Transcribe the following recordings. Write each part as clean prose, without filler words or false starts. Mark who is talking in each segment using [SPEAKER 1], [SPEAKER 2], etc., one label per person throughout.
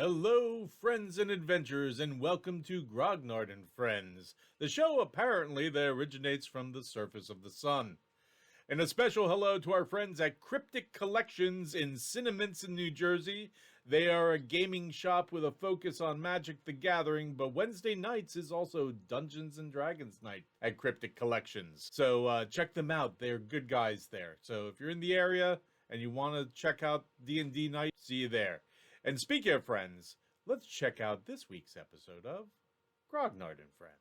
[SPEAKER 1] Hello, friends and adventurers, and welcome to Grognard and Friends, the show apparently that originates from the surface of the sun. And a special hello to our friends at Cryptic Collections in Cinnaminson, New Jersey. They are a gaming shop with a focus on Magic the Gathering, but Wednesday nights is also Dungeons and Dragons night at Cryptic Collections. So check them out. They're good guys there. So if you're in the area and you want to check out D&D night, see you there. And speaking of friends, let's check out this week's episode of Grognard and Friends.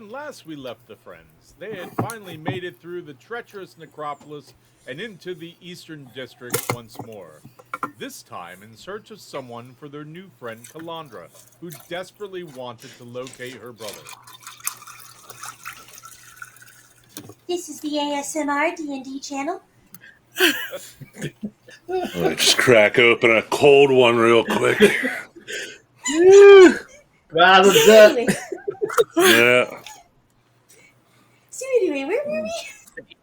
[SPEAKER 1] Last we left the friends, they had finally made it through the treacherous necropolis and into the eastern district once more. This time in search of someone for their new friend Calandra, who desperately wanted to locate her brother.
[SPEAKER 2] This is the ASMR D&D channel.
[SPEAKER 3] Let me just crack open a cold one real quick.
[SPEAKER 2] Anyway,
[SPEAKER 3] Yeah.
[SPEAKER 2] so anyway, where were we?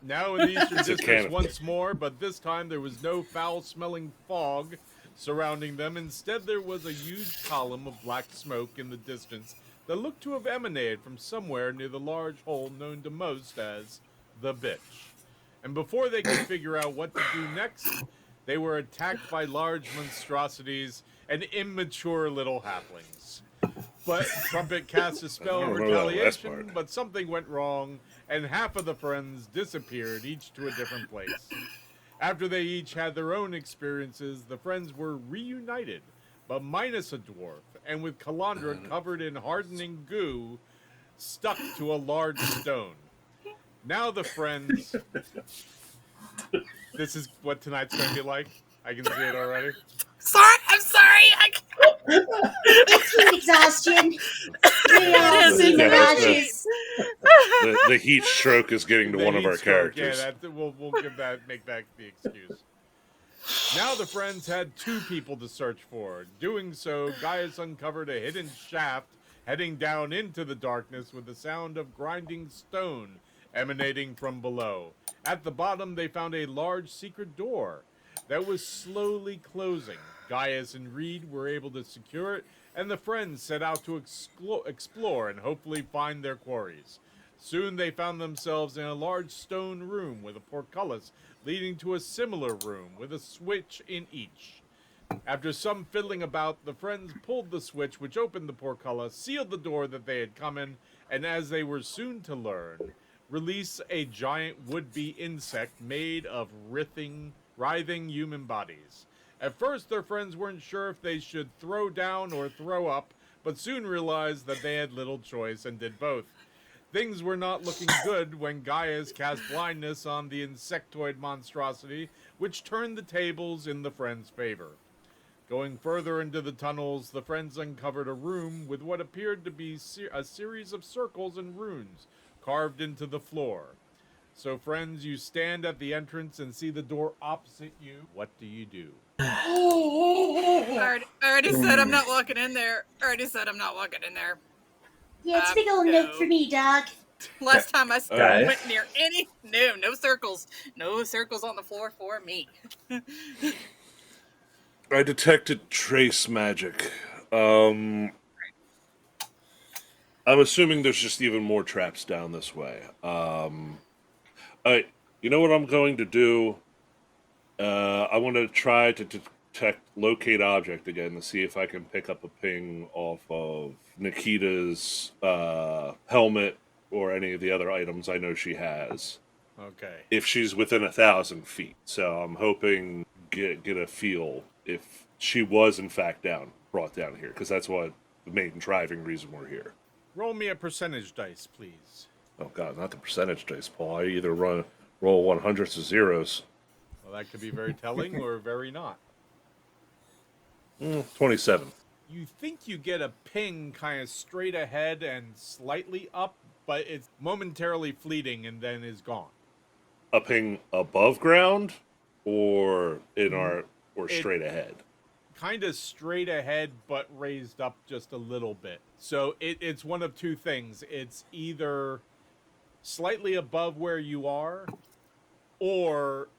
[SPEAKER 1] Now in the eastern district
[SPEAKER 3] canopy.
[SPEAKER 1] once more, but this time there was no foul-smelling fog surrounding them. Instead, there was a huge column of black smoke in the distance that looked to have emanated from somewhere near the large hole known to most as the Bitch. And before they could figure out what to do next, they were attacked by large monstrosities and immature little halflings. But Trumpet cast a spell of retaliation, but something went wrong, and half of the friends disappeared, each to a different place. After they each had their own experiences, the friends were reunited, but minus a dwarf, and with Calandra covered in hardening goo, stuck to a large stone. Now the friends... This is what tonight's going to be like. I can see it already.
[SPEAKER 4] I'm sorry.
[SPEAKER 2] It's from exhaustion. We all see the rashes.
[SPEAKER 3] The heat stroke is getting to
[SPEAKER 1] The
[SPEAKER 3] one of
[SPEAKER 1] heat
[SPEAKER 3] our
[SPEAKER 1] stroke,
[SPEAKER 3] characters.
[SPEAKER 1] Yeah, we'll make that the excuse. Now the friends had two people to search for. Doing so, Gaius uncovered a hidden shaft heading down into the darkness with the sound of grinding stone emanating from below. At the bottom, they found a large secret door that was slowly closing. Gaius and Reed were able to secure it, and the friends set out to explore and hopefully find their quarries. Soon they found themselves in a large stone room with a portcullis leading to a similar room with a switch in each. After some fiddling about, the friends pulled the switch which opened the portcullis, sealed the door that they had come in, and as they were soon to learn, release a giant would-be insect made of writhing human bodies. At first, their friends weren't sure if they should throw down or throw up, but soon realized that they had little choice and did both. Things were not looking good when Gaius cast blindness on the insectoid monstrosity, which turned the tables in the friends' favor. Going further into the tunnels, the friends uncovered a room with what appeared to be a series of circles and runes carved into the floor. So, friends, you stand at the entrance and see the door opposite you. What do you do?
[SPEAKER 4] I already said I'm not walking in there.
[SPEAKER 2] Yeah, it's a big old note for me, dog.
[SPEAKER 4] Last time I
[SPEAKER 3] Alright.
[SPEAKER 4] went near any... No circles. No circles on the floor for me.
[SPEAKER 3] I detected trace magic. I'm assuming there's just even more traps down this way. You know what I'm going to do? I want to try to locate object again to see if I can pick up a ping off of Nikita's helmet or any of the other items I know she has.
[SPEAKER 1] Okay.
[SPEAKER 3] If she's within 1,000 feet, so I'm hoping get a feel if she was in fact brought down here, because that's what the main driving reason we're here.
[SPEAKER 1] Roll me a percentage dice, please.
[SPEAKER 3] Oh god, not the percentage dice, Paul. I either roll 100s or zeros.
[SPEAKER 1] Well, that could be very telling or very not.
[SPEAKER 3] 27.
[SPEAKER 1] You think you get a ping kind of straight ahead and slightly up, but it's momentarily fleeting and then is gone.
[SPEAKER 3] A ping above ground, or straight ahead.
[SPEAKER 1] Kind of straight ahead, but raised up just a little bit. So it's one of two things. It's either slightly above where you are, or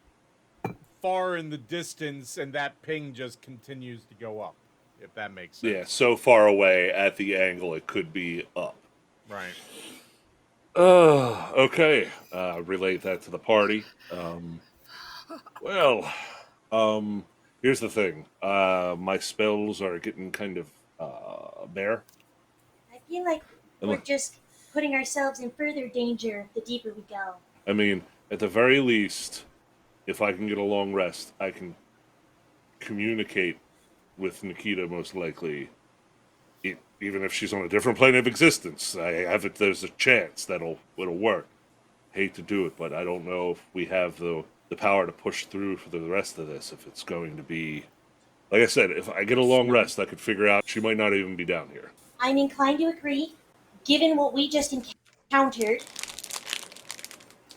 [SPEAKER 1] far in the distance, and that ping just continues to go up, if that makes sense.
[SPEAKER 3] Yeah, so far away at the angle it could be up.
[SPEAKER 1] Right.
[SPEAKER 3] Okay. Relate that to the party. Here's the thing. My spells are getting kind of bare.
[SPEAKER 2] I feel like we're just putting ourselves in further danger the deeper we go.
[SPEAKER 3] I mean, at the very least, if I can get a long rest, I can communicate with Nikita most likely. Even if she's on a different plane of existence, there's a chance it'll work. Hate to do it, but I don't know if we have the power to push through for the rest of this. If it's going to be, like I said, if I get a long rest, I could figure out she might not even be down here.
[SPEAKER 2] I'm inclined to agree. Given what we just encountered,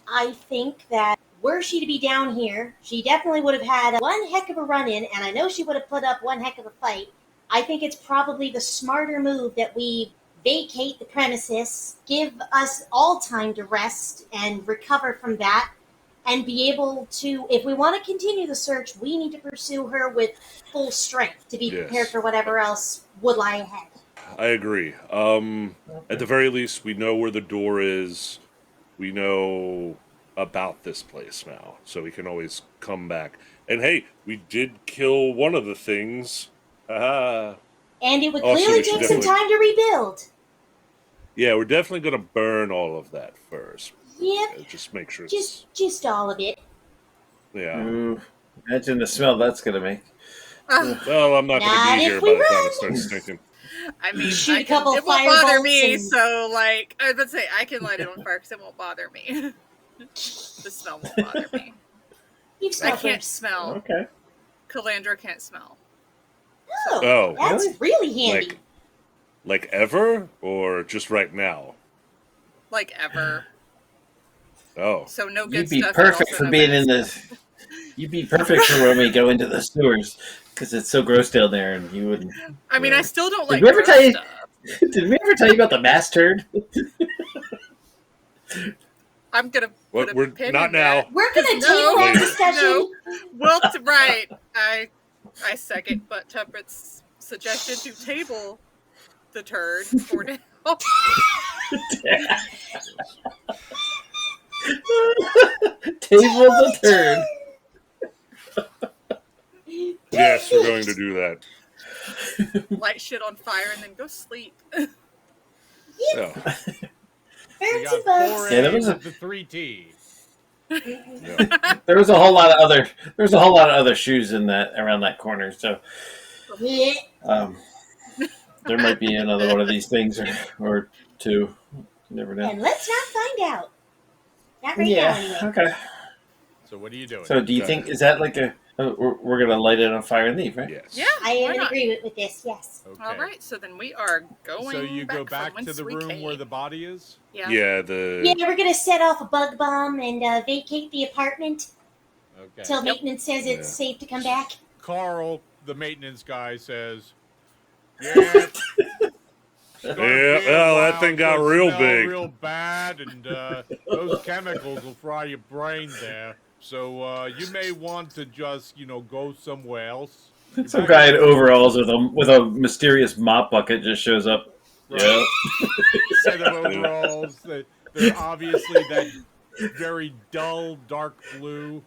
[SPEAKER 2] I think that were she to be down here, she definitely would have had one heck of a run-in, and I know she would have put up one heck of a fight. I think it's probably the smarter move that we vacate the premises, give us all time to rest and recover from that, and be able to, if we want to continue the search, we need to pursue her with full strength to be prepared for whatever else would lie ahead.
[SPEAKER 3] I agree. At the very least, we know where the door is. We know about this place now, so we can always come back. And hey, we did kill one of the things.
[SPEAKER 2] And it would clearly take some time to rebuild.
[SPEAKER 3] Yeah, we're definitely going to burn all of that first.
[SPEAKER 2] Yep.
[SPEAKER 3] Just make sure
[SPEAKER 2] Just all of it.
[SPEAKER 3] Yeah.
[SPEAKER 5] Ooh, imagine the smell that's going to make.
[SPEAKER 3] Well, I'm not going to be here by the time it starts stinking.
[SPEAKER 4] I mean,
[SPEAKER 2] Shoot
[SPEAKER 4] it won't bother me, so, like, I was about to say, I can light it on fire because it won't bother me. The smell won't bother me. I can't smell.
[SPEAKER 5] Okay.
[SPEAKER 4] Calandra can't smell.
[SPEAKER 2] Oh, that's really handy.
[SPEAKER 3] Like ever, or just right now?
[SPEAKER 4] Like ever.
[SPEAKER 3] Oh.
[SPEAKER 4] So no good
[SPEAKER 5] You'd
[SPEAKER 4] stuff.
[SPEAKER 5] Be perfect for being in the. You'd be perfect for when we go into the sewers, because it's so gross down there, and you wouldn't.
[SPEAKER 4] I mean, I still don't like.
[SPEAKER 5] Did we ever tell you?
[SPEAKER 4] Stuff.
[SPEAKER 5] Did we ever tell you about the mass turd?
[SPEAKER 4] I'm gonna. Put
[SPEAKER 3] we're
[SPEAKER 4] a pin
[SPEAKER 3] not
[SPEAKER 4] in
[SPEAKER 3] now.
[SPEAKER 4] That.
[SPEAKER 2] We're gonna table that discussion.
[SPEAKER 4] No. Well, right. I second Butt Tuppet's suggestion to table the turd for now.
[SPEAKER 5] Table the turd.
[SPEAKER 3] Yes, we're going to do that.
[SPEAKER 4] Light shit on fire and then go sleep.
[SPEAKER 3] Yeah.
[SPEAKER 1] We got 4
[SPEAKER 5] Yeah, there was
[SPEAKER 1] A's with the 3T.
[SPEAKER 3] Yeah.
[SPEAKER 5] There was a whole lot of other shoes in that around that corner, so there might be another one of these things or two. You never know.
[SPEAKER 2] And let's not find out. Not right now, anyway.
[SPEAKER 5] Okay.
[SPEAKER 1] So what are you doing?
[SPEAKER 5] So do you think, is that like we're going to light it on fire and leave, right?
[SPEAKER 3] Yes.
[SPEAKER 4] Yeah,
[SPEAKER 2] I am in agreement with this, yes.
[SPEAKER 1] Okay.
[SPEAKER 4] All right, so then we are going.
[SPEAKER 1] So you go back
[SPEAKER 4] from
[SPEAKER 1] to the
[SPEAKER 4] whence we
[SPEAKER 1] room
[SPEAKER 4] came.
[SPEAKER 1] where the body is?
[SPEAKER 4] Yeah.
[SPEAKER 3] Yeah,
[SPEAKER 2] Yeah, we're going to set off a bug bomb and vacate the apartment
[SPEAKER 1] Okay.
[SPEAKER 2] till maintenance says it's safe to come back.
[SPEAKER 1] Carl, the maintenance guy, says, yeah.
[SPEAKER 3] Well, that thing got real big.
[SPEAKER 1] Real bad, and those chemicals will fry your brain there. So you may want to just, go somewhere else.
[SPEAKER 5] Some guy in overalls with a mysterious mop bucket just shows up.
[SPEAKER 1] Right.
[SPEAKER 5] Yeah.
[SPEAKER 1] Set of overalls. They're obviously that very dull, dark blue.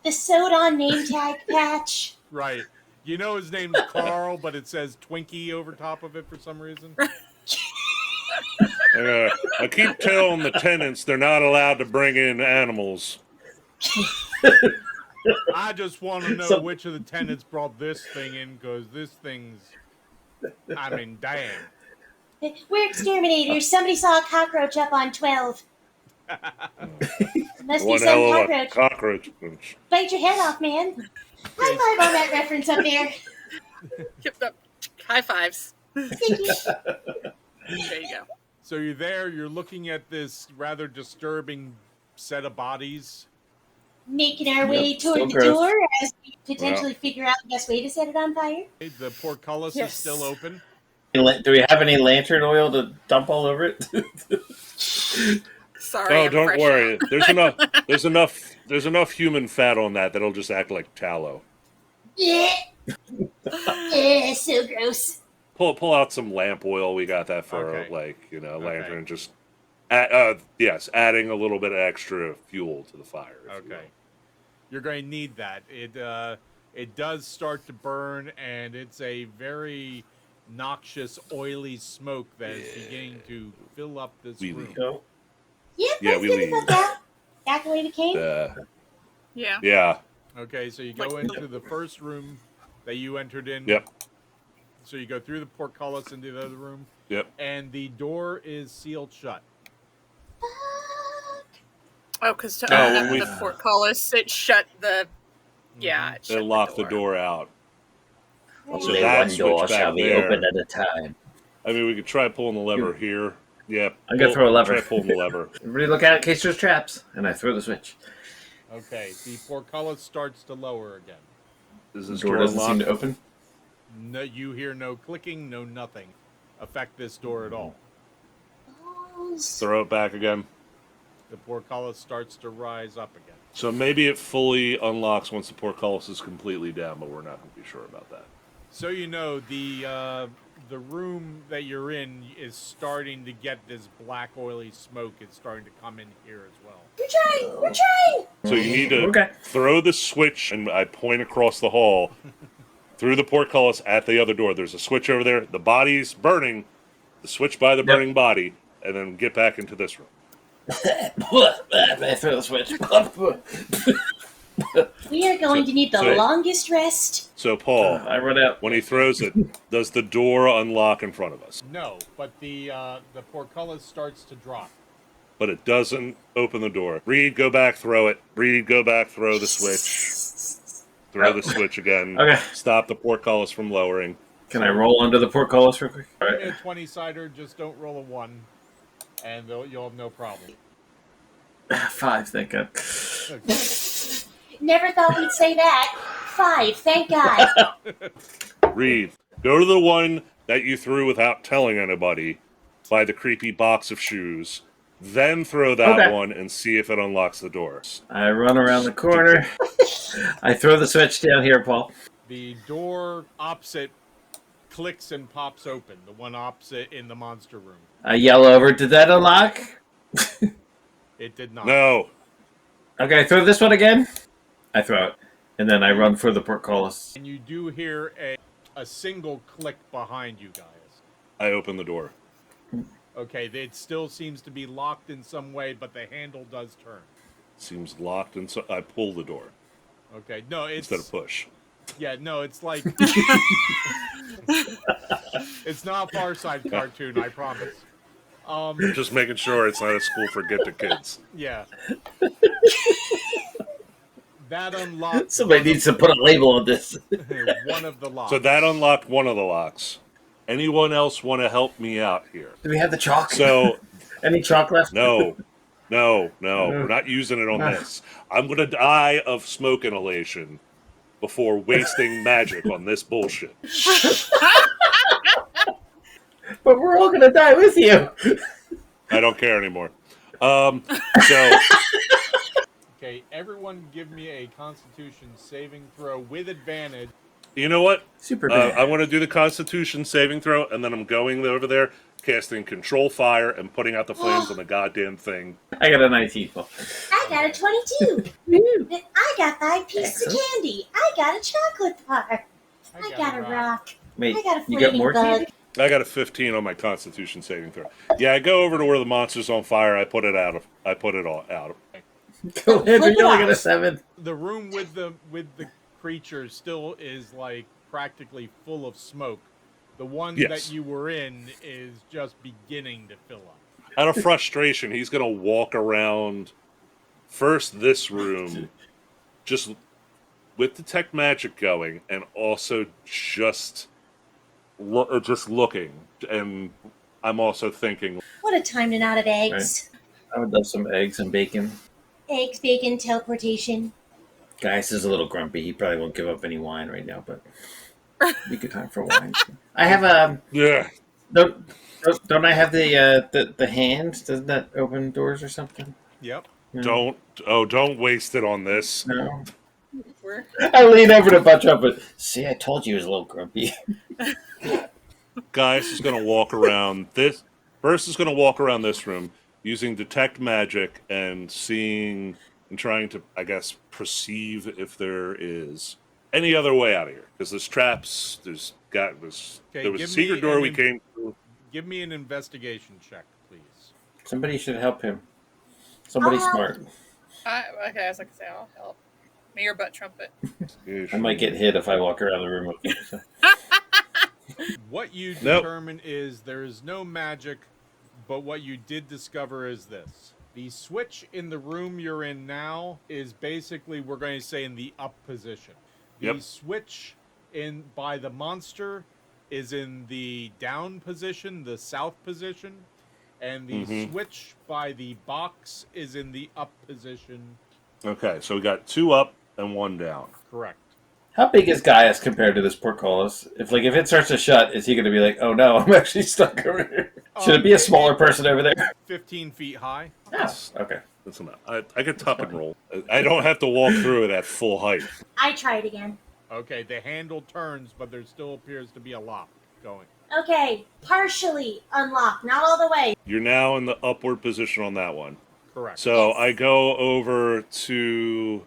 [SPEAKER 2] The sewed-on name tag patch.
[SPEAKER 1] Right. You know his name's Carl, but it says Twinkie over top of it for some reason.
[SPEAKER 3] I keep telling the tenants they're not allowed to bring in animals.
[SPEAKER 1] I just want to know which of the tenants brought this thing in, because this thing's... I mean, damn.
[SPEAKER 2] We're exterminators. Somebody saw a cockroach up on 12. Must be
[SPEAKER 3] One
[SPEAKER 2] some
[SPEAKER 3] hell of a
[SPEAKER 2] cockroach.
[SPEAKER 3] cockroach.
[SPEAKER 2] Bite your head off, man. High five on that reference up there.
[SPEAKER 4] High fives.
[SPEAKER 2] Thank you.
[SPEAKER 4] There you go.
[SPEAKER 1] So you're there, you're looking at this rather disturbing set of bodies.
[SPEAKER 2] Making our way
[SPEAKER 5] Still
[SPEAKER 2] toward the
[SPEAKER 5] gross.
[SPEAKER 2] door as we potentially figure out the best way to set it on fire.
[SPEAKER 1] The portcullis is still open.
[SPEAKER 5] Do we have any lantern oil to dump all over it?
[SPEAKER 4] Sorry.
[SPEAKER 3] No,
[SPEAKER 4] I'm
[SPEAKER 3] don't
[SPEAKER 4] fresh
[SPEAKER 3] worry.
[SPEAKER 4] out.
[SPEAKER 3] There's enough human fat on that'll just act like tallow.
[SPEAKER 2] Yeah. So gross.
[SPEAKER 3] Pull out some lamp oil. We got that for
[SPEAKER 1] Okay.
[SPEAKER 3] lantern. Just adding a little bit of extra fuel to the fire. If you will.
[SPEAKER 1] Okay. You're going to need that. It does start to burn, and it's a very noxious, oily smoke that is beginning to fill up this room.
[SPEAKER 5] Go.
[SPEAKER 2] Yeah,
[SPEAKER 3] Yeah,
[SPEAKER 2] that's
[SPEAKER 3] we
[SPEAKER 2] good
[SPEAKER 3] leave.
[SPEAKER 2] about that. Back the way we came.
[SPEAKER 4] Yeah.
[SPEAKER 3] Yeah.
[SPEAKER 1] Okay, so you go into the first room that you entered in.
[SPEAKER 3] Yep.
[SPEAKER 1] So you go through the portcullis into the other room.
[SPEAKER 3] Yep.
[SPEAKER 1] And the door is sealed shut.
[SPEAKER 4] Oh, because to
[SPEAKER 3] No,
[SPEAKER 4] open up
[SPEAKER 3] we-
[SPEAKER 4] the portcullis, it shut the. Yeah, it
[SPEAKER 3] They
[SPEAKER 4] shut
[SPEAKER 3] locked the door out. So
[SPEAKER 5] Only
[SPEAKER 3] that
[SPEAKER 5] one door
[SPEAKER 3] switch
[SPEAKER 5] shall
[SPEAKER 3] back
[SPEAKER 5] be
[SPEAKER 3] there.
[SPEAKER 5] opened at a time.
[SPEAKER 3] I mean, we could try pulling the lever here. Yeah.
[SPEAKER 5] I'm gonna throw a lever.
[SPEAKER 3] Try pulling the lever.
[SPEAKER 5] Everybody look out in case there's traps. And I throw the switch.
[SPEAKER 1] Okay, the portcullis starts to lower again.
[SPEAKER 3] Is
[SPEAKER 5] The
[SPEAKER 3] this
[SPEAKER 5] door
[SPEAKER 3] door
[SPEAKER 5] doesn't seem
[SPEAKER 3] unlocked?
[SPEAKER 5] to open.
[SPEAKER 1] No, you hear no clicking, no nothing affect this door at all.
[SPEAKER 3] Throw it back again.
[SPEAKER 1] The portcullis starts to rise up again.
[SPEAKER 3] So maybe it fully unlocks once the portcullis is completely down, but we're not going to be sure about that.
[SPEAKER 1] So you know the room that you're in is starting to get this black oily smoke. It's starting to come in here as well.
[SPEAKER 2] We're trying!
[SPEAKER 3] So you need to
[SPEAKER 5] Okay.
[SPEAKER 3] throw the switch, and I point across the hall through the portcullis at the other door. There's a switch over there. The body's burning. The switch by the burning body, and then get back into this room.
[SPEAKER 5] I throw the switch.
[SPEAKER 2] We are going to need the
[SPEAKER 3] so-
[SPEAKER 2] longest rest.
[SPEAKER 3] So, Paul,
[SPEAKER 5] I run out.
[SPEAKER 3] when he throws it, does the door unlock in front of us?
[SPEAKER 1] No, but the portcullis starts to drop.
[SPEAKER 3] But it doesn't open the door. Reed, go back, throw it. Reed, go back, throw the switch. Throw the switch again.
[SPEAKER 5] Okay.
[SPEAKER 3] Stop the portcullis from lowering.
[SPEAKER 5] Can I roll under the portcullis real quick? All
[SPEAKER 1] Give me
[SPEAKER 5] right.
[SPEAKER 1] a 20-sider, just don't roll a 1, and you'll have no problem.
[SPEAKER 5] 5, thank God.
[SPEAKER 2] Never thought we'd say that. 5, thank God.
[SPEAKER 3] Reed, go to the one that you threw without telling anybody by the creepy box of shoes. Then throw that
[SPEAKER 5] Okay.
[SPEAKER 3] one and see if it unlocks the door.
[SPEAKER 5] I run around the corner. I throw the switch down here, Paul.
[SPEAKER 1] The door opposite clicks and pops open. The one opposite in the monster room.
[SPEAKER 5] I yell over, did that unlock?
[SPEAKER 1] It did not.
[SPEAKER 3] No.
[SPEAKER 5] Okay, throw this one again. I throw it. And then I run for the portcullis.
[SPEAKER 1] And you do hear a single click behind you guys.
[SPEAKER 3] I open the door.
[SPEAKER 1] Okay, it still seems to be locked in some way, but the handle does turn.
[SPEAKER 3] Seems locked, and so I pull the door
[SPEAKER 1] Okay, no, it's
[SPEAKER 3] instead of push.
[SPEAKER 1] yeah, no, it's like it's not a Far Side cartoon, I promise.
[SPEAKER 3] Just making sure it's not a school for gifted kids.
[SPEAKER 1] Yeah. That unlocked
[SPEAKER 5] Somebody needs to put a label on this.
[SPEAKER 1] one of the locks.
[SPEAKER 3] So that unlocked one of the locks. Anyone else want to help me out here?
[SPEAKER 5] Do we have the chalk?
[SPEAKER 3] So,
[SPEAKER 5] Any chalk left?
[SPEAKER 3] no. We're not using it on this. I'm going to die of smoke inhalation before wasting magic on this bullshit.
[SPEAKER 5] But we're all gonna die with you.
[SPEAKER 3] I don't care anymore.
[SPEAKER 1] Okay, everyone give me a Constitution saving throw with advantage.
[SPEAKER 3] You know what?
[SPEAKER 5] Super bad.
[SPEAKER 3] I want to do the Constitution saving throw, and then I'm going over there, casting Control Fire, and putting out the flames on the goddamn thing.
[SPEAKER 5] I got a 19. Paul.
[SPEAKER 2] I got a 22. I got 5 pieces of candy. I got a chocolate bar. I got a rock.
[SPEAKER 5] Wait,
[SPEAKER 2] I got a
[SPEAKER 5] you got
[SPEAKER 2] flaming
[SPEAKER 5] more
[SPEAKER 2] bug.
[SPEAKER 5] candy?
[SPEAKER 3] I got a 15 on my Constitution saving throw. Yeah, I go over to where the monster's on fire. I put it all out.
[SPEAKER 5] Go ahead,
[SPEAKER 2] Flip it
[SPEAKER 5] you only got a
[SPEAKER 2] off.
[SPEAKER 5] 7.
[SPEAKER 1] The room with the creature still is like practically full of smoke. The one
[SPEAKER 3] Yes.
[SPEAKER 1] that you were in is just beginning to fill up.
[SPEAKER 3] Out of frustration, he's gonna walk around first this room, just with detect magic going, and also just looking. And I'm also thinking,
[SPEAKER 2] What a time to not have eggs.
[SPEAKER 5] I would love some eggs and bacon.
[SPEAKER 2] Eggs, bacon, teleportation.
[SPEAKER 5] Gaius is a little grumpy. He probably won't give up any wine right now, but it'd be a good time for wine. I have
[SPEAKER 3] yeah,
[SPEAKER 5] don't I have the hand? Doesn't that open doors or something?
[SPEAKER 1] Yep.
[SPEAKER 5] No.
[SPEAKER 3] don't waste it on this.
[SPEAKER 5] No.
[SPEAKER 4] We're-
[SPEAKER 5] I lean over to Butt Trumpet. See, I told you he was a little grumpy.
[SPEAKER 3] Gaius is gonna walk around this. First is gonna walk around this room using detect magic and seeing and trying to, I guess, perceive if there is any other way out of here. Because there's traps. There was
[SPEAKER 1] Okay,
[SPEAKER 3] a
[SPEAKER 1] give
[SPEAKER 3] secret
[SPEAKER 1] me
[SPEAKER 3] door
[SPEAKER 1] an
[SPEAKER 3] we came through.
[SPEAKER 1] Give me an investigation check, please.
[SPEAKER 5] Somebody should help him. Somebody
[SPEAKER 2] I'll help.
[SPEAKER 5] smart.
[SPEAKER 4] okay, I was like, say, I'll help. Me or Butt Trumpet.
[SPEAKER 5] I might get hit if I walk around the room with him. So.
[SPEAKER 1] What you
[SPEAKER 3] Nope.
[SPEAKER 1] determine is there is no magic, but what you did discover is this. The switch in the room you're in now is basically, we're going to say, in the up position. The
[SPEAKER 3] Yep.
[SPEAKER 1] switch in by the monster is in the down position, the south position, and the switch by the box is in the up position.
[SPEAKER 3] Okay, so we got 2 up and 1 down.
[SPEAKER 1] Correct.
[SPEAKER 5] How big is Gaius compared to this portcullis? If it starts to shut, is he going to be like, oh no, I'm actually stuck over here? Should it be a smaller person over there?
[SPEAKER 1] 15 feet high.
[SPEAKER 5] Yes. Okay.
[SPEAKER 3] That's enough. I could tuck and roll. I don't have to walk through it at full height.
[SPEAKER 2] I try it again.
[SPEAKER 1] Okay, the handle turns, but there still appears to be a lock going.
[SPEAKER 2] Okay, partially unlocked, not all the way.
[SPEAKER 3] You're now in the upward position on that one.
[SPEAKER 1] Correct.
[SPEAKER 3] So
[SPEAKER 2] Yes.
[SPEAKER 3] I go over to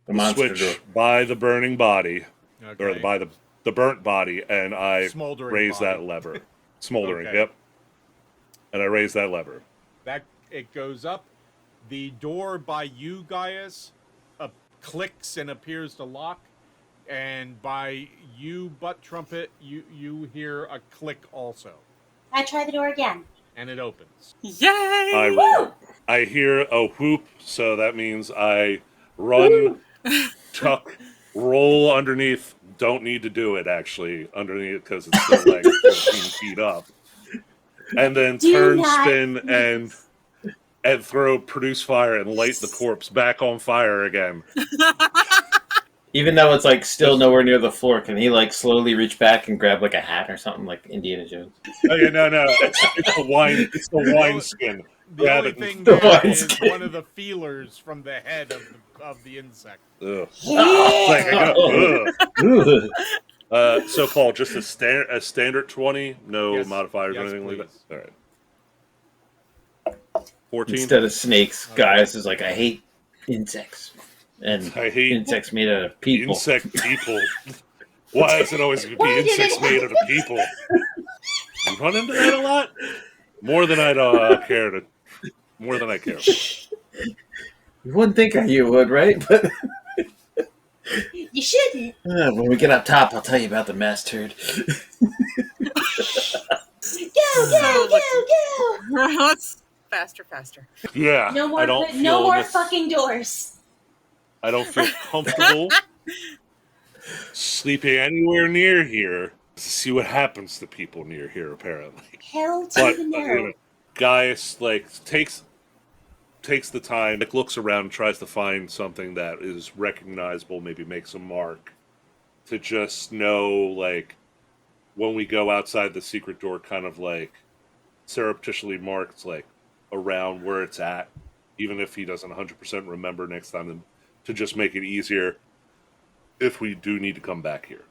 [SPEAKER 5] The
[SPEAKER 3] the
[SPEAKER 5] monster
[SPEAKER 3] switch
[SPEAKER 5] door.
[SPEAKER 3] by the burning body, or
[SPEAKER 1] Okay.
[SPEAKER 3] by the burnt body, and I
[SPEAKER 1] Smoldering
[SPEAKER 3] raise
[SPEAKER 1] body.
[SPEAKER 3] that lever. Smoldering,
[SPEAKER 1] Okay.
[SPEAKER 3] yep. And I raise that lever.
[SPEAKER 1] That it goes up. The door by you, Gaius, clicks and appears to lock. And by you, Butt Trumpet, you hear a click also,
[SPEAKER 2] I try the door again.
[SPEAKER 1] and it opens.
[SPEAKER 4] Yay!
[SPEAKER 3] I hear a whoop, so that means I run, tuck, roll underneath. Don't need to do it, actually, underneath, because it's still like 15 feet up. And then
[SPEAKER 2] Do
[SPEAKER 3] turn,
[SPEAKER 2] not-
[SPEAKER 3] spin, and throw produce fire and light the corpse back on fire again.
[SPEAKER 5] Even though it's like still nowhere near the floor, can he like slowly reach back and grab like a hat or something like Indiana Jones?
[SPEAKER 3] Oh, yeah, no, it's the wine. It's the wine skin.
[SPEAKER 1] The
[SPEAKER 3] Grab
[SPEAKER 1] only
[SPEAKER 3] it.
[SPEAKER 1] thing
[SPEAKER 5] The
[SPEAKER 1] there
[SPEAKER 5] wine
[SPEAKER 1] is
[SPEAKER 5] skin.
[SPEAKER 1] one of the feelers from the head of the insect.
[SPEAKER 3] Ugh.
[SPEAKER 2] Yeah.
[SPEAKER 3] Like, I go, ugh.
[SPEAKER 5] Ugh.
[SPEAKER 3] So, Paul, just a standard 20, no
[SPEAKER 1] Yes.
[SPEAKER 3] modifiers or
[SPEAKER 1] Yes,
[SPEAKER 3] anything like
[SPEAKER 1] please.
[SPEAKER 3] that. All right. 14.
[SPEAKER 5] Instead of snakes, Gaius is like, I hate insects. And
[SPEAKER 3] I hate
[SPEAKER 5] insects made out of people.
[SPEAKER 3] insect people. Why is it always going to be
[SPEAKER 2] Why did
[SPEAKER 3] insects
[SPEAKER 2] it-
[SPEAKER 3] made out of people? You run into that a lot? More than I'd care to. More than I care.
[SPEAKER 5] You wouldn't think you would, right? But
[SPEAKER 2] You shouldn't.
[SPEAKER 5] when we get up top, I'll tell you about the mass turd.
[SPEAKER 2] Go.
[SPEAKER 4] Let's faster.
[SPEAKER 3] Yeah.
[SPEAKER 2] No more.
[SPEAKER 3] I don't feel
[SPEAKER 2] No more
[SPEAKER 3] this-
[SPEAKER 2] fucking doors.
[SPEAKER 3] I don't feel comfortable sleeping anywhere near here to see what happens to people near here, apparently.
[SPEAKER 2] Hell to
[SPEAKER 3] But
[SPEAKER 2] the no.
[SPEAKER 3] Gaius takes the time, looks around, tries to find something that is recognizable, maybe makes a mark to just know, like, when we go outside the secret door, kind of like surreptitiously marks like around where it's at, even if he doesn't 100% remember next time, to just make it easier if we do need to come back here.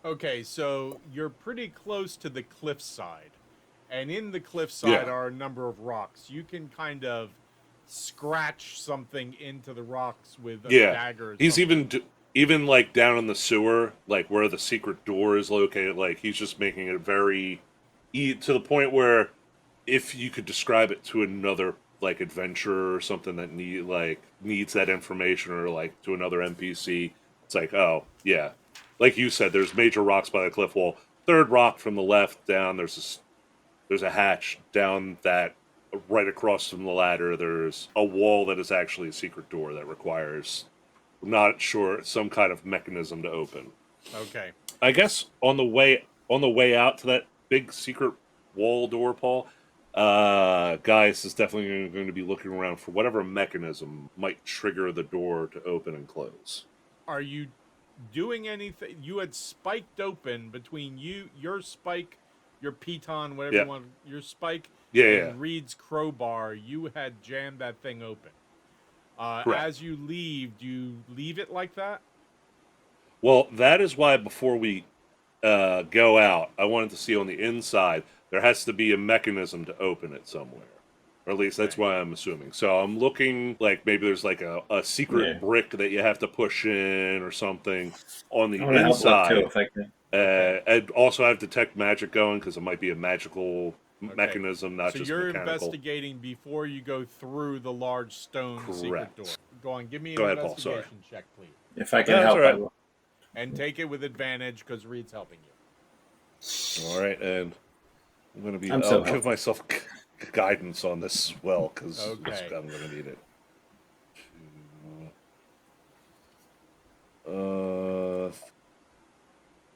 [SPEAKER 1] Okay, so you're pretty close to the cliffside, and in the cliffside
[SPEAKER 3] Yeah.
[SPEAKER 1] are a number of rocks. You can kind of scratch something into the rocks with a
[SPEAKER 3] Yeah,
[SPEAKER 1] dagger. Or
[SPEAKER 3] He's
[SPEAKER 1] something.
[SPEAKER 3] even even like down in the sewer, like where the secret door is located, like he's just making it very to the point where if you could describe it to another like adventurer or something that needs that information, or like to another NPC, it's like, oh yeah, like you said, there's major rocks by the cliff wall. Third rock from the left down, there's a hatch down that right across from the ladder. There's a wall that is actually a secret door that requires, I'm not sure, some kind of mechanism to open.
[SPEAKER 1] Okay.
[SPEAKER 3] I guess on the way out to that big secret wall door, Paul, Gaius is definitely going to be looking around for whatever mechanism might trigger the door to open and close.
[SPEAKER 1] Are you doing anything? You had spiked open between your spike, your piton, whatever you want, your spike, and Reed's crowbar. You had jammed that thing open. As you leave, do you leave it like that?
[SPEAKER 3] Well, that is why before we go out, I wanted to see on the inside. There has to be a mechanism to open it somewhere. Or at least that's why I'm assuming. So I'm looking like maybe there's like a secret brick that you have to push in or something on the inside.
[SPEAKER 5] Too, if I can.
[SPEAKER 3] I'd also have detect magic going because it might be a magical mechanism, not just
[SPEAKER 1] you're
[SPEAKER 3] mechanical.
[SPEAKER 1] Investigating before you go through the large stone secret door. Go on, give me an investigation check, please.
[SPEAKER 5] If I can help, I will.
[SPEAKER 1] And take it with advantage because Reed's helping you.
[SPEAKER 3] All right, and I'm going to be. I'll give myself guidance on this as well because I'm going to need it.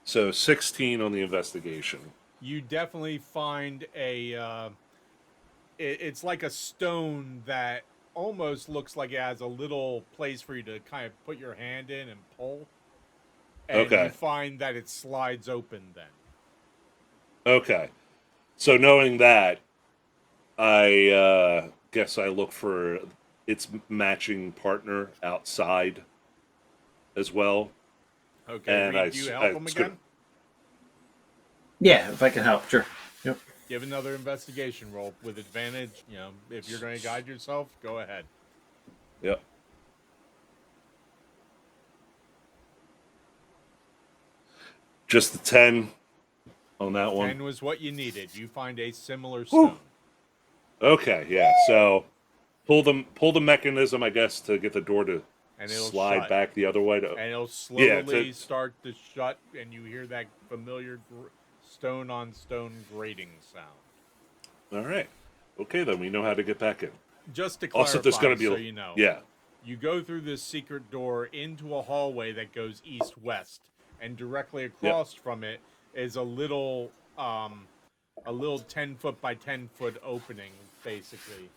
[SPEAKER 3] So 16 on the investigation.
[SPEAKER 1] You definitely find a. It's like a stone that almost looks like it has a little place for you to kind of put your hand in and pull. And you find that it slides open then. Okay.
[SPEAKER 3] So knowing that, I guess I look for its matching partner outside as well.
[SPEAKER 1] Okay. And do you help him again?
[SPEAKER 5] Yeah, if I can help, sure. Yep.
[SPEAKER 1] Give another investigation roll with advantage. You know, if you're going to guide yourself, go ahead.
[SPEAKER 3] Yep. Just the 10 on that one.
[SPEAKER 1] 10 was what you needed. You find a similar stone.
[SPEAKER 3] Okay, yeah. So pull the mechanism, I guess, to get the door to slide back the other way.
[SPEAKER 1] And it'll slowly start to shut, and you hear that familiar stone on stone grating sound.
[SPEAKER 3] All right. Okay, then we know how to get back in.
[SPEAKER 1] Just to clarify,
[SPEAKER 3] there's gonna be
[SPEAKER 1] you know.
[SPEAKER 3] Yeah.
[SPEAKER 1] You go through this secret door into a hallway that goes east-west, and directly across from it is a little 10-foot by 10-foot opening, basically.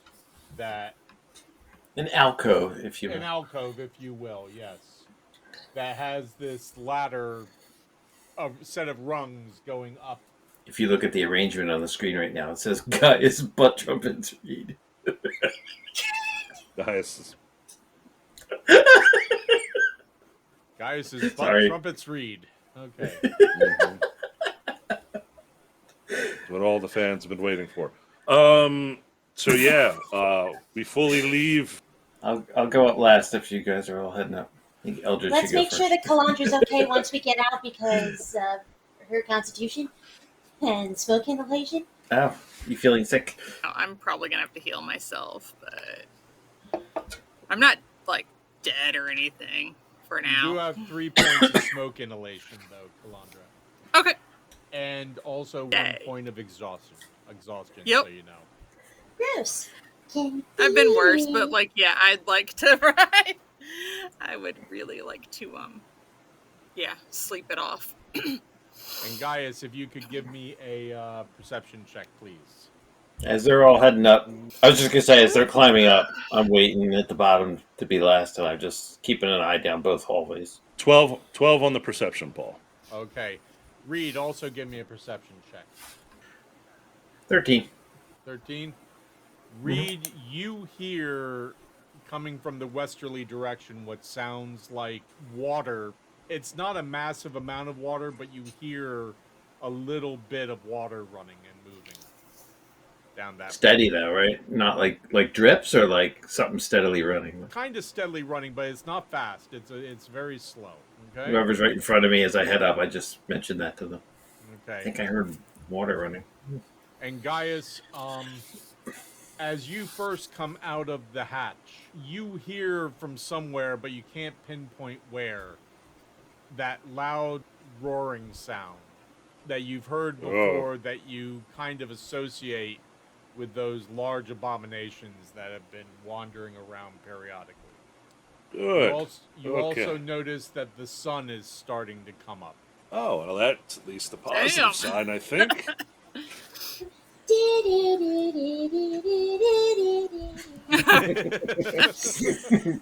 [SPEAKER 5] An alcove, if you will.
[SPEAKER 1] An alcove, if you will, yes. That has this ladder, a set of rungs going up.
[SPEAKER 5] If you look at the arrangement on the screen right now, it says Gaius butt trumpets Reed.
[SPEAKER 3] Gaius
[SPEAKER 1] is butt trumpets Reed. Okay.
[SPEAKER 3] What all the fans have been waiting for. So yeah, we fully leave.
[SPEAKER 5] I'll go up last if you guys are all heading up. I think Eldred
[SPEAKER 2] Let's
[SPEAKER 5] should go
[SPEAKER 2] make
[SPEAKER 5] first.
[SPEAKER 2] sure that Calandra's okay once we get out because of her constitution and smoke inhalation.
[SPEAKER 5] Oh, you feeling sick?
[SPEAKER 4] I'm probably gonna have to heal myself, but I'm not like dead or anything for now.
[SPEAKER 1] You do have 3 points of smoke inhalation, though, Calandra.
[SPEAKER 4] Okay.
[SPEAKER 1] And also 1 point of exhaustion.
[SPEAKER 4] Yep.
[SPEAKER 1] So you know.
[SPEAKER 2] Gross.
[SPEAKER 4] I've been worse, but like, yeah, I'd like to. Right? I would really like to, sleep it off.
[SPEAKER 1] And Gaius, if you could give me a perception check, please.
[SPEAKER 5] As they're all heading up, I was just going to say, as they're climbing up, I'm waiting at the bottom to be last, and I'm just keeping an eye down both hallways.
[SPEAKER 3] 12 on the perception, Paul.
[SPEAKER 1] Okay. Reed, also give me a perception check.
[SPEAKER 5] 13.
[SPEAKER 1] 13? Reed, you hear, coming from the westerly direction, what sounds like water. It's not a massive amount of water, but you hear a little bit of water running and moving down that.
[SPEAKER 5] Steady though, right? Not like drips or like something steadily running.
[SPEAKER 1] Kind of steadily running, but it's not fast. It's very slow. Okay.
[SPEAKER 5] Whoever's right in front of me as I head up, I just mentioned that to them. I
[SPEAKER 1] Okay.
[SPEAKER 5] think I heard water running.
[SPEAKER 1] And Gaius, as you first come out of the hatch, you hear from somewhere, but you can't pinpoint where, that loud roaring sound that you've heard before, that you kind of associate with those large abominations that have been wandering around periodically.
[SPEAKER 3] Good.
[SPEAKER 1] You also notice that the sun is starting to come up.
[SPEAKER 3] Oh, well, that's at least a positive sign, I think.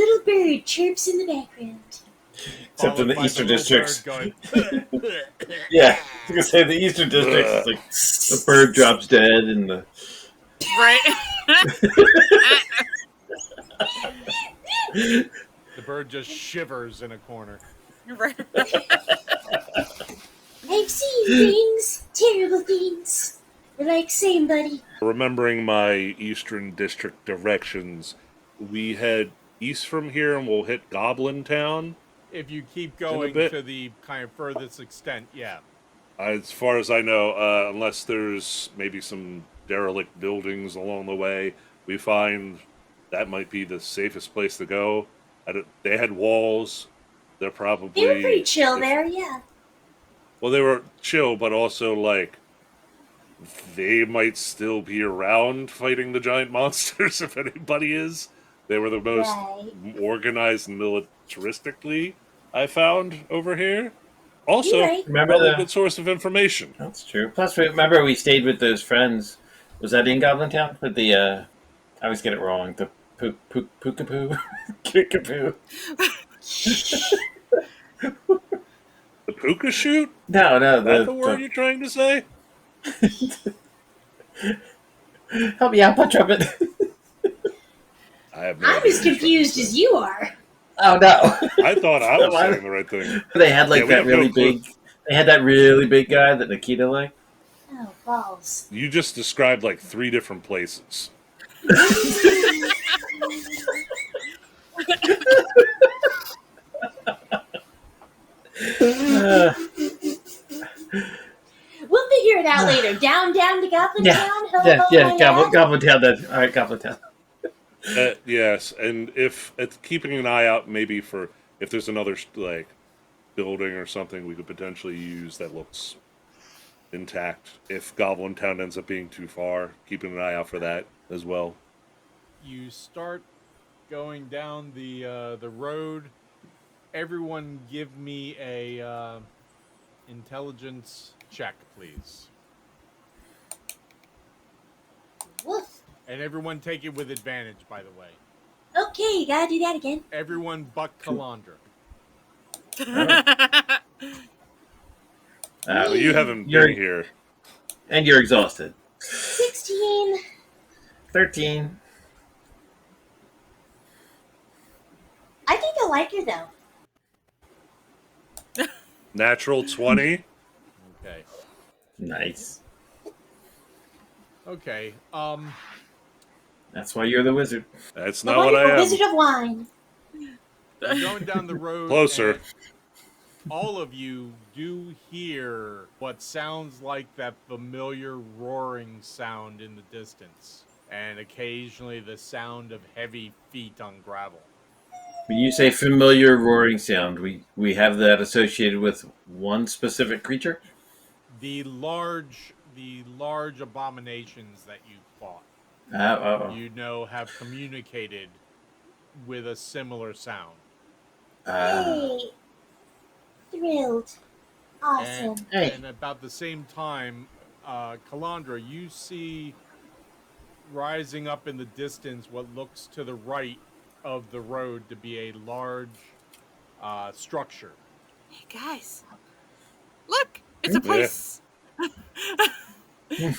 [SPEAKER 2] Little bird chirps in the background.
[SPEAKER 5] Except in the Eastern districts.
[SPEAKER 1] Going,
[SPEAKER 5] Yeah, I was gonna say the Eastern districts, it's like the bird drops dead and the
[SPEAKER 4] Right.
[SPEAKER 1] the bird just shivers in a corner.
[SPEAKER 4] Right.
[SPEAKER 2] I've seen things, terrible things. They're like, same, buddy.
[SPEAKER 3] Remembering my Eastern District directions, we head east from here and we'll hit Goblintown.
[SPEAKER 1] If you keep going to the kind of furthest extent, yeah.
[SPEAKER 3] As far as I know, unless there's maybe some derelict buildings along the way, we find that might be the safest place to go. They had walls. They're probably...
[SPEAKER 2] They were pretty chill there, yeah.
[SPEAKER 3] Well, they were chill, but also, like, they might still be around fighting the giant monsters if anybody is. They were the most organized militaristically, I found, over here. Also,
[SPEAKER 5] remember
[SPEAKER 3] a good source of information.
[SPEAKER 5] That's true. Plus, remember we stayed with those friends. Was that in Goblintown? With the, I always get it wrong. The Pookapoo? Kickapoo?
[SPEAKER 3] The puka shoot?
[SPEAKER 5] No.
[SPEAKER 3] Is that the word you're trying to say?
[SPEAKER 5] Help me out, Punch Trumpet.
[SPEAKER 2] I'm as confused as you are.
[SPEAKER 5] Oh no!
[SPEAKER 3] I thought I was saying the right thing.
[SPEAKER 5] They had like that really big. They had that really big guy that Nikita liked.
[SPEAKER 2] Oh balls!
[SPEAKER 3] You just described like 3 different places.
[SPEAKER 2] We'll figure it out later. Down to Goblintown.
[SPEAKER 5] Yeah. Goblintown. All right, Goblintown.
[SPEAKER 3] Yes, and if it's keeping an eye out, maybe for if there's another like building or something we could potentially use that looks intact. If Goblintown ends up being too far, keeping an eye out for that as well.
[SPEAKER 1] You start going down the road. Everyone, give me a intelligence check, please.
[SPEAKER 2] Woof.
[SPEAKER 1] And everyone take it with advantage, by the way.
[SPEAKER 2] Okay, you gotta do that again.
[SPEAKER 1] Everyone but Calandra.
[SPEAKER 3] You haven't been here.
[SPEAKER 5] And you're exhausted.
[SPEAKER 2] 16.
[SPEAKER 5] 13.
[SPEAKER 2] I think I like her, though.
[SPEAKER 3] Natural 20.
[SPEAKER 1] Okay.
[SPEAKER 5] Nice.
[SPEAKER 1] Okay.
[SPEAKER 5] That's why you're the wizard.
[SPEAKER 3] That's not what I am.
[SPEAKER 2] Wizard of wine.
[SPEAKER 1] You're going down the road.
[SPEAKER 3] Closer.
[SPEAKER 1] All of you do hear what sounds like that familiar roaring sound in the distance, and occasionally the sound of heavy feet on gravel.
[SPEAKER 5] When you say familiar roaring sound, we have that associated with one specific creature?
[SPEAKER 1] The large abominations that you fought, you know, have communicated with a similar sound.
[SPEAKER 2] Hey, thrilled, awesome.
[SPEAKER 1] And about the same time, Calandra, you see rising up in the distance what looks to the right of the road to be a large structure.
[SPEAKER 4] Hey guys, look! It's a place. It's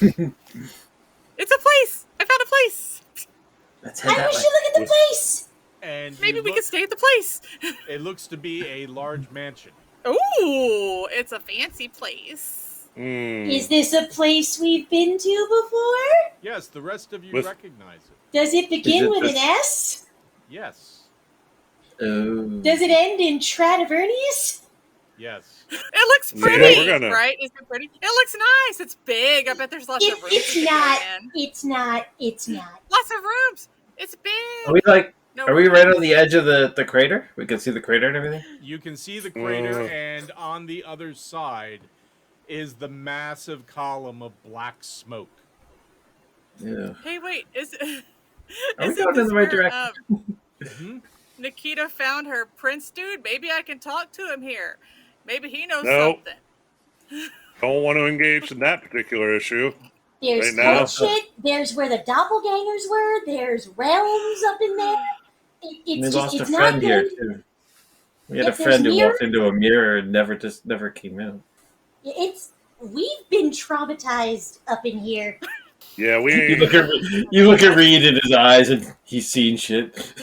[SPEAKER 4] a place. I found a place.
[SPEAKER 5] Let's head
[SPEAKER 2] I
[SPEAKER 5] that
[SPEAKER 2] wish
[SPEAKER 5] way.
[SPEAKER 2] you look at the place.
[SPEAKER 1] And
[SPEAKER 4] maybe we could stay at the place.
[SPEAKER 1] It looks to be a large mansion.
[SPEAKER 4] Ooh, it's a fancy place.
[SPEAKER 2] Is this a place we've been to before?
[SPEAKER 1] Yes, the rest of you recognize it.
[SPEAKER 2] Does it begin with an S?
[SPEAKER 1] Yes.
[SPEAKER 2] Does it end in Tradivernius?
[SPEAKER 1] Yes.
[SPEAKER 4] It looks pretty, right? Is it pretty? It looks nice. It's big. I bet there's lots of rooms.
[SPEAKER 2] It's not.
[SPEAKER 4] Lots of rooms. It's big.
[SPEAKER 5] Are we right on the edge of the crater? We can see the crater and everything?
[SPEAKER 1] You can see the crater, and on the other side is the massive column of black smoke.
[SPEAKER 5] Yeah.
[SPEAKER 4] Hey, wait.
[SPEAKER 5] Are we going in the right direction?
[SPEAKER 4] Nikita found her prince dude. Maybe I can talk to him here. Maybe he knows something.
[SPEAKER 3] Don't want to engage in that particular issue.
[SPEAKER 2] There's cult shit. There's where the doppelgangers were. There's realms up in there.
[SPEAKER 5] We lost a friend here too. We had a friend who walked into a mirror and never came out.
[SPEAKER 2] We've been traumatized up in here.
[SPEAKER 3] Yeah,
[SPEAKER 5] you look at Reed in his eyes and he's seen shit.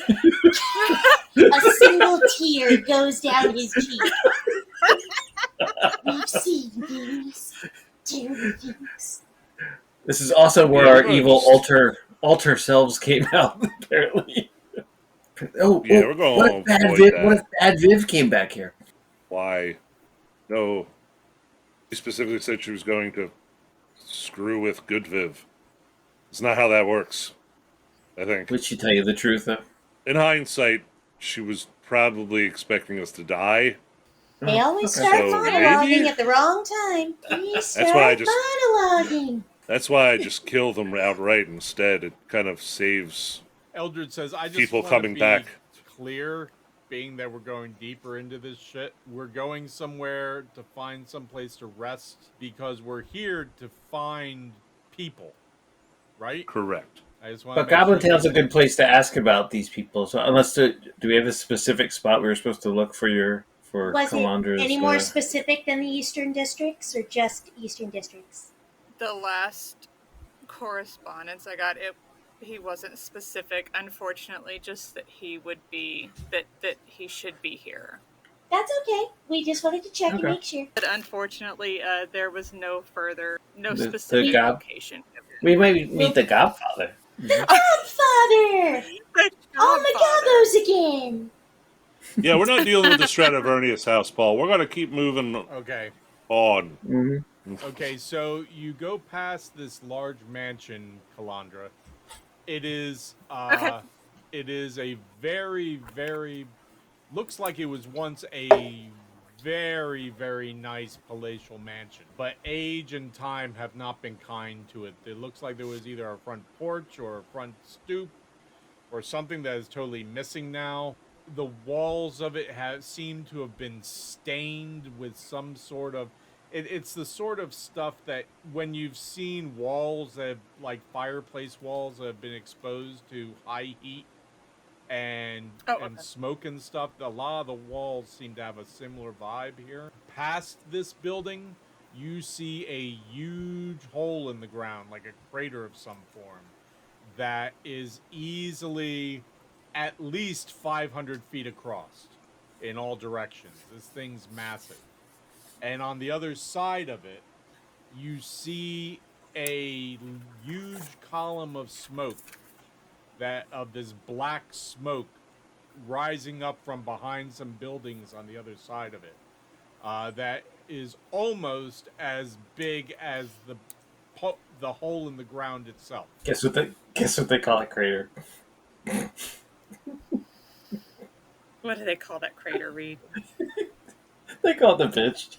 [SPEAKER 2] A single tear goes down his cheek. We've seen things. Terrible things.
[SPEAKER 5] This is also where our evil alter selves came out, apparently.
[SPEAKER 3] We're going.
[SPEAKER 5] What if Bad Viv came back here?
[SPEAKER 3] Why? No. She specifically said she was going to screw with Good Viv. It's not how that works, I think.
[SPEAKER 5] Would she tell you the truth, though?
[SPEAKER 3] In hindsight, she was probably expecting us to die.
[SPEAKER 2] They always start monologuing at the wrong time. Monologuing.
[SPEAKER 3] That's why I just kill them outright instead. It kind of saves
[SPEAKER 1] Eldred says, I just
[SPEAKER 3] people
[SPEAKER 1] want
[SPEAKER 3] coming
[SPEAKER 1] to be
[SPEAKER 3] back.
[SPEAKER 1] Clear, being that we're going deeper into this shit. We're going somewhere to find some place to rest because we're here to find people, right?
[SPEAKER 3] Correct.
[SPEAKER 5] But Goblintown's a good place to ask about these people. So do we have a specific spot we were supposed to look for Calandra's?
[SPEAKER 2] Any more specific than the Eastern Districts or just Eastern Districts?
[SPEAKER 4] The last correspondence I got, he wasn't specific, unfortunately, just that he would be, that he should be here.
[SPEAKER 2] That's okay. We just wanted to check and make sure.
[SPEAKER 4] But unfortunately, there was no specific location.
[SPEAKER 5] We might meet the Godfather.
[SPEAKER 2] The Godfather! Oh my God, those again!
[SPEAKER 3] Yeah, we're not dealing with the Stradivernius house, Paul. We're going to keep moving on.
[SPEAKER 5] Mm-hmm.
[SPEAKER 1] Okay, so you go past this large mansion, Calandra. It is a very, very, looks like it was once a very, very nice palatial mansion. But age and time have not been kind to it. It looks like there was either a front porch or a front stoop or something that is totally missing now. The walls of it seem to have been stained with some sort of... It's the sort of stuff that when you've seen walls that have, like fireplace walls that have been exposed to high heat and smoke and stuff, a lot of the walls seem to have a similar vibe here. Past this building, you see a huge hole in the ground, like a crater of some form, that is easily at least 500 feet across in all directions. This thing's massive. And on the other side of it, you see a huge column of smoke, of this black smoke rising up from behind some buildings on the other side of it. That is almost as big as the hole in the ground itself.
[SPEAKER 5] Guess what they call a crater.
[SPEAKER 4] What do they call that crater, Reed?
[SPEAKER 5] They call it the bitch.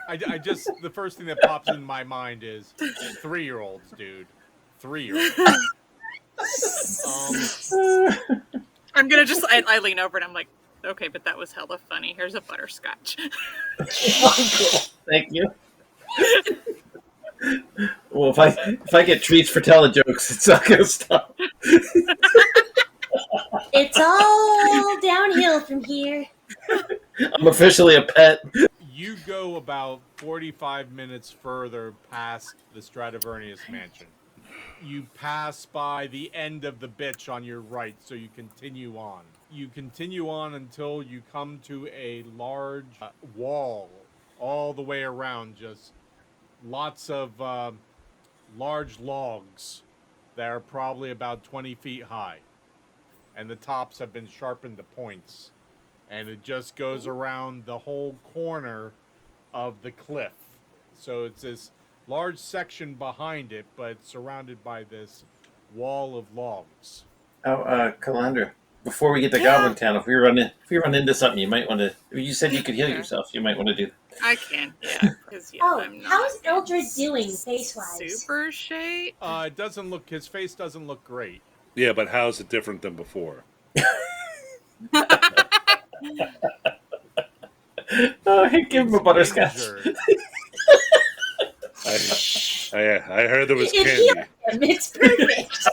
[SPEAKER 1] I just, the first thing that pops in my mind is 3-year-olds, dude. 3-year-olds.
[SPEAKER 4] I'm gonna I lean over and I'm like, okay, but that was hella funny. Here's a butterscotch.
[SPEAKER 5] Cool. Thank you. Well, if I get treats for telling jokes, it's not gonna stop.
[SPEAKER 2] It's all downhill from here.
[SPEAKER 5] I'm officially a pet.
[SPEAKER 1] You go about 45 minutes further past the Stradivernius mansion. you pass by the end of the bitch on your right, so you continue on. You continue on until you come to a large wall all the way around, just lots of large logs that are probably about 20 feet high. And the tops have been sharpened to points. And it just goes around the whole corner of the cliff. So it's this large section behind it, but it's surrounded by this wall of logs.
[SPEAKER 5] Oh, Calandra, before we get to Goblintown, if we run into something, you might want to. You said you could heal yourself. You might want to do that.
[SPEAKER 4] I can, yeah.
[SPEAKER 2] How's Eldred doing face-wise?
[SPEAKER 4] Super shape?
[SPEAKER 1] It doesn't look. His face doesn't look great.
[SPEAKER 3] Yeah, but how is it different than before?
[SPEAKER 5] Oh, hey, give him a butterscotch.
[SPEAKER 3] I heard there was candy.
[SPEAKER 2] It's perfect.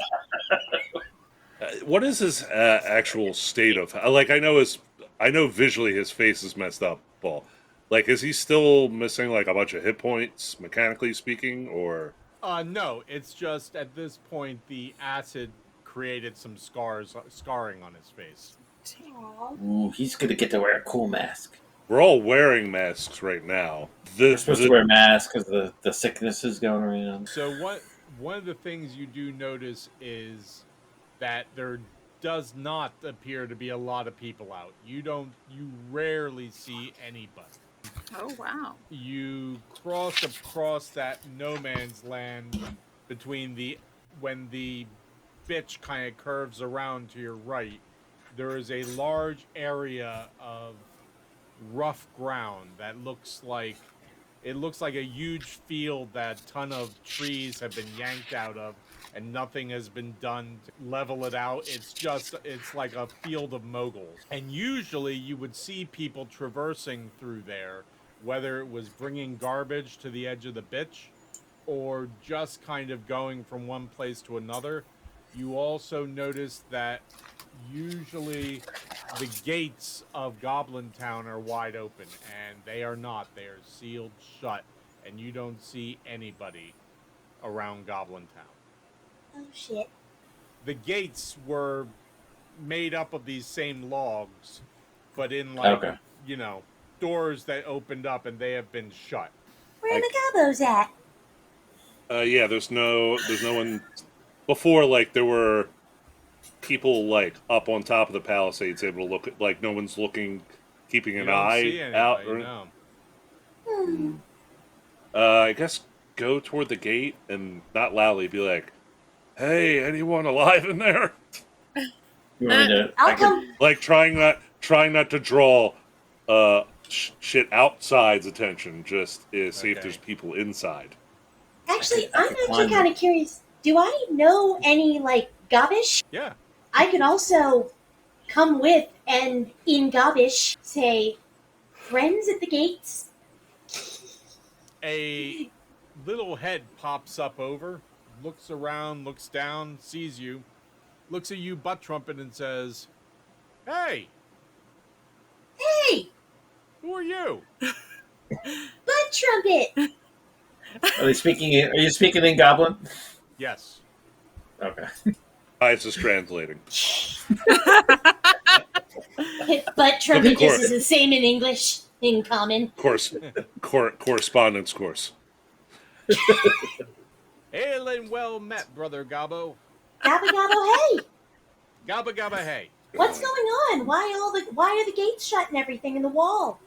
[SPEAKER 3] What is his actual state of? Like, I know visually his face is messed up, Paul. Like, is he still missing like a bunch of hit points, mechanically speaking, or?
[SPEAKER 1] No. It's just at this point the acid created some scarring on his face.
[SPEAKER 5] Ooh, he's gonna get to wear a cool mask.
[SPEAKER 3] We're all wearing masks right now.
[SPEAKER 5] We're supposed to wear masks because the sickness is going around.
[SPEAKER 1] So one of the things you do notice is that there does not appear to be a lot of people out. You rarely see anybody.
[SPEAKER 4] Oh, wow.
[SPEAKER 1] You cross across that no man's land between when the bitch kind of curves around to your right. There is a large area of rough ground that looks like a huge field that a ton of trees have been yanked out of, and nothing has been done to level it out. It's like a field of moguls. And usually you would see people traversing through there, whether it was bringing garbage to the edge of the bitch or just kind of going from one place to another. You also notice that usually the gates of Goblintown are wide open, and they are not. They are sealed shut, and you don't see anybody around Goblintown.
[SPEAKER 2] Oh, shit.
[SPEAKER 1] The gates were made up of these same logs, but in like, doors that opened up, and they have been shut.
[SPEAKER 2] Where are the gobos at?
[SPEAKER 3] Yeah, there's no one. Before, like, there were people like up on top of the palisades able to look at, like, no one's looking, keeping an eye out.
[SPEAKER 2] No.
[SPEAKER 3] I guess go toward the gate and not loudly be like, "Hey, anyone alive in there?"
[SPEAKER 5] You want me to?
[SPEAKER 2] I'll come.
[SPEAKER 3] Like trying not to draw shit outside's attention. Just see if there's people inside.
[SPEAKER 2] Actually, I'm actually kind of curious. Do I know any like Gobbish?
[SPEAKER 1] Yeah.
[SPEAKER 2] I could also come with and in Gobbish say, "Friends at the gates."
[SPEAKER 1] A little head pops up over, looks around, looks down, sees you, looks at you, butt trumpet, and says, "Hey,
[SPEAKER 2] Hey,
[SPEAKER 1] who are you?"
[SPEAKER 2] butt trumpet.
[SPEAKER 5] Are you speaking in Goblin?
[SPEAKER 1] Yes.
[SPEAKER 5] Okay.
[SPEAKER 3] It's just translating.
[SPEAKER 2] Butt trumpet just is the same in English, in common.
[SPEAKER 3] Correspondence course.
[SPEAKER 1] Hail and well met, brother Gobbo.
[SPEAKER 2] Gabba gabba hey.
[SPEAKER 1] Gabba gabba hey.
[SPEAKER 2] What's going on? Why are the gates shut and everything in the wall?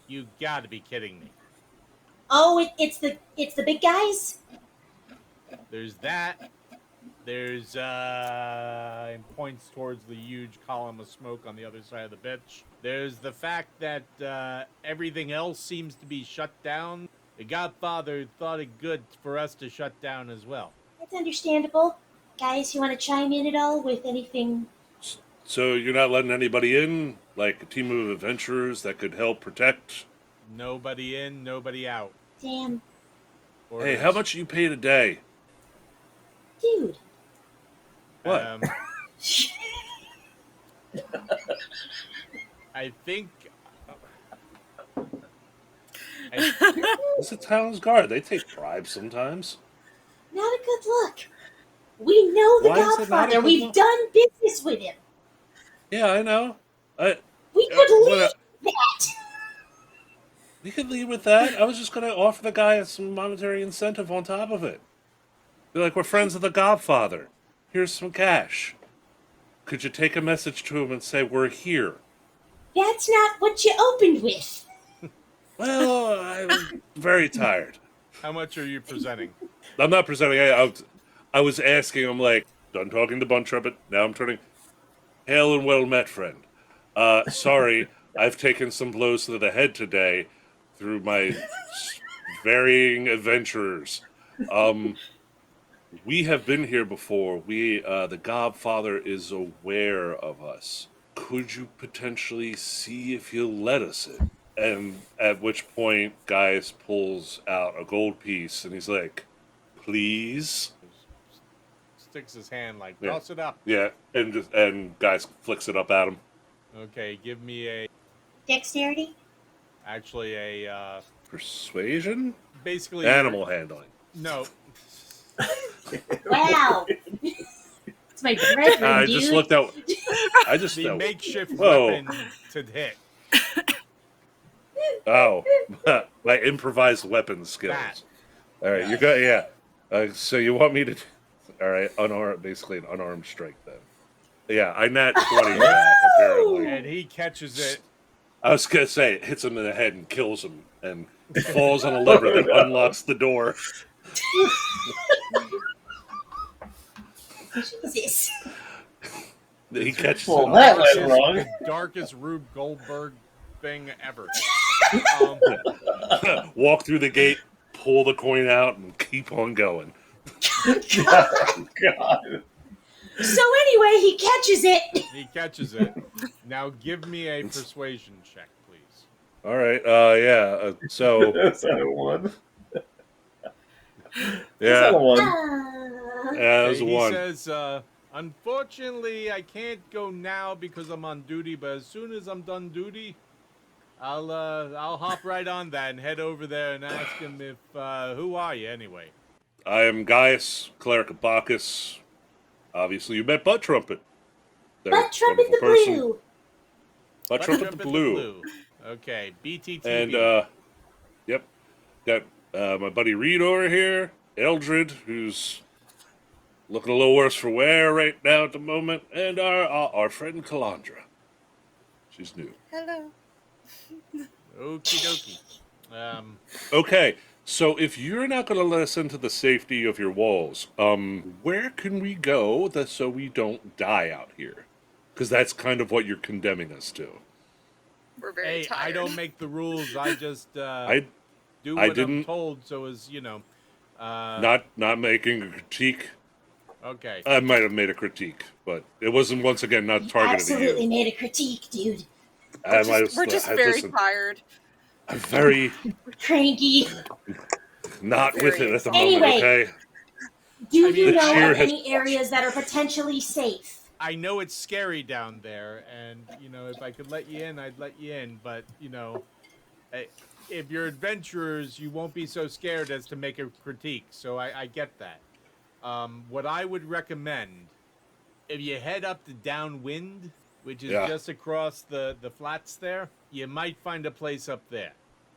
[SPEAKER 1] You gotta be kidding me.
[SPEAKER 2] Oh, it's the big guys?
[SPEAKER 1] There's that. There's and points towards the huge column of smoke on the other side of the bitch. There's the fact that everything else seems to be shut down. The Godfather thought it good for us to shut down as well.
[SPEAKER 2] That's understandable. Guys, you want to chime in at all with anything?
[SPEAKER 3] So you're not letting anybody in, like a team of adventurers that could help protect?
[SPEAKER 1] Nobody in, nobody out.
[SPEAKER 2] Damn.
[SPEAKER 3] Hey, how much you paid a day?
[SPEAKER 2] Dude.
[SPEAKER 3] What?
[SPEAKER 1] I think...
[SPEAKER 3] It's a town's guard. They take bribes sometimes.
[SPEAKER 2] Not a good look. We know the
[SPEAKER 3] Why is it not a
[SPEAKER 2] Godfather.
[SPEAKER 3] good
[SPEAKER 2] We've
[SPEAKER 3] look?
[SPEAKER 2] done business with him.
[SPEAKER 3] Yeah, I know.
[SPEAKER 2] We could leave
[SPEAKER 3] what-
[SPEAKER 2] that.
[SPEAKER 3] We could leave with that. I was just going to offer the guy some monetary incentive on top of it. Be like, we're friends of the Godfather. Here's some cash. Could you take a message to him and say, we're here?
[SPEAKER 2] That's not what you opened with.
[SPEAKER 3] Well, I'm very tired.
[SPEAKER 1] How much are you presenting?
[SPEAKER 3] I'm not presenting. I was asking him, like, done talking to Bun Trumpet. Now I'm turning. Hail and well met, friend. Sorry, I've taken some blows to the head today through my varying adventures. We have been here before. The Godfather is aware of us. Could you potentially see if he'll let us in? And at which point, Gaius pulls out a gold piece, and he's like, please?
[SPEAKER 1] Sticks his hand like,
[SPEAKER 3] Yeah.
[SPEAKER 1] toss it up.
[SPEAKER 3] Yeah, and Gaius flicks it up at him.
[SPEAKER 1] Okay, give me
[SPEAKER 2] Dexterity?
[SPEAKER 1] actually a,
[SPEAKER 3] Persuasion?
[SPEAKER 1] basically...
[SPEAKER 3] Animal handling.
[SPEAKER 1] No.
[SPEAKER 2] Wow. It's my brethren,
[SPEAKER 3] I
[SPEAKER 2] dude.
[SPEAKER 3] just looked out. I just
[SPEAKER 1] The makeshift
[SPEAKER 3] Whoa.
[SPEAKER 1] weapon to hit.
[SPEAKER 3] Oh, my improvised weapon skills.
[SPEAKER 1] That.
[SPEAKER 3] All right, you got so you want me to? All right, basically an unarmed strike then. Yeah, I nat 20 that apparently.
[SPEAKER 1] And he catches it.
[SPEAKER 3] I was gonna say it hits him in the head and kills him, and falls on a lever that unlocks the door.
[SPEAKER 2] Jesus.
[SPEAKER 3] He catches
[SPEAKER 5] Well,
[SPEAKER 3] it.
[SPEAKER 5] that went wrong.
[SPEAKER 1] The darkest Rube Goldberg thing ever.
[SPEAKER 3] Walk through the gate, pull the coin out, and keep on going.
[SPEAKER 5] God.
[SPEAKER 2] So anyway, he catches it.
[SPEAKER 1] He catches it. Now give me a persuasion check, please.
[SPEAKER 3] All right, so
[SPEAKER 5] Is that a one? Is that
[SPEAKER 3] yeah,
[SPEAKER 5] a one?
[SPEAKER 3] that was a
[SPEAKER 1] he
[SPEAKER 3] one.
[SPEAKER 1] says, unfortunately, I can't go now because I'm on duty, but as soon as I'm done duty, I'll hop right on that and head over there and ask him if, who are you anyway?
[SPEAKER 3] I am Gaius, cleric of Bacchus. Obviously, you met Butt Trumpet. They're
[SPEAKER 2] Butt Trumpet
[SPEAKER 3] wonderful
[SPEAKER 2] the
[SPEAKER 3] person.
[SPEAKER 2] Blue.
[SPEAKER 3] Butt Trumpet the Blue.
[SPEAKER 1] Okay, BTTV.
[SPEAKER 3] And, yep. Got my buddy Reed over here. Eldred, who's looking a little worse for wear right now at the moment. And our friend Calandra. She's new.
[SPEAKER 4] Hello.
[SPEAKER 1] Okie dokie.
[SPEAKER 3] Okay, so if you're not going to let us into the safety of your walls, where can we go so we don't die out here? Because that's kind of what you're condemning us to.
[SPEAKER 4] We're very
[SPEAKER 1] Hey,
[SPEAKER 4] tired.
[SPEAKER 1] I don't make the rules. I just do
[SPEAKER 3] I
[SPEAKER 1] what I'm
[SPEAKER 3] didn't-
[SPEAKER 1] told. So as
[SPEAKER 3] Not making a critique.
[SPEAKER 1] okay.
[SPEAKER 3] I might have made a critique, but it wasn't, once again, not targeted at
[SPEAKER 2] Absolutely
[SPEAKER 3] you.
[SPEAKER 2] made a critique, dude.
[SPEAKER 4] We're just very tired.
[SPEAKER 3] I'm very
[SPEAKER 2] We're cranky.
[SPEAKER 3] not with it at the moment,
[SPEAKER 2] Anyway.
[SPEAKER 3] okay?
[SPEAKER 2] Do
[SPEAKER 1] I mean,
[SPEAKER 2] you
[SPEAKER 1] the
[SPEAKER 2] know
[SPEAKER 3] cheer
[SPEAKER 2] of
[SPEAKER 3] has-
[SPEAKER 2] any areas that are potentially safe?
[SPEAKER 1] I know it's scary down there, and if I could let you in, I'd let you in. But if you're adventurers, you won't be so scared as to make a critique. So I get that. What I would recommend, if you head up to Downwind, which is
[SPEAKER 3] Yeah.
[SPEAKER 1] just across the flats there, you might find a place up there.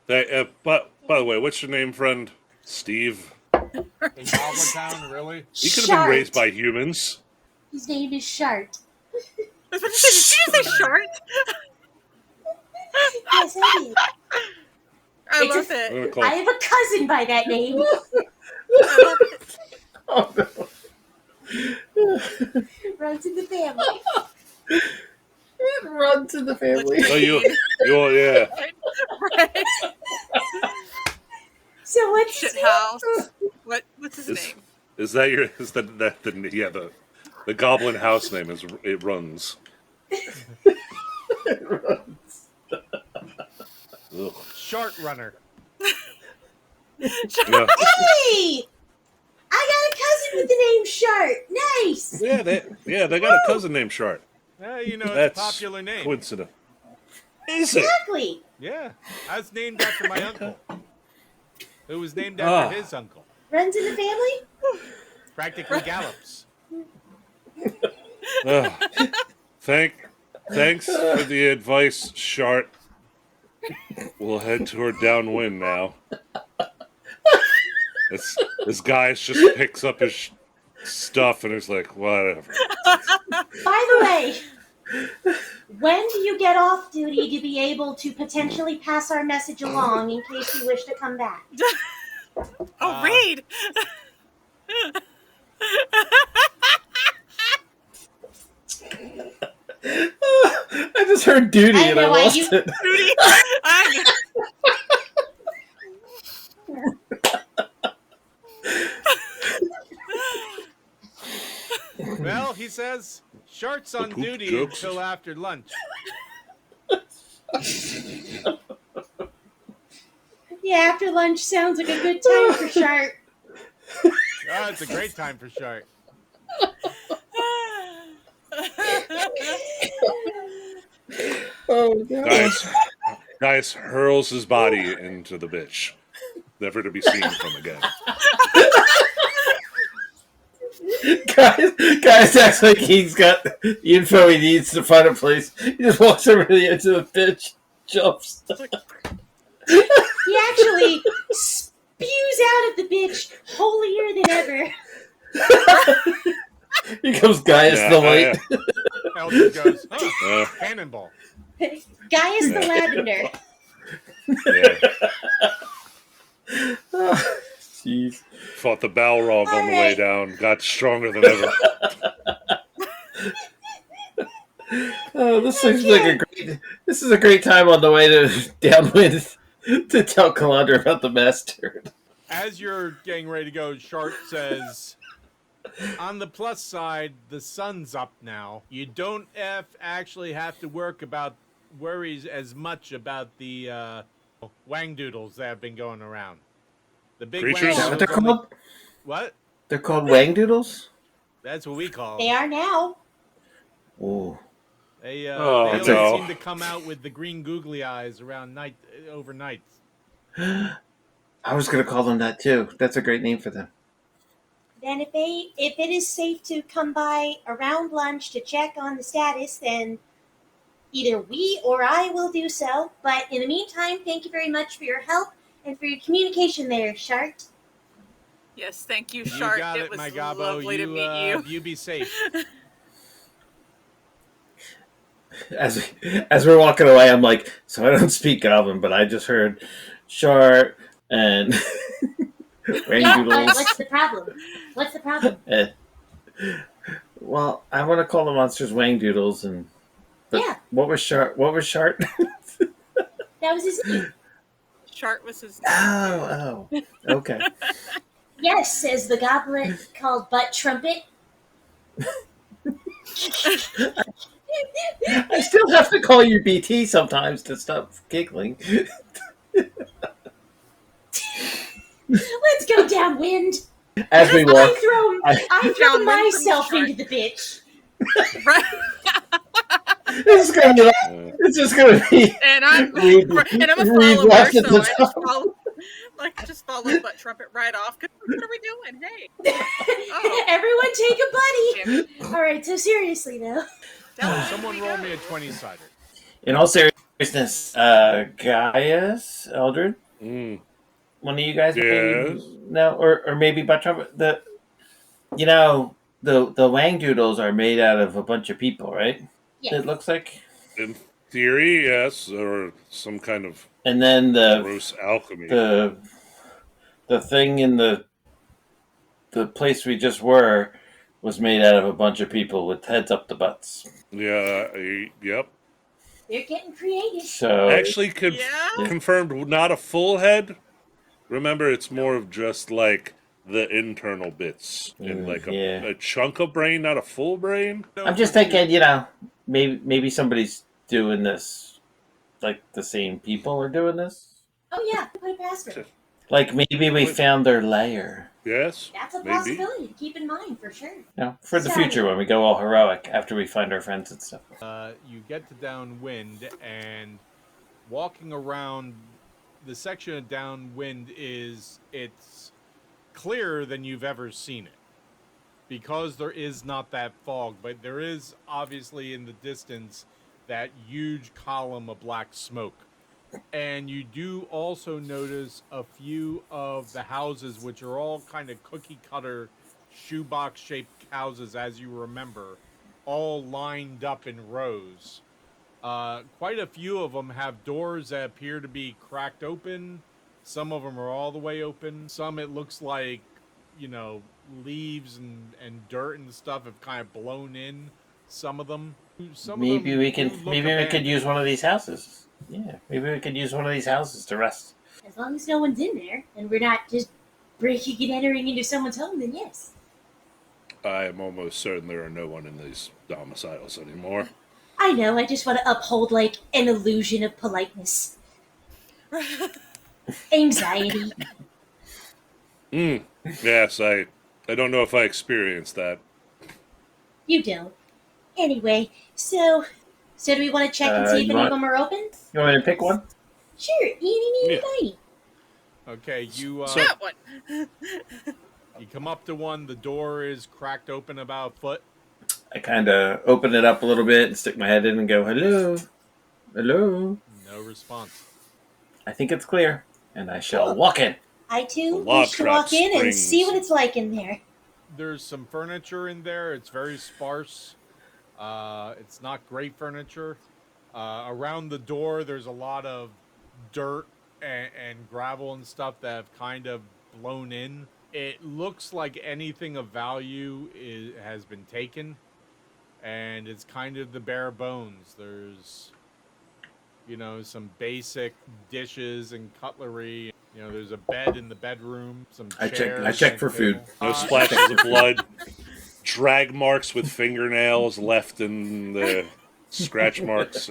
[SPEAKER 3] But by the way, what's your name, friend? Steve.
[SPEAKER 1] In Goblintown, really?
[SPEAKER 3] He could have been
[SPEAKER 2] Shart.
[SPEAKER 3] raised by humans.
[SPEAKER 2] His name is Shart.
[SPEAKER 4] I was about to say, did you say short?
[SPEAKER 2] Yes, I did.
[SPEAKER 4] I
[SPEAKER 2] It's
[SPEAKER 4] love
[SPEAKER 2] a-
[SPEAKER 3] I'm
[SPEAKER 4] it.
[SPEAKER 3] gonna call
[SPEAKER 2] I have a cousin by that name.
[SPEAKER 4] I love it.
[SPEAKER 5] Oh, no.
[SPEAKER 2] Runs in the family.
[SPEAKER 5] Run to the family.
[SPEAKER 3] Oh, yeah.
[SPEAKER 4] Right.
[SPEAKER 2] So what's his
[SPEAKER 4] Shit
[SPEAKER 2] name?
[SPEAKER 4] house. What's his
[SPEAKER 3] Is-
[SPEAKER 4] name?
[SPEAKER 3] Is the Goblin house name is it runs. Ugh.
[SPEAKER 1] Shart Runner.
[SPEAKER 3] Yeah.
[SPEAKER 2] Hey! I got a cousin with the name Shart. Nice.
[SPEAKER 3] They got a cousin named Shart.
[SPEAKER 1] It's
[SPEAKER 3] That's
[SPEAKER 1] a popular name.
[SPEAKER 3] coincident. Is it?
[SPEAKER 2] Exactly.
[SPEAKER 1] Yeah, I was named after my uncle, who was named after his uncle.
[SPEAKER 2] Runs in the family?
[SPEAKER 1] Practically gallops.
[SPEAKER 3] Thanks for the advice, Shart. We'll head toward downwind now. This guy just picks up his stuff and is like, whatever.
[SPEAKER 2] By the way, when do you get off duty to be able to potentially pass our message along in case you wish to come back?
[SPEAKER 4] Reed!
[SPEAKER 5] I just heard duty and I lost it.
[SPEAKER 4] Duty!
[SPEAKER 1] Well, he says, Shart's on duty
[SPEAKER 3] jokes.
[SPEAKER 1] until after lunch.
[SPEAKER 2] Yeah, after lunch sounds like a good time for Shart.
[SPEAKER 1] Oh, it's a great time for Shart.
[SPEAKER 5] Oh, God.
[SPEAKER 3] Guys hurls his body into the bitch, never to be seen from again.
[SPEAKER 5] Guys acts like he's got the info he needs to find a place. He just walks over to the edge of the pitch, jumps.
[SPEAKER 2] He actually spews out of the bitch holier than ever.
[SPEAKER 5] Here comes Gaius the White.
[SPEAKER 1] Eldred goes, cannonball.
[SPEAKER 2] Gaius the Lavender.
[SPEAKER 5] Oh, jeez.
[SPEAKER 3] Fought the Balrog on the way down. Got stronger than ever.
[SPEAKER 5] Oh, this seems like a great. This is a great time on the way to downwind to tell Calandra about the master.
[SPEAKER 1] As you're getting ready to go, Shart says, on the plus side, the sun's up now. You don't actually have to worries as much about the wangdoodles that have been going around. The big
[SPEAKER 3] Creatures?
[SPEAKER 5] Is that what they're called?
[SPEAKER 1] What?
[SPEAKER 5] They're called wangdoodles?
[SPEAKER 1] That's what we call
[SPEAKER 2] They
[SPEAKER 1] them.
[SPEAKER 2] are now.
[SPEAKER 5] Ooh.
[SPEAKER 1] They
[SPEAKER 3] no.
[SPEAKER 1] only seem to come out with the green googly eyes overnight.
[SPEAKER 5] I was going to call them that too. That's a great name for them.
[SPEAKER 2] Then if it is safe to come by around lunch to check on the status, then either we or I will do so. But in the meantime, thank you very much for your help and for your communication there, Shart.
[SPEAKER 4] Yes, thank you,
[SPEAKER 1] You
[SPEAKER 4] Shart.
[SPEAKER 1] got
[SPEAKER 4] It
[SPEAKER 1] it,
[SPEAKER 4] was
[SPEAKER 1] my Gobbo.
[SPEAKER 4] lovely to meet you.
[SPEAKER 1] You be safe.
[SPEAKER 5] As we're walking away, I'm like, so I don't speak Goblin, but I just heard Shart and wangdoodles.
[SPEAKER 2] What's the problem? What's the problem?
[SPEAKER 5] Well, I want to call the monsters wangdoodles, and
[SPEAKER 2] Yeah.
[SPEAKER 5] What was Shart?
[SPEAKER 2] That was his name.
[SPEAKER 4] Shart was his
[SPEAKER 5] Oh, okay.
[SPEAKER 2] Yes, says the goblin called Butt Trumpet.
[SPEAKER 5] I still have to call you BT sometimes to stop giggling.
[SPEAKER 2] Let's go downwind.
[SPEAKER 5] As we walk,
[SPEAKER 2] I throw
[SPEAKER 4] Downwind
[SPEAKER 2] myself
[SPEAKER 4] from
[SPEAKER 2] into the bitch.
[SPEAKER 4] Right.
[SPEAKER 5] this is gonna be. It's just gonna be.
[SPEAKER 4] And I'm
[SPEAKER 5] Reed-
[SPEAKER 4] a
[SPEAKER 5] Reed
[SPEAKER 4] follower,
[SPEAKER 5] left
[SPEAKER 4] so
[SPEAKER 5] at the
[SPEAKER 4] I
[SPEAKER 5] top.
[SPEAKER 4] just follow Butt Trumpet right off. What are we doing? Hey. Oh.
[SPEAKER 2] Everyone take a buddy.
[SPEAKER 4] Damn it.
[SPEAKER 2] All right, so seriously though.
[SPEAKER 1] Someone roll me a 20-sider.
[SPEAKER 5] In all seriousness, Gaius, Eldred, one of you guys, maybe, no, or maybe Butt Trumpet. The wangdoodles are made out of a bunch of people, right?
[SPEAKER 2] Yeah.
[SPEAKER 5] It looks like.
[SPEAKER 3] In theory, yes, or some kind of
[SPEAKER 5] And then
[SPEAKER 3] gross alchemy.
[SPEAKER 5] the thing in the place we just were was made out of a bunch of people with heads up the butts.
[SPEAKER 3] Yeah, yep.
[SPEAKER 2] They're getting creative.
[SPEAKER 5] So
[SPEAKER 3] Actually, confirmed not a full head. Remember, it's more of just like the internal bits and like a chunk of brain, not a full brain.
[SPEAKER 5] I'm just thinking, maybe somebody's doing this, like the same people are doing this.
[SPEAKER 2] Oh yeah, put it past her.
[SPEAKER 5] Like maybe we found their lair.
[SPEAKER 3] Yes,
[SPEAKER 2] That's a
[SPEAKER 3] maybe.
[SPEAKER 2] possibility to keep in mind for sure.
[SPEAKER 5] For the future when we go all heroic after we find our friends and stuff.
[SPEAKER 1] You get to downwind, and walking around the section of downwind it's clearer than you've ever seen it, because there is not that fog, but there is obviously in the distance that huge column of black smoke. And you do also notice a few of the houses, which are all kind of cookie cutter shoebox shaped houses, as you remember, all lined up in rows. Quite a few of them have doors that appear to be cracked open. Some of them are all the way open. Some it looks like, leaves and dirt and stuff have kind of blown in some of them.
[SPEAKER 5] Maybe we could use one of these houses. Yeah, maybe we could use one of these houses to rest.
[SPEAKER 2] As long as no one's in there and we're not just breaking and entering into someone's home, then yes.
[SPEAKER 3] I am almost certain there are no one in these domiciles anymore.
[SPEAKER 2] I know, I just want to uphold, an illusion of politeness. Anxiety.
[SPEAKER 3] Yes, I don't know if I experienced that.
[SPEAKER 2] You don't. Anyway, so do we want to check and see if any of them are open?
[SPEAKER 5] You want me to pick one?
[SPEAKER 2] Sure, eeny, miny.
[SPEAKER 1] Okay, you
[SPEAKER 4] That one.
[SPEAKER 1] you come up to one, the door is cracked open about a foot.
[SPEAKER 5] I kind of open it up a little bit and stick my head in and go, hello, hello.
[SPEAKER 1] No response.
[SPEAKER 5] I think it's clear, and I shall walk in.
[SPEAKER 2] I too wish to walk in and see what it's like in there.
[SPEAKER 1] There's some furniture in there. It's very sparse. It's not great furniture. Around the door, there's a lot of dirt and gravel and stuff that have kind of blown in. It looks like anything of value has been taken, and it's kind of the bare bones. There's, some basic dishes and cutlery. There's a bed in the bedroom, some chairs.
[SPEAKER 5] I check for food.
[SPEAKER 3] No splashes of blood. Drag marks with fingernails left in the scratch marks.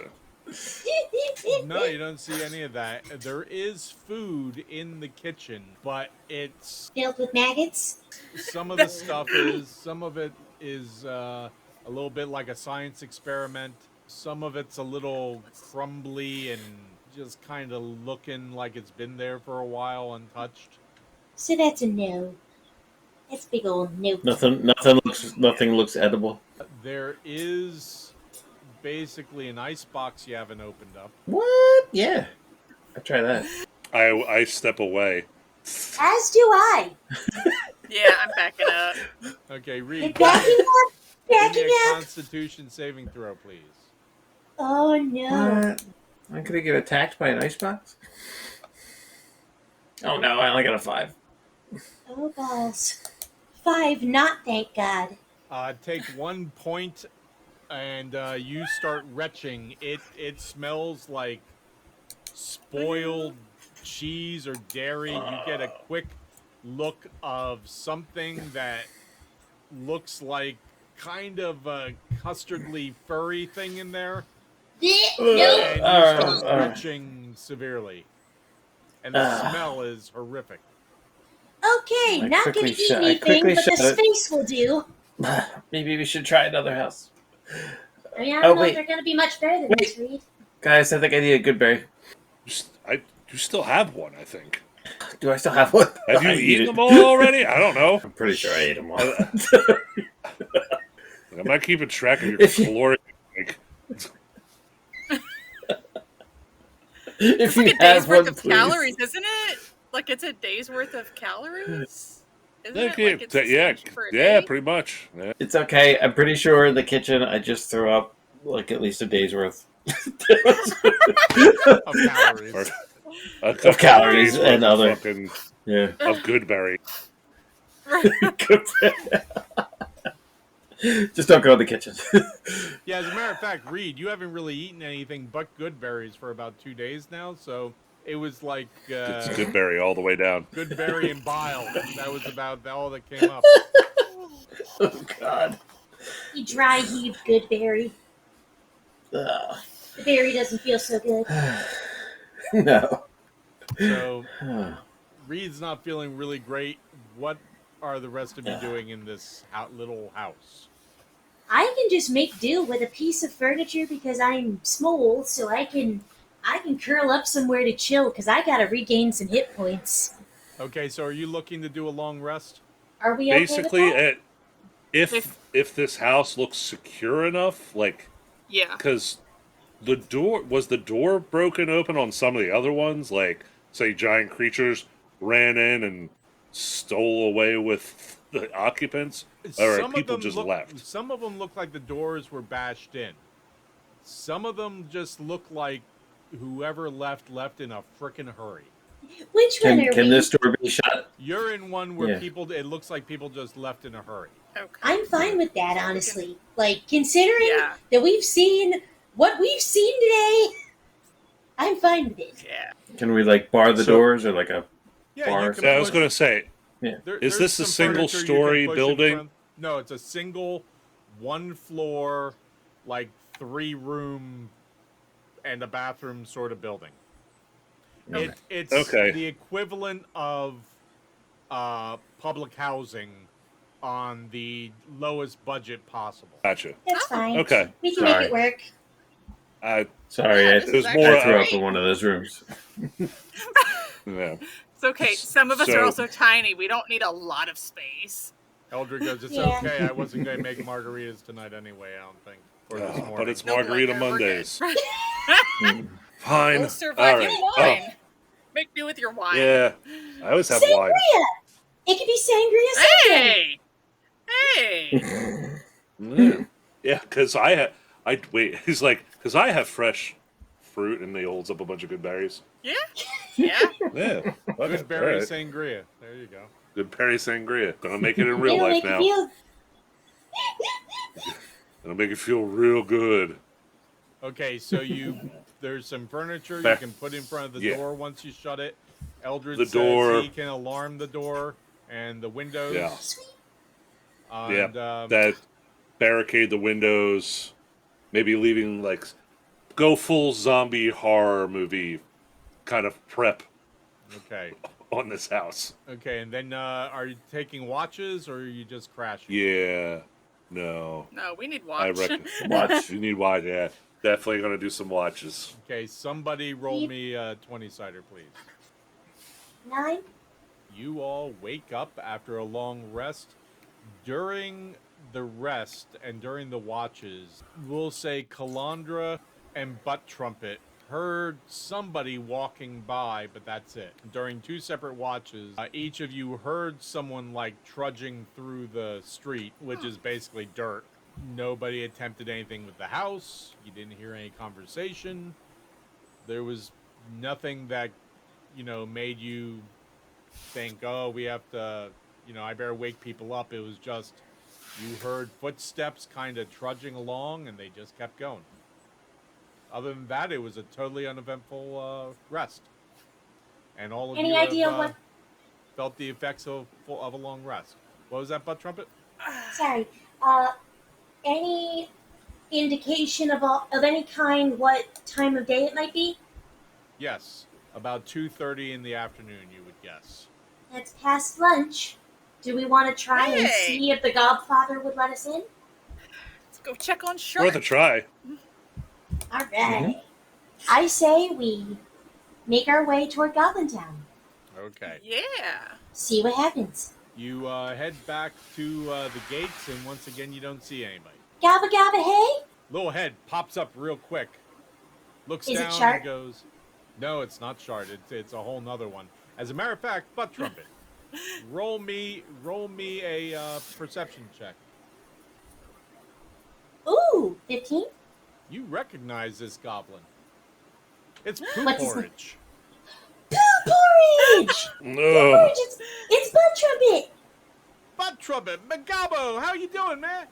[SPEAKER 1] No, you don't see any of that. There is food in the kitchen, but it's
[SPEAKER 2] filled with maggots.
[SPEAKER 1] Some of it is a little bit like a science experiment. Some of it's a little crumbly and just kind of looking like it's been there for a while untouched.
[SPEAKER 2] So that's a no. That's a big old no.
[SPEAKER 5] Nothing looks edible.
[SPEAKER 1] There is basically an ice box you haven't opened up.
[SPEAKER 5] What? Yeah. I'll try that.
[SPEAKER 3] I step away.
[SPEAKER 2] As do I.
[SPEAKER 4] Yeah, I'm backing up.
[SPEAKER 1] Okay, Reed.
[SPEAKER 2] Backing up.
[SPEAKER 1] Give me a Constitution saving throw, please.
[SPEAKER 2] Oh no.
[SPEAKER 5] What? I'm gonna get attacked by an icebox? Oh no, I only got a 5.
[SPEAKER 2] Oh balls. 5, not thank God.
[SPEAKER 1] Take 1 point, and you start retching. It smells like spoiled cheese or dairy. You get a quick look of something that looks like kind of a custardly furry thing in there.
[SPEAKER 2] No.
[SPEAKER 1] And you start retching severely. And the smell is horrific.
[SPEAKER 2] Okay, not going to eat anything, but the space will do.
[SPEAKER 5] Maybe we should try another house.
[SPEAKER 2] I mean, I don't know if they're going to be much better than this, Reed.
[SPEAKER 5] Guys, I think I need a good berry.
[SPEAKER 3] You still have one, I think.
[SPEAKER 5] Do I still have one?
[SPEAKER 3] Have you eaten them all already? I don't know.
[SPEAKER 5] I'm pretty sure I ate them all.
[SPEAKER 3] I'm not keeping track of your caloric intake.
[SPEAKER 5] If
[SPEAKER 4] it's like
[SPEAKER 5] you
[SPEAKER 4] a day's worth
[SPEAKER 5] one,
[SPEAKER 4] of
[SPEAKER 5] please.
[SPEAKER 4] calories, isn't it? Like it's a day's worth of calories? Isn't it? Like it's for a day?
[SPEAKER 3] Pretty much. Yeah.
[SPEAKER 5] It's okay. I'm pretty sure in the kitchen I just threw up at least a day's worth
[SPEAKER 1] Of calories.
[SPEAKER 5] of calories and other
[SPEAKER 3] of good berry.
[SPEAKER 5] Just don't go in the kitchen.
[SPEAKER 1] Yeah, as a matter of fact, Reed, you haven't really eaten anything but good berries for about 2 days now, so it was like
[SPEAKER 3] It's good berry all the way down.
[SPEAKER 1] good berry and bile. That was about all that came up.
[SPEAKER 5] Oh God.
[SPEAKER 2] You dry heaved good berry.
[SPEAKER 5] Ugh.
[SPEAKER 2] The berry doesn't feel so good.
[SPEAKER 5] No.
[SPEAKER 1] So Reed's not feeling really great. What are the rest of you doing in this little house?
[SPEAKER 2] I can just make do with a piece of furniture because I'm small, so I can curl up somewhere to chill because I gotta regain some hit points.
[SPEAKER 1] Okay, so are you looking to do a long rest?
[SPEAKER 2] Are we okay with that?
[SPEAKER 3] if this house looks secure enough, like,
[SPEAKER 4] Yeah.
[SPEAKER 3] because the door broken open on some of the other ones, like say giant creatures ran in and stole away with the occupants, or
[SPEAKER 1] Some of
[SPEAKER 3] people
[SPEAKER 1] them
[SPEAKER 3] just
[SPEAKER 1] look.
[SPEAKER 3] left.
[SPEAKER 1] Some of them look like the doors were bashed in. Some of them just look like whoever left in a frickin' hurry.
[SPEAKER 2] Which one are
[SPEAKER 5] Can
[SPEAKER 2] we?
[SPEAKER 5] this door be shut?
[SPEAKER 1] You're in one where
[SPEAKER 5] Yeah.
[SPEAKER 1] it looks like people just left in a hurry.
[SPEAKER 4] Okay.
[SPEAKER 2] I'm fine with that, honestly. Like, considering
[SPEAKER 4] Yeah.
[SPEAKER 2] that we've seen what we've seen today, I'm fine with it.
[SPEAKER 4] Yeah.
[SPEAKER 5] Can we like bar the doors or like a
[SPEAKER 1] Yeah,
[SPEAKER 5] bar?
[SPEAKER 1] you can
[SPEAKER 3] Yeah, I was
[SPEAKER 1] push-
[SPEAKER 3] going to say,
[SPEAKER 1] There's
[SPEAKER 3] this a
[SPEAKER 1] some
[SPEAKER 3] single
[SPEAKER 1] furniture you can
[SPEAKER 3] story
[SPEAKER 1] push in
[SPEAKER 3] building?
[SPEAKER 1] front- No, it's a single, one floor, like 3-room and a bathroom sort of building. It's
[SPEAKER 3] Okay.
[SPEAKER 1] the equivalent of public housing on the lowest budget possible.
[SPEAKER 3] Gotcha.
[SPEAKER 2] That's fine.
[SPEAKER 3] Okay.
[SPEAKER 2] We can
[SPEAKER 5] Sorry.
[SPEAKER 2] make it work.
[SPEAKER 5] Sorry,
[SPEAKER 4] Yeah,
[SPEAKER 5] I,
[SPEAKER 4] this
[SPEAKER 3] It was
[SPEAKER 4] is
[SPEAKER 3] more,
[SPEAKER 4] actually
[SPEAKER 5] I threw up
[SPEAKER 4] great.
[SPEAKER 5] in one of those rooms.
[SPEAKER 3] Yeah.
[SPEAKER 4] It's okay. Some of us
[SPEAKER 3] So-
[SPEAKER 4] are also tiny. We don't need a lot of space.
[SPEAKER 1] Eldred goes, it's
[SPEAKER 2] Yeah.
[SPEAKER 1] okay. I wasn't going to make margaritas tonight anyway, I don't think. Or this morning.
[SPEAKER 3] But it's
[SPEAKER 4] No
[SPEAKER 3] Margarita
[SPEAKER 4] blender, we're
[SPEAKER 3] Mondays.
[SPEAKER 4] good.
[SPEAKER 3] Fine.
[SPEAKER 4] We'll survive.
[SPEAKER 3] All
[SPEAKER 4] Get
[SPEAKER 3] right.
[SPEAKER 4] wine. Make do with your wine.
[SPEAKER 3] Yeah. I always have
[SPEAKER 2] Sangria!
[SPEAKER 3] wine.
[SPEAKER 2] It could be sangria something.
[SPEAKER 4] Hey! Hey!
[SPEAKER 3] Yeah, because he's like, because I have fresh fruit, and he holds up a bunch of good berries.
[SPEAKER 4] Yeah? Yeah?
[SPEAKER 3] Yeah.
[SPEAKER 1] Good berry
[SPEAKER 3] Alright.
[SPEAKER 1] sangria. There you go.
[SPEAKER 3] Good berry sangria. Gonna make it in real
[SPEAKER 2] It'll
[SPEAKER 3] life
[SPEAKER 2] make
[SPEAKER 3] now.
[SPEAKER 2] you feel.
[SPEAKER 3] It'll make it feel real good.
[SPEAKER 1] Okay, so there's some furniture you
[SPEAKER 3] Back-
[SPEAKER 1] can put in front of the
[SPEAKER 3] Yeah.
[SPEAKER 1] door once you shut it. Eldred
[SPEAKER 3] The
[SPEAKER 1] says
[SPEAKER 3] door.
[SPEAKER 1] he can alarm the door and the windows.
[SPEAKER 3] Yeah.
[SPEAKER 1] And,
[SPEAKER 3] That barricade the windows. Maybe leaving go full zombie horror movie kind of prep
[SPEAKER 1] okay.
[SPEAKER 3] on this house.
[SPEAKER 1] Okay, and then are you taking watches or are you just crashing?
[SPEAKER 3] Yeah. No.
[SPEAKER 4] No, we need
[SPEAKER 3] I
[SPEAKER 4] watch.
[SPEAKER 3] reckon.
[SPEAKER 5] Watch.
[SPEAKER 3] You need watch. Yeah. Definitely gonna do some watches.
[SPEAKER 1] Okay, somebody roll me a 20-sider, please.
[SPEAKER 2] 9.
[SPEAKER 1] You all wake up after a long rest. During the rest and during the watches, we'll say Calandra and Butt Trumpet heard somebody walking by, but that's it. During 2 separate watches, each of you heard someone trudging through the street, which is basically dirt. Nobody attempted anything with the house. You didn't hear any conversation. There was nothing that, made you think, oh, we have to, I better wake people up. It was just, you heard footsteps kind of trudging along and they just kept going. Other than that, it was a totally uneventful rest. And all of
[SPEAKER 2] Any
[SPEAKER 1] you
[SPEAKER 2] idea
[SPEAKER 1] have,
[SPEAKER 2] what?
[SPEAKER 1] felt the effects of a long rest. What was that, Butt Trumpet?
[SPEAKER 2] Sorry. Any indication of any kind what time of day it might be?
[SPEAKER 1] Yes, about 2:30 in the afternoon, you would guess.
[SPEAKER 2] That's past lunch. Do we want to try and
[SPEAKER 4] Hey.
[SPEAKER 2] see if the Godfather would let us in?
[SPEAKER 4] Let's go check on Shark.
[SPEAKER 3] Worth a try.
[SPEAKER 2] All right. I say we make our way toward Goblintown.
[SPEAKER 1] Okay.
[SPEAKER 4] Yeah.
[SPEAKER 2] See what happens.
[SPEAKER 1] You head back to the gates, and once again, you don't see anybody.
[SPEAKER 2] Gabba gabba hey?
[SPEAKER 1] Little head pops up real quick, looks
[SPEAKER 2] Is it
[SPEAKER 1] down
[SPEAKER 2] Shart?
[SPEAKER 1] and goes, no, it's not Shard. It's a whole nother one. As a matter of fact, Butt Trumpet. roll me a perception check.
[SPEAKER 2] Ooh, 15?
[SPEAKER 1] You recognize this goblin. It's poo
[SPEAKER 2] What's his
[SPEAKER 1] porridge.
[SPEAKER 2] Poo porridge!
[SPEAKER 3] No.
[SPEAKER 2] Porridge, it's Butt Trumpet!
[SPEAKER 1] Butt Trumpet, Magabo, how you doing, man?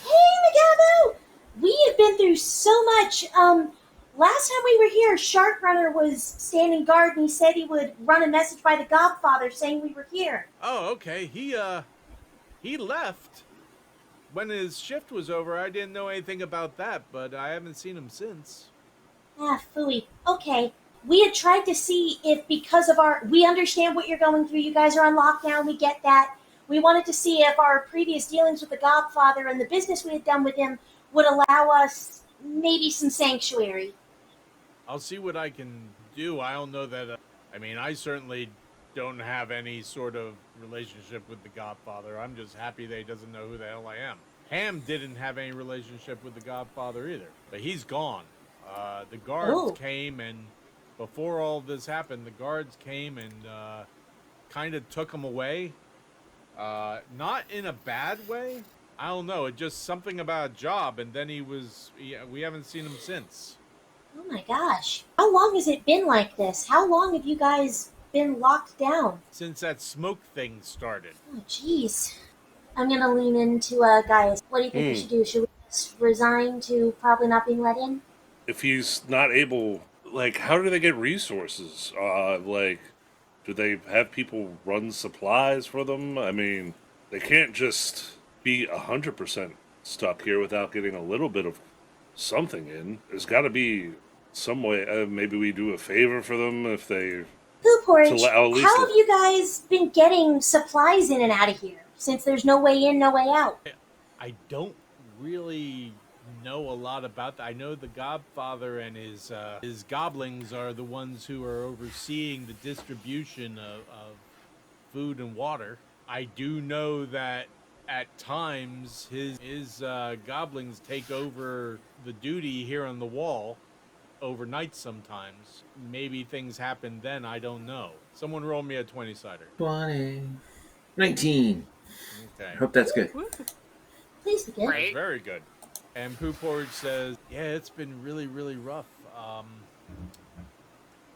[SPEAKER 2] Hey, Magabo! We have been through so much. Last time we were here, Shark Runner was standing guard and he said he would run a message by the Godfather saying we were here.
[SPEAKER 1] Oh, okay. He left. When his shift was over, I didn't know anything about that, but I haven't seen him since.
[SPEAKER 2] Ah, phooey. Okay. We had tried to see if because of we understand what you're going through. You guys are on lockdown. We get that. We wanted to see if our previous dealings with the Godfather and the business we had done with him would allow us maybe some sanctuary.
[SPEAKER 1] I'll see what I can do. I don't know that. I certainly don't have any sort of relationship with the Godfather. I'm just happy that he doesn't know who the hell I am. Ham didn't have any relationship with the Godfather either, but he's gone. The guards came, and before all this happened, the guards came and kind of took him away. Not in a bad way. I don't know. It just something about a job, and then we haven't seen him since.
[SPEAKER 2] Oh my gosh. How long has it been like this? How long have you guys been locked down?
[SPEAKER 1] Since that smoke thing started.
[SPEAKER 2] Oh, jeez. I'm going to lean into Gaius. What do you think we should do? Should we just resign to probably not being let in?
[SPEAKER 3] If he's not able, like, how do they get resources? Like, do they have people run supplies for them? I mean, they can't just be 100% stuck here without getting a little bit of something in. There's got to be some way. Maybe we do a favor for them if they.
[SPEAKER 2] Poo Porridge, how have you guys been getting supplies in and out of here since there's no way in, no way out?
[SPEAKER 1] I don't really know a lot about that. I know the Godfather and his goblins are the ones who are overseeing the distribution of food and water. I do know that at times his goblins take over the duty here on the wall overnight sometimes. Maybe things happen then, I don't know. Someone roll me a 20-sider.
[SPEAKER 5] 20. 19.
[SPEAKER 1] Okay.
[SPEAKER 5] I hope that's good.
[SPEAKER 2] Please be good.
[SPEAKER 4] Right.
[SPEAKER 1] That's very good. And Poo Porridge says, yeah, it's been really, really rough.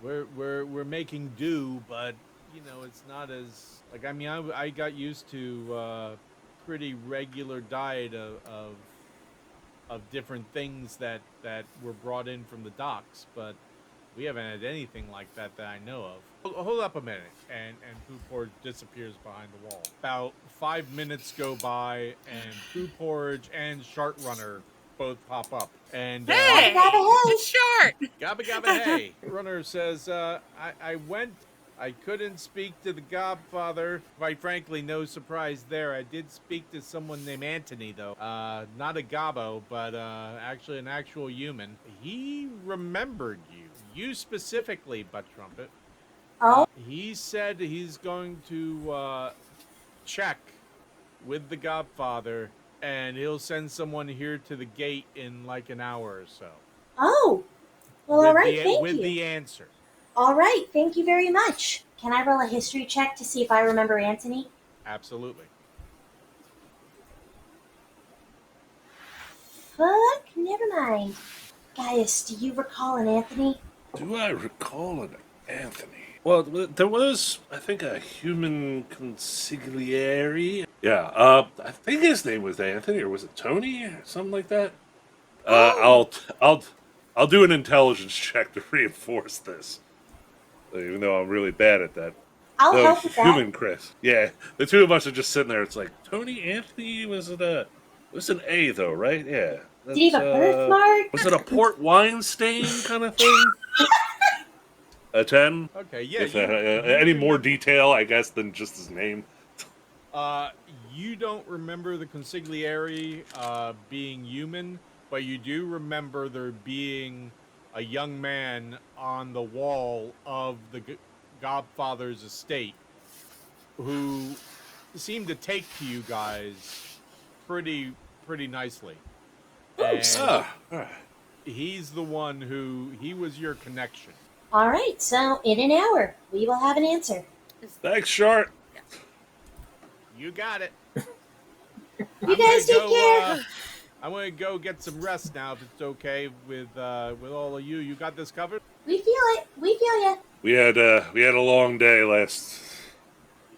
[SPEAKER 1] We're making do, but you know, it's not as like, I mean, I got used to pretty regular diet of different things that were brought in from the docks, but we haven't had anything like that I know of. Hold up a minute, and Poo Porridge disappears behind the wall. About 5 minutes go by, and Poo Porridge and Shart Runner both pop up. And
[SPEAKER 4] hey, it's Shart.
[SPEAKER 1] Gabba Gabba Hey. Runner says, I went. I couldn't speak to the Godfather. Quite frankly, no surprise there. I did speak to someone named Anthony, though. Not a Gobbo, but actually an actual human. He remembered you. You specifically, Butt Trumpet.
[SPEAKER 2] Oh?
[SPEAKER 1] He said he's going to check with the Godfather, and he'll send someone here to the gate in like an hour or so.
[SPEAKER 2] Oh. Well, all right, thank you.
[SPEAKER 1] With the answer.
[SPEAKER 2] All right, thank you very much. Can I roll a history check to see if I remember Anthony?
[SPEAKER 1] Absolutely.
[SPEAKER 2] Fuck, never mind. Gaius, do you recall an Anthony?
[SPEAKER 3] Do I recall an Anthony? Well, there was, I think, a human consigliere. Yeah, I think his name was Anthony, or was it Tony, or something like that. I'll do an intelligence check to reinforce this. Even though I'm really bad at that.
[SPEAKER 2] I'll help with that.
[SPEAKER 3] Human Chris. Yeah, the two of us are just sitting there. It's like, Tony Anthony, was it an A, though, right? Yeah.
[SPEAKER 2] Did he have a birthmark?
[SPEAKER 3] Was it a port wine stain kind of thing? A 10?
[SPEAKER 1] Okay, yeah.
[SPEAKER 3] Any more detail, I guess, than just his name?
[SPEAKER 1] You don't remember the consigliere being human, but you do remember there being a young man on the wall of the Godfather's estate who seemed to take to you guys pretty nicely. And he's the one he was your connection.
[SPEAKER 2] All right, so in an hour, we will have an answer.
[SPEAKER 3] Thanks, Shart.
[SPEAKER 1] You got it.
[SPEAKER 2] You guys take care.
[SPEAKER 1] I'm gonna go get some rest now, if it's okay with all of you. You got this covered?
[SPEAKER 2] We feel it. We feel ya.
[SPEAKER 3] We had a long day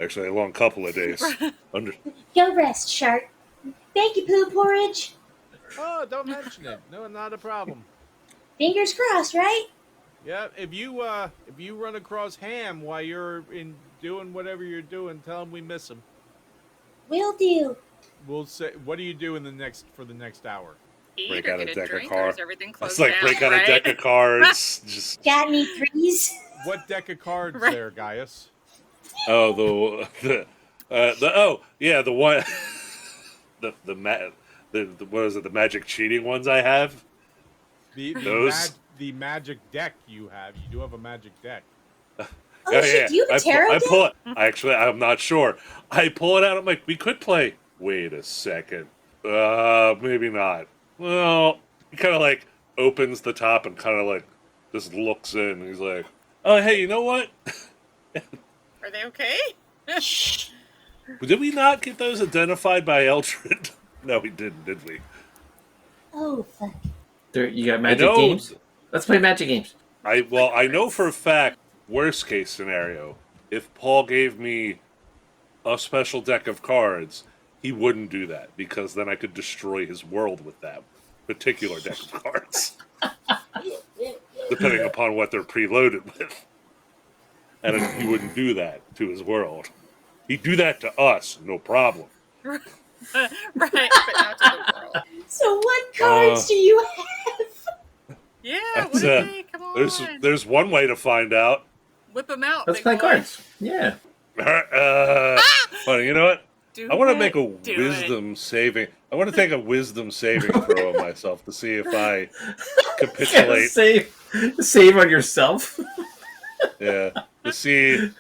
[SPEAKER 3] actually a long couple of days.
[SPEAKER 2] Go rest, Shart. Thank you, Poo Porridge.
[SPEAKER 1] Oh, don't mention it. No, not a problem.
[SPEAKER 2] Fingers crossed, right?
[SPEAKER 1] Yeah, if you run across Ham while you're doing whatever you're doing, tell him we miss him.
[SPEAKER 2] Will do.
[SPEAKER 1] We'll say, what do you do for the next hour?
[SPEAKER 3] Break out a deck of cards.
[SPEAKER 4] Everything
[SPEAKER 3] It's
[SPEAKER 4] closed
[SPEAKER 3] like
[SPEAKER 4] down,
[SPEAKER 3] break out a deck of cards. Just
[SPEAKER 2] Got any threes?
[SPEAKER 1] What deck of cards there, Gaius?
[SPEAKER 3] oh the one what is it? The magic cheating ones I have.
[SPEAKER 1] The magic deck you have. You do have a magic deck.
[SPEAKER 2] Oh, shit, do you have a tarot
[SPEAKER 3] I
[SPEAKER 2] deck?
[SPEAKER 3] pull it. Actually, I'm not sure. I pull it out. I'm like, we could play. Wait a second. Maybe not. Well, he kind of like opens the top and kind of like just looks in. He's like, oh, hey, you know what?
[SPEAKER 4] Are they okay?
[SPEAKER 3] Did we not get those identified by Eldred? No, we didn't, did we?
[SPEAKER 2] Oh, fuck.
[SPEAKER 5] You got magic games? Let's play magic games.
[SPEAKER 3] I know for a fact, worst case scenario, if Paul gave me a special deck of cards, he wouldn't do that because then I could destroy his world with that particular deck of cards. Depending upon what they're preloaded with. And he wouldn't do that to his world. He'd do that to us, no problem.
[SPEAKER 4] Right, but not to the world.
[SPEAKER 2] So what cards do you have?
[SPEAKER 4] Yeah, what are they? Come on.
[SPEAKER 3] There's one way to find out.
[SPEAKER 4] Whip them out.
[SPEAKER 5] Let's play cards. Yeah.
[SPEAKER 3] Well, you know what? I want to make a
[SPEAKER 4] Do
[SPEAKER 3] wisdom saving. I want to take a wisdom saving throw on myself to see if I capitulate.
[SPEAKER 5] Save on yourself.
[SPEAKER 3] Yeah, to see.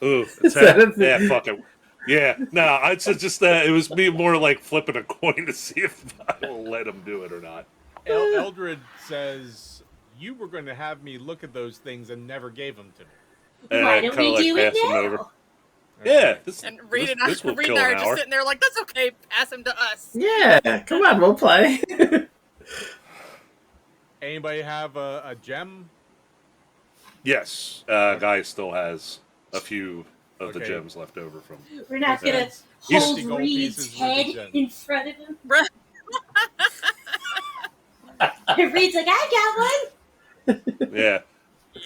[SPEAKER 3] Ooh, yeah, fuck it. Yeah, no, it's just that it was me more like flipping a coin to see if I will let him do it or not.
[SPEAKER 1] Eldred says, you were going to have me look at those things and never gave them to me.
[SPEAKER 3] And
[SPEAKER 2] Why
[SPEAKER 3] I
[SPEAKER 2] don't
[SPEAKER 3] kinda,
[SPEAKER 2] we do
[SPEAKER 3] pass
[SPEAKER 2] it
[SPEAKER 3] him
[SPEAKER 2] now?
[SPEAKER 3] over. Yeah,
[SPEAKER 4] And Reed and
[SPEAKER 3] this will
[SPEAKER 4] Reed
[SPEAKER 3] kill
[SPEAKER 4] and I
[SPEAKER 3] an
[SPEAKER 4] are
[SPEAKER 3] hour.
[SPEAKER 4] just sitting there like, that's okay, pass him to us.
[SPEAKER 5] Yeah, come on, we'll play.
[SPEAKER 1] Anybody have a gem?
[SPEAKER 3] Yes, Guy still has a few of the
[SPEAKER 1] Okay.
[SPEAKER 3] gems left over from.
[SPEAKER 2] We're not going to
[SPEAKER 3] He's-
[SPEAKER 2] hold
[SPEAKER 1] 60 gold
[SPEAKER 2] Reed's
[SPEAKER 1] pieces
[SPEAKER 2] head
[SPEAKER 1] with a gem.
[SPEAKER 2] in front of him.
[SPEAKER 4] Right.
[SPEAKER 2] And Reed's like, I got one.
[SPEAKER 3] Yeah.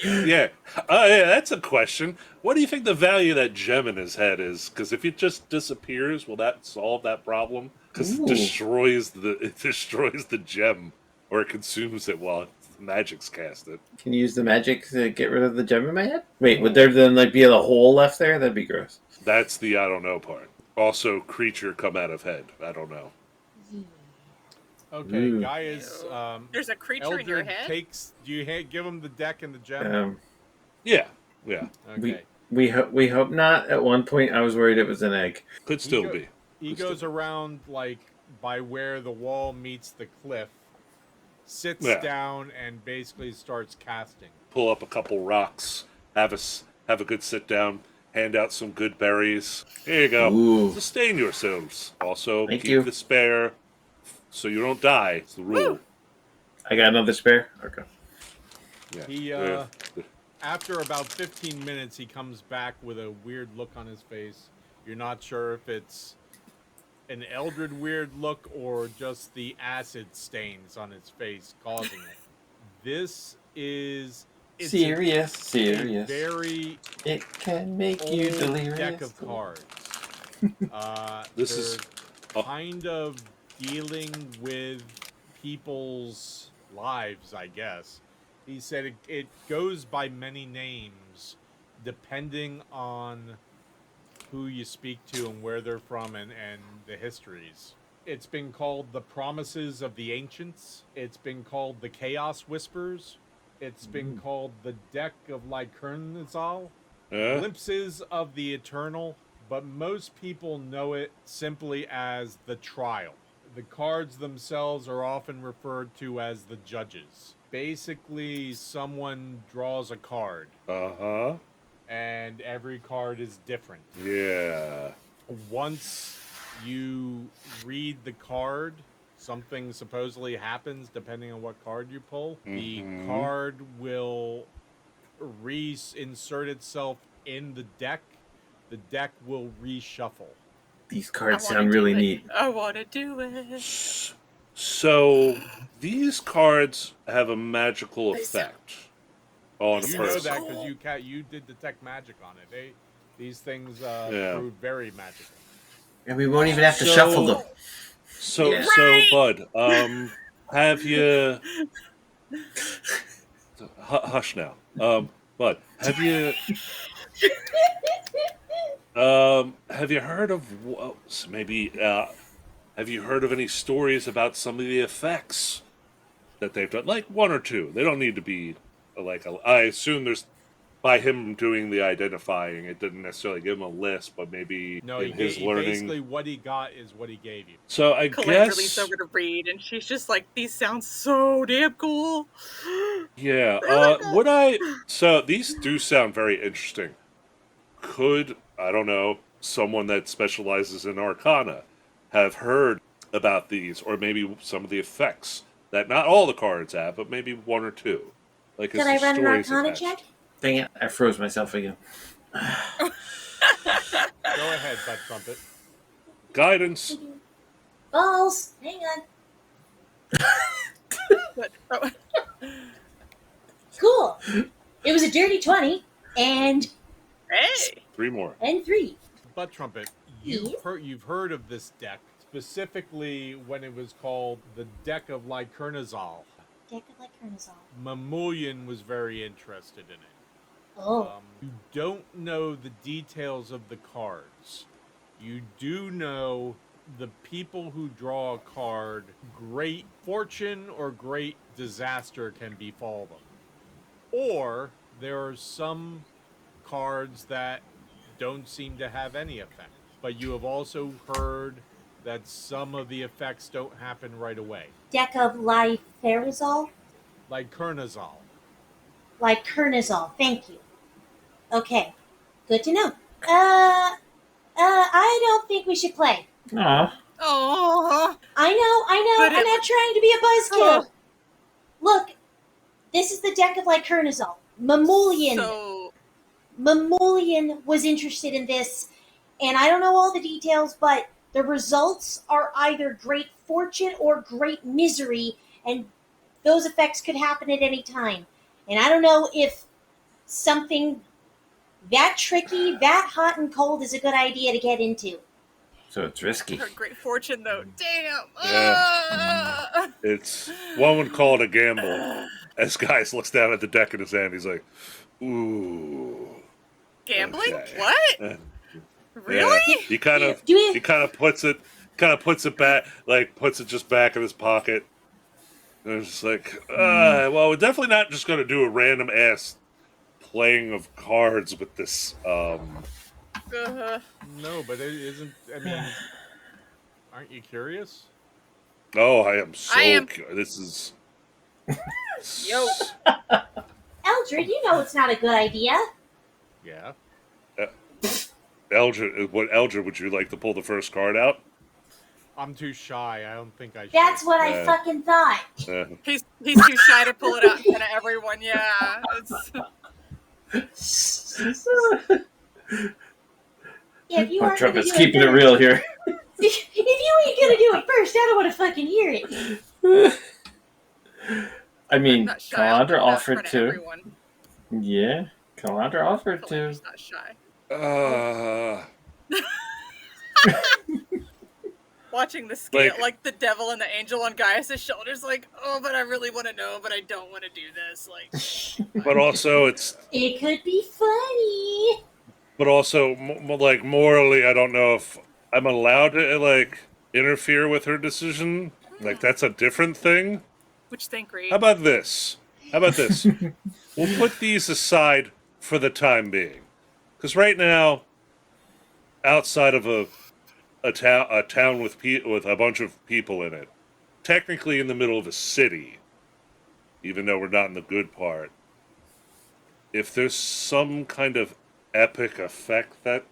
[SPEAKER 3] Yeah. Yeah, that's a question. What do you think the value of that gem in his head is? Because if it just disappears, will that solve that problem? Because it
[SPEAKER 5] Ooh.
[SPEAKER 3] destroys the gem, or it consumes it while the magic's casted.
[SPEAKER 5] Can you use the magic to get rid of the gem in my head? Wait, would there then be a hole left there? That'd be gross.
[SPEAKER 3] That's the I don't know part. Also, creature come out of head. I don't know.
[SPEAKER 1] Okay,
[SPEAKER 5] Ooh.
[SPEAKER 1] Guy is.
[SPEAKER 4] There's a creature in your
[SPEAKER 1] Eldred
[SPEAKER 4] head?
[SPEAKER 1] takes. Do you give him the deck and the gem?
[SPEAKER 3] Yeah.
[SPEAKER 1] Okay.
[SPEAKER 5] We hope not. At one point, I was worried it was an egg.
[SPEAKER 3] Could still be.
[SPEAKER 1] He goes around like by where the wall meets the cliff, sits down, and basically starts casting.
[SPEAKER 3] Pull up a couple rocks. Have a good sit down. Hand out some good berries. Here you go.
[SPEAKER 5] Ooh.
[SPEAKER 3] Sustain yourselves. Also,
[SPEAKER 5] Thank
[SPEAKER 3] keep
[SPEAKER 5] you.
[SPEAKER 3] the spare so you don't die. It's the rule.
[SPEAKER 4] Woo.
[SPEAKER 5] I got another spare? Okay.
[SPEAKER 3] Yeah.
[SPEAKER 1] He
[SPEAKER 3] Yeah.
[SPEAKER 1] after about 15 minutes, he comes back with a weird look on his face. You're not sure if it's an Eldred weird look or just the acid stains on his face causing it. This is
[SPEAKER 5] Serious.
[SPEAKER 1] a very
[SPEAKER 5] It can make
[SPEAKER 1] old
[SPEAKER 5] you delirious.
[SPEAKER 1] deck of cards.
[SPEAKER 3] This
[SPEAKER 1] they're
[SPEAKER 3] is
[SPEAKER 1] kind of dealing with people's lives, I guess. He said it goes by many names depending on who you speak to and where they're from and the histories. It's been called the Promises of the Ancients. It's been called the Chaos Whispers. It's been called the Deck of Lycurnizal. Glimpses of the Eternal, but most people know it simply as the Trial. The cards themselves are often referred to as the Judges. Basically, someone draws a card, and every card is different.
[SPEAKER 3] Yeah.
[SPEAKER 1] Once you read the card, something supposedly happens depending on what card you pull. The card will reinsert itself in the deck. The deck will reshuffle.
[SPEAKER 5] These cards sound really neat.
[SPEAKER 4] I want to do it.
[SPEAKER 3] So these cards have a magical effect on a
[SPEAKER 1] You know
[SPEAKER 3] person.
[SPEAKER 1] that because you did detect magic on it. These things prove very magical.
[SPEAKER 5] And we won't even have to shuffle them.
[SPEAKER 3] So,
[SPEAKER 5] Yeah.
[SPEAKER 3] so, Bud, have you? Hush now. Bud, have you? Have you heard of maybe? Have you heard of any stories about some of the effects that they've done? Like one or two. They don't need to be like. I assume there's by him doing the identifying, it didn't necessarily give him a list, but maybe
[SPEAKER 1] No,
[SPEAKER 3] in his
[SPEAKER 1] he
[SPEAKER 3] learning.
[SPEAKER 1] basically what he got is what he gave you.
[SPEAKER 3] So I
[SPEAKER 4] Colette
[SPEAKER 3] guess
[SPEAKER 4] leans over to read, and she's just like, "These sound so damn cool."
[SPEAKER 3] yeah.
[SPEAKER 4] Really cool.
[SPEAKER 3] Would I? So these do sound very interesting. Could, I don't know, someone that specializes in Arcana have heard about these, or maybe some of the effects that not all the cards have, but maybe one or two? Like,
[SPEAKER 2] Can I run an Arcana check?
[SPEAKER 5] Dang it, I froze myself again.
[SPEAKER 1] Go ahead, Bud Trumpet.
[SPEAKER 3] Guidance.
[SPEAKER 2] Balls. Hang on. Cool. It was a dirty 20 and
[SPEAKER 4] Hey.
[SPEAKER 3] 3 more.
[SPEAKER 2] and 3.
[SPEAKER 1] Bud Trumpet,
[SPEAKER 2] Yes?
[SPEAKER 1] you've heard of this deck, specifically when it was called the Deck of Lycurnazal.
[SPEAKER 2] Deck of Lycurnazal.
[SPEAKER 1] Mamoulian was very interested in it.
[SPEAKER 2] Oh.
[SPEAKER 1] You don't know the details of the cards. You do know the people who draw a card, great fortune or great disaster can befall them. Or there are some cards that don't seem to have any effect. But you have also heard that some of the effects don't happen right away.
[SPEAKER 2] Deck of Lycurnazal?
[SPEAKER 1] Lycurnazal.
[SPEAKER 2] Lycurnazal. Thank you. Okay. Good to know. I don't think we should play.
[SPEAKER 5] Aw.
[SPEAKER 4] Oh.
[SPEAKER 2] I know.
[SPEAKER 4] But
[SPEAKER 2] I'm not trying to be a buzzkill. Look, this is the Deck of Lycurnazal. Mamoulian was interested in this, and I don't know all the details, but the results are either great fortune or great misery, and those effects could happen at any time. And I don't know if something that tricky, that hot and cold is a good idea to get into.
[SPEAKER 5] So it's risky.
[SPEAKER 4] Her great fortune, though. Damn.
[SPEAKER 3] Yeah. It's, one would call it a gamble. As Guys looks down at the deck in his hand, he's like, ooh.
[SPEAKER 4] Gambling?
[SPEAKER 3] Okay.
[SPEAKER 4] What? Really?
[SPEAKER 3] Yeah. He kind of puts it back, like puts it just back in his pocket. And it's just like, well, we're definitely not just going to do a random ass playing of cards with this.
[SPEAKER 1] No, but it isn't. I mean, aren't you curious?
[SPEAKER 3] Oh, I am so. This is.
[SPEAKER 4] Yo.
[SPEAKER 2] Eldred, you know it's not a good idea.
[SPEAKER 1] Yeah.
[SPEAKER 3] Eldred, would you like to pull the first card out?
[SPEAKER 1] I'm too shy. I don't think I should.
[SPEAKER 2] That's what I fucking thought.
[SPEAKER 4] He's too shy to pull it out in front of everyone. Yeah.
[SPEAKER 2] If you aren't
[SPEAKER 5] Trumpet's
[SPEAKER 2] gonna do
[SPEAKER 5] keeping it real here.
[SPEAKER 2] If you ain't gonna do it first, I don't want to fucking hear it.
[SPEAKER 5] I mean,
[SPEAKER 4] Not shy. I'll
[SPEAKER 5] Calandra
[SPEAKER 4] pull it out in
[SPEAKER 5] offered
[SPEAKER 4] front of
[SPEAKER 5] to.
[SPEAKER 4] everyone.
[SPEAKER 5] Yeah, Calandra offered to.
[SPEAKER 4] Calandra's not shy. Watching the scale, like the devil and the angel on Gaius' shoulders, like, oh, but I really want to know, but I don't want to do this. Like,
[SPEAKER 3] but also
[SPEAKER 2] it could be funny.
[SPEAKER 3] But also, like, morally, I don't know if I'm allowed to, like, interfere with her decision. Like, that's a different thing.
[SPEAKER 4] Which thing, Reed?
[SPEAKER 3] How about this? We'll put these aside for the time being. Because right now, outside of a town with a bunch of people in it, technically in the middle of a city, even though we're not in the good part, if there's some kind of epic effect that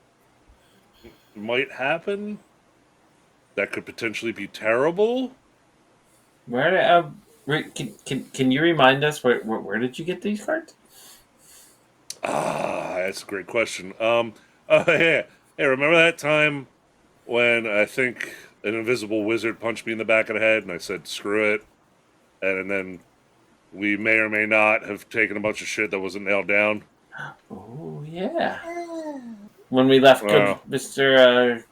[SPEAKER 3] might happen that could potentially be terrible.
[SPEAKER 5] Where can you remind us where did you get these cards?
[SPEAKER 3] That's a great question. Hey, remember that time when I think an invisible wizard punched me in the back of the head and I said screw it, and then we may or may not have taken a bunch of shit that wasn't nailed down?
[SPEAKER 5] Oh, yeah. When we left Mr.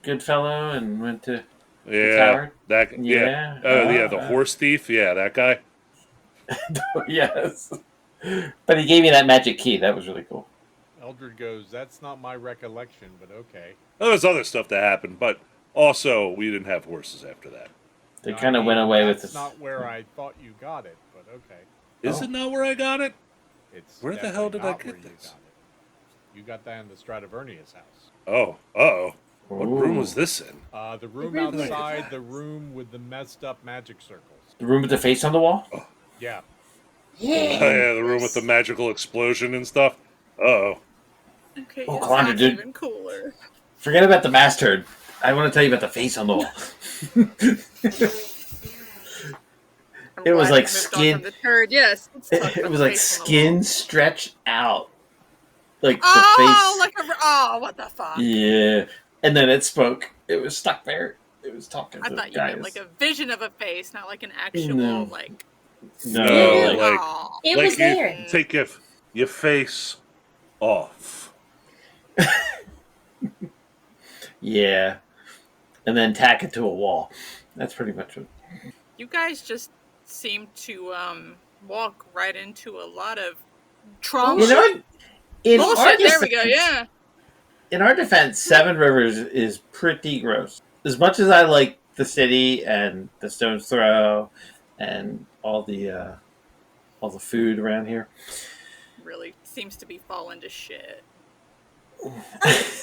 [SPEAKER 5] Goodfellow and went to the tower?
[SPEAKER 3] The horse thief. Yeah, that guy.
[SPEAKER 5] Yes. But he gave me that magic key. That was really cool.
[SPEAKER 1] Eldred goes, that's not my recollection, but okay.
[SPEAKER 3] Well, there's other stuff that happened, but also we didn't have horses after that.
[SPEAKER 5] They went away with this.
[SPEAKER 1] That's not where I thought you got it, but okay.
[SPEAKER 3] Is it not where I got it?
[SPEAKER 1] It's
[SPEAKER 3] Where the hell
[SPEAKER 1] definitely
[SPEAKER 3] did I
[SPEAKER 1] not where
[SPEAKER 3] get
[SPEAKER 1] you
[SPEAKER 3] this?
[SPEAKER 1] got it. You got that in the Stradivernius house.
[SPEAKER 3] Oh, uh-oh. What room
[SPEAKER 5] Ooh.
[SPEAKER 3] was this in?
[SPEAKER 1] The room
[SPEAKER 2] room with-
[SPEAKER 1] outside, the room with the messed up magic circles.
[SPEAKER 5] The room with the face on the wall?
[SPEAKER 1] Yeah.
[SPEAKER 2] Yeah.
[SPEAKER 3] Oh, yeah, the room with the magical explosion and stuff. Uh-oh.
[SPEAKER 4] Okay,
[SPEAKER 5] Oh,
[SPEAKER 4] it
[SPEAKER 5] Connor,
[SPEAKER 4] sounds
[SPEAKER 5] dude.
[SPEAKER 4] even cooler.
[SPEAKER 5] Forget about the mass turd. I want to tell you about the face on the wall.
[SPEAKER 4] I'm
[SPEAKER 5] It was
[SPEAKER 4] glad
[SPEAKER 5] like
[SPEAKER 4] we moved on
[SPEAKER 5] skin-
[SPEAKER 4] from the turd. Yes, let's talk
[SPEAKER 5] It
[SPEAKER 4] about
[SPEAKER 5] was
[SPEAKER 4] the
[SPEAKER 5] like
[SPEAKER 4] face on the
[SPEAKER 5] skin
[SPEAKER 4] wall.
[SPEAKER 5] stretched out. Like the
[SPEAKER 4] Oh,
[SPEAKER 5] face.
[SPEAKER 4] what the fuck?
[SPEAKER 5] Yeah. And then it spoke. It was stuck there. It was talking
[SPEAKER 4] I
[SPEAKER 5] to
[SPEAKER 4] thought
[SPEAKER 5] the
[SPEAKER 4] you meant
[SPEAKER 5] guys.
[SPEAKER 4] like a vision of a face, not like an actual
[SPEAKER 5] No.
[SPEAKER 4] like.
[SPEAKER 5] No,
[SPEAKER 3] No,
[SPEAKER 2] Ew.
[SPEAKER 3] like,
[SPEAKER 4] Aw.
[SPEAKER 2] It
[SPEAKER 3] like
[SPEAKER 2] was
[SPEAKER 3] you
[SPEAKER 2] there.
[SPEAKER 3] take your face off.
[SPEAKER 5] yeah. And then tack it to a wall. That's pretty much it.
[SPEAKER 4] You guys just seem to walk right into a lot of trauma.
[SPEAKER 5] In
[SPEAKER 4] Bullshit. There we go. Yeah.
[SPEAKER 5] In our defense, Seven Rivers is pretty gross. As much as I like the city and the Stone's Throw and all the food around here,
[SPEAKER 4] Really seems to be falling to shit.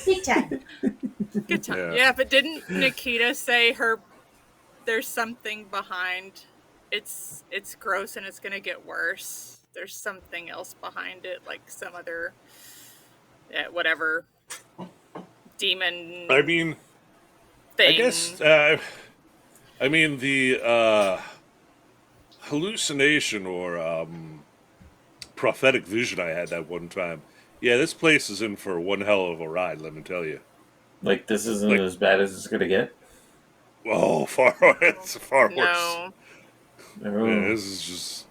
[SPEAKER 2] Big time.
[SPEAKER 4] Good time.
[SPEAKER 3] Yeah.
[SPEAKER 4] Yeah, but didn't Nikita say there's something behind it's gross and it's gonna get worse? There's something else behind it, like some other whatever demon
[SPEAKER 3] I mean,
[SPEAKER 4] thing.
[SPEAKER 3] I guess, the hallucination or prophetic vision I had that one time. Yeah, this place is in for one hell of a ride, let me tell you.
[SPEAKER 5] like this isn't
[SPEAKER 3] Like-
[SPEAKER 5] as bad as it's gonna get.
[SPEAKER 3] Oh, it's far worse.
[SPEAKER 4] No.
[SPEAKER 5] Oh.
[SPEAKER 3] Yeah, this is just...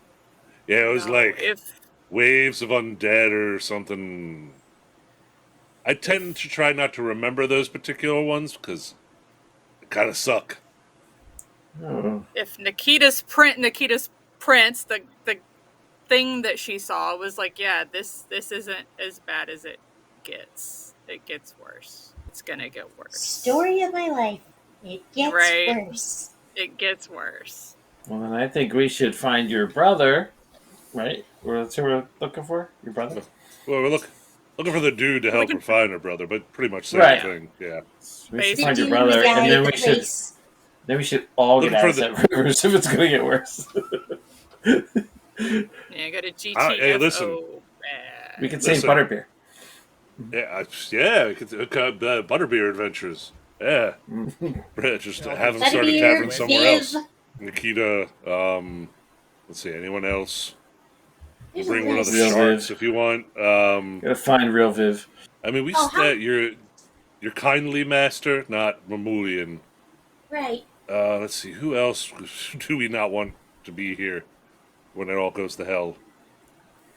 [SPEAKER 3] Yeah, it was
[SPEAKER 4] no,
[SPEAKER 3] like
[SPEAKER 4] if
[SPEAKER 3] waves of undead or something. I tend to try not to remember those particular ones because they kind of suck.
[SPEAKER 5] Oh.
[SPEAKER 4] if Nikita's prints, the thing that she saw was like, yeah, this isn't as bad as it gets. It gets worse. It's gonna get worse.
[SPEAKER 2] Story of my life. It gets
[SPEAKER 4] Right.
[SPEAKER 2] worse.
[SPEAKER 4] It gets worse.
[SPEAKER 5] Well, then I think we should find your brother, right? That's who we're looking for? Your brother?
[SPEAKER 3] Well, we're looking for the dude to help
[SPEAKER 4] Looking-
[SPEAKER 3] her find her brother, but pretty much same
[SPEAKER 5] Right.
[SPEAKER 3] thing. Yeah.
[SPEAKER 5] We should
[SPEAKER 2] The
[SPEAKER 5] find your
[SPEAKER 2] dude
[SPEAKER 5] brother,
[SPEAKER 2] who's down
[SPEAKER 5] and
[SPEAKER 2] at the
[SPEAKER 5] then
[SPEAKER 2] place.
[SPEAKER 5] we should all get
[SPEAKER 3] Looking
[SPEAKER 5] out
[SPEAKER 3] for
[SPEAKER 5] of that rivers if it's going to get worse.
[SPEAKER 4] Yeah, I got a GTFO.
[SPEAKER 3] hey, listen.
[SPEAKER 5] We can say
[SPEAKER 3] Listen.
[SPEAKER 5] butterbeer.
[SPEAKER 3] Yeah, we could butterbeer adventures. Yeah, just have him start a
[SPEAKER 2] Butterbeer,
[SPEAKER 3] tavern somewhere
[SPEAKER 2] Viv.
[SPEAKER 3] else. Nikita, let's see, anyone else?
[SPEAKER 2] There's
[SPEAKER 3] Bring
[SPEAKER 2] a
[SPEAKER 3] one of the
[SPEAKER 2] list.
[SPEAKER 5] Real
[SPEAKER 3] sharks
[SPEAKER 5] Viv.
[SPEAKER 3] if you want.
[SPEAKER 5] Gotta find real Viv.
[SPEAKER 3] I mean,
[SPEAKER 2] Oh, how-
[SPEAKER 3] you're kindly master, not Mamulian.
[SPEAKER 2] Right.
[SPEAKER 3] Let's see, who else do we not want to be here when it all goes to hell?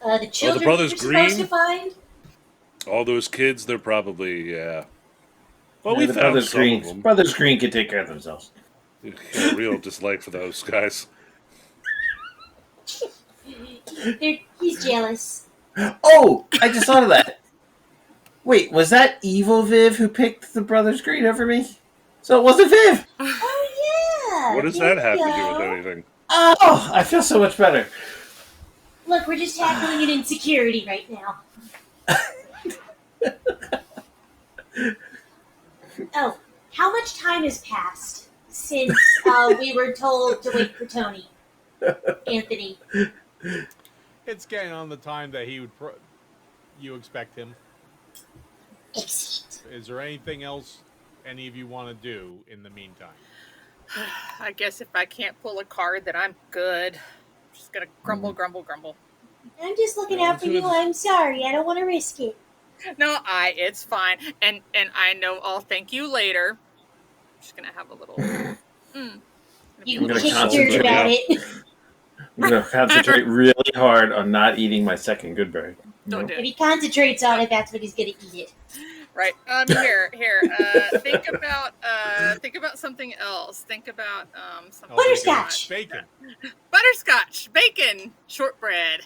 [SPEAKER 2] The children
[SPEAKER 3] Brothers
[SPEAKER 2] we're supposed
[SPEAKER 3] Green?
[SPEAKER 2] to find.
[SPEAKER 3] All those kids, they're probably, yeah. Well,
[SPEAKER 5] Yeah,
[SPEAKER 3] we
[SPEAKER 5] the
[SPEAKER 3] found
[SPEAKER 5] Brothers
[SPEAKER 3] some
[SPEAKER 5] Green.
[SPEAKER 3] of them.
[SPEAKER 5] Brothers Green can take care of themselves.
[SPEAKER 3] Got a real dislike for those guys.
[SPEAKER 2] He's jealous.
[SPEAKER 5] Oh, I just thought of that. Wait, was that evil Viv who picked the Brothers Green over me? So it wasn't Viv.
[SPEAKER 2] Oh yeah.
[SPEAKER 3] What does
[SPEAKER 2] there
[SPEAKER 3] that have
[SPEAKER 2] you
[SPEAKER 3] to do
[SPEAKER 2] go.
[SPEAKER 3] with anything?
[SPEAKER 5] Oh, I feel so much better.
[SPEAKER 2] Look, we're just tackling an insecurity right now. Oh, how much time has passed since we were told to wait for Tony? Anthony.
[SPEAKER 1] It's getting on the time that he would. You expect him.
[SPEAKER 2] Excellent.
[SPEAKER 1] Is there anything else any of you want to do in the meantime?
[SPEAKER 4] I guess if I can't pull a card, then I'm good. Just gonna grumble.
[SPEAKER 2] I'm just looking
[SPEAKER 1] Yeah,
[SPEAKER 2] out for
[SPEAKER 1] let's do
[SPEAKER 2] you.
[SPEAKER 1] this.
[SPEAKER 2] I'm sorry. I don't want to risk it.
[SPEAKER 4] No, it's fine. And I know I'll thank you later. I'm just gonna have a little.
[SPEAKER 2] You
[SPEAKER 5] I'm
[SPEAKER 2] can
[SPEAKER 5] gonna
[SPEAKER 2] kick dirt
[SPEAKER 5] concentrate.
[SPEAKER 2] about it.
[SPEAKER 5] I'm going to concentrate really hard on not eating my second good berry.
[SPEAKER 4] Don't do
[SPEAKER 2] If
[SPEAKER 4] it.
[SPEAKER 2] he concentrates on it, that's when he's gonna eat it.
[SPEAKER 4] Right. Here. Think about something else. Think about something.
[SPEAKER 2] Butterscotch.
[SPEAKER 1] Bacon.
[SPEAKER 4] Butterscotch, bacon, shortbread.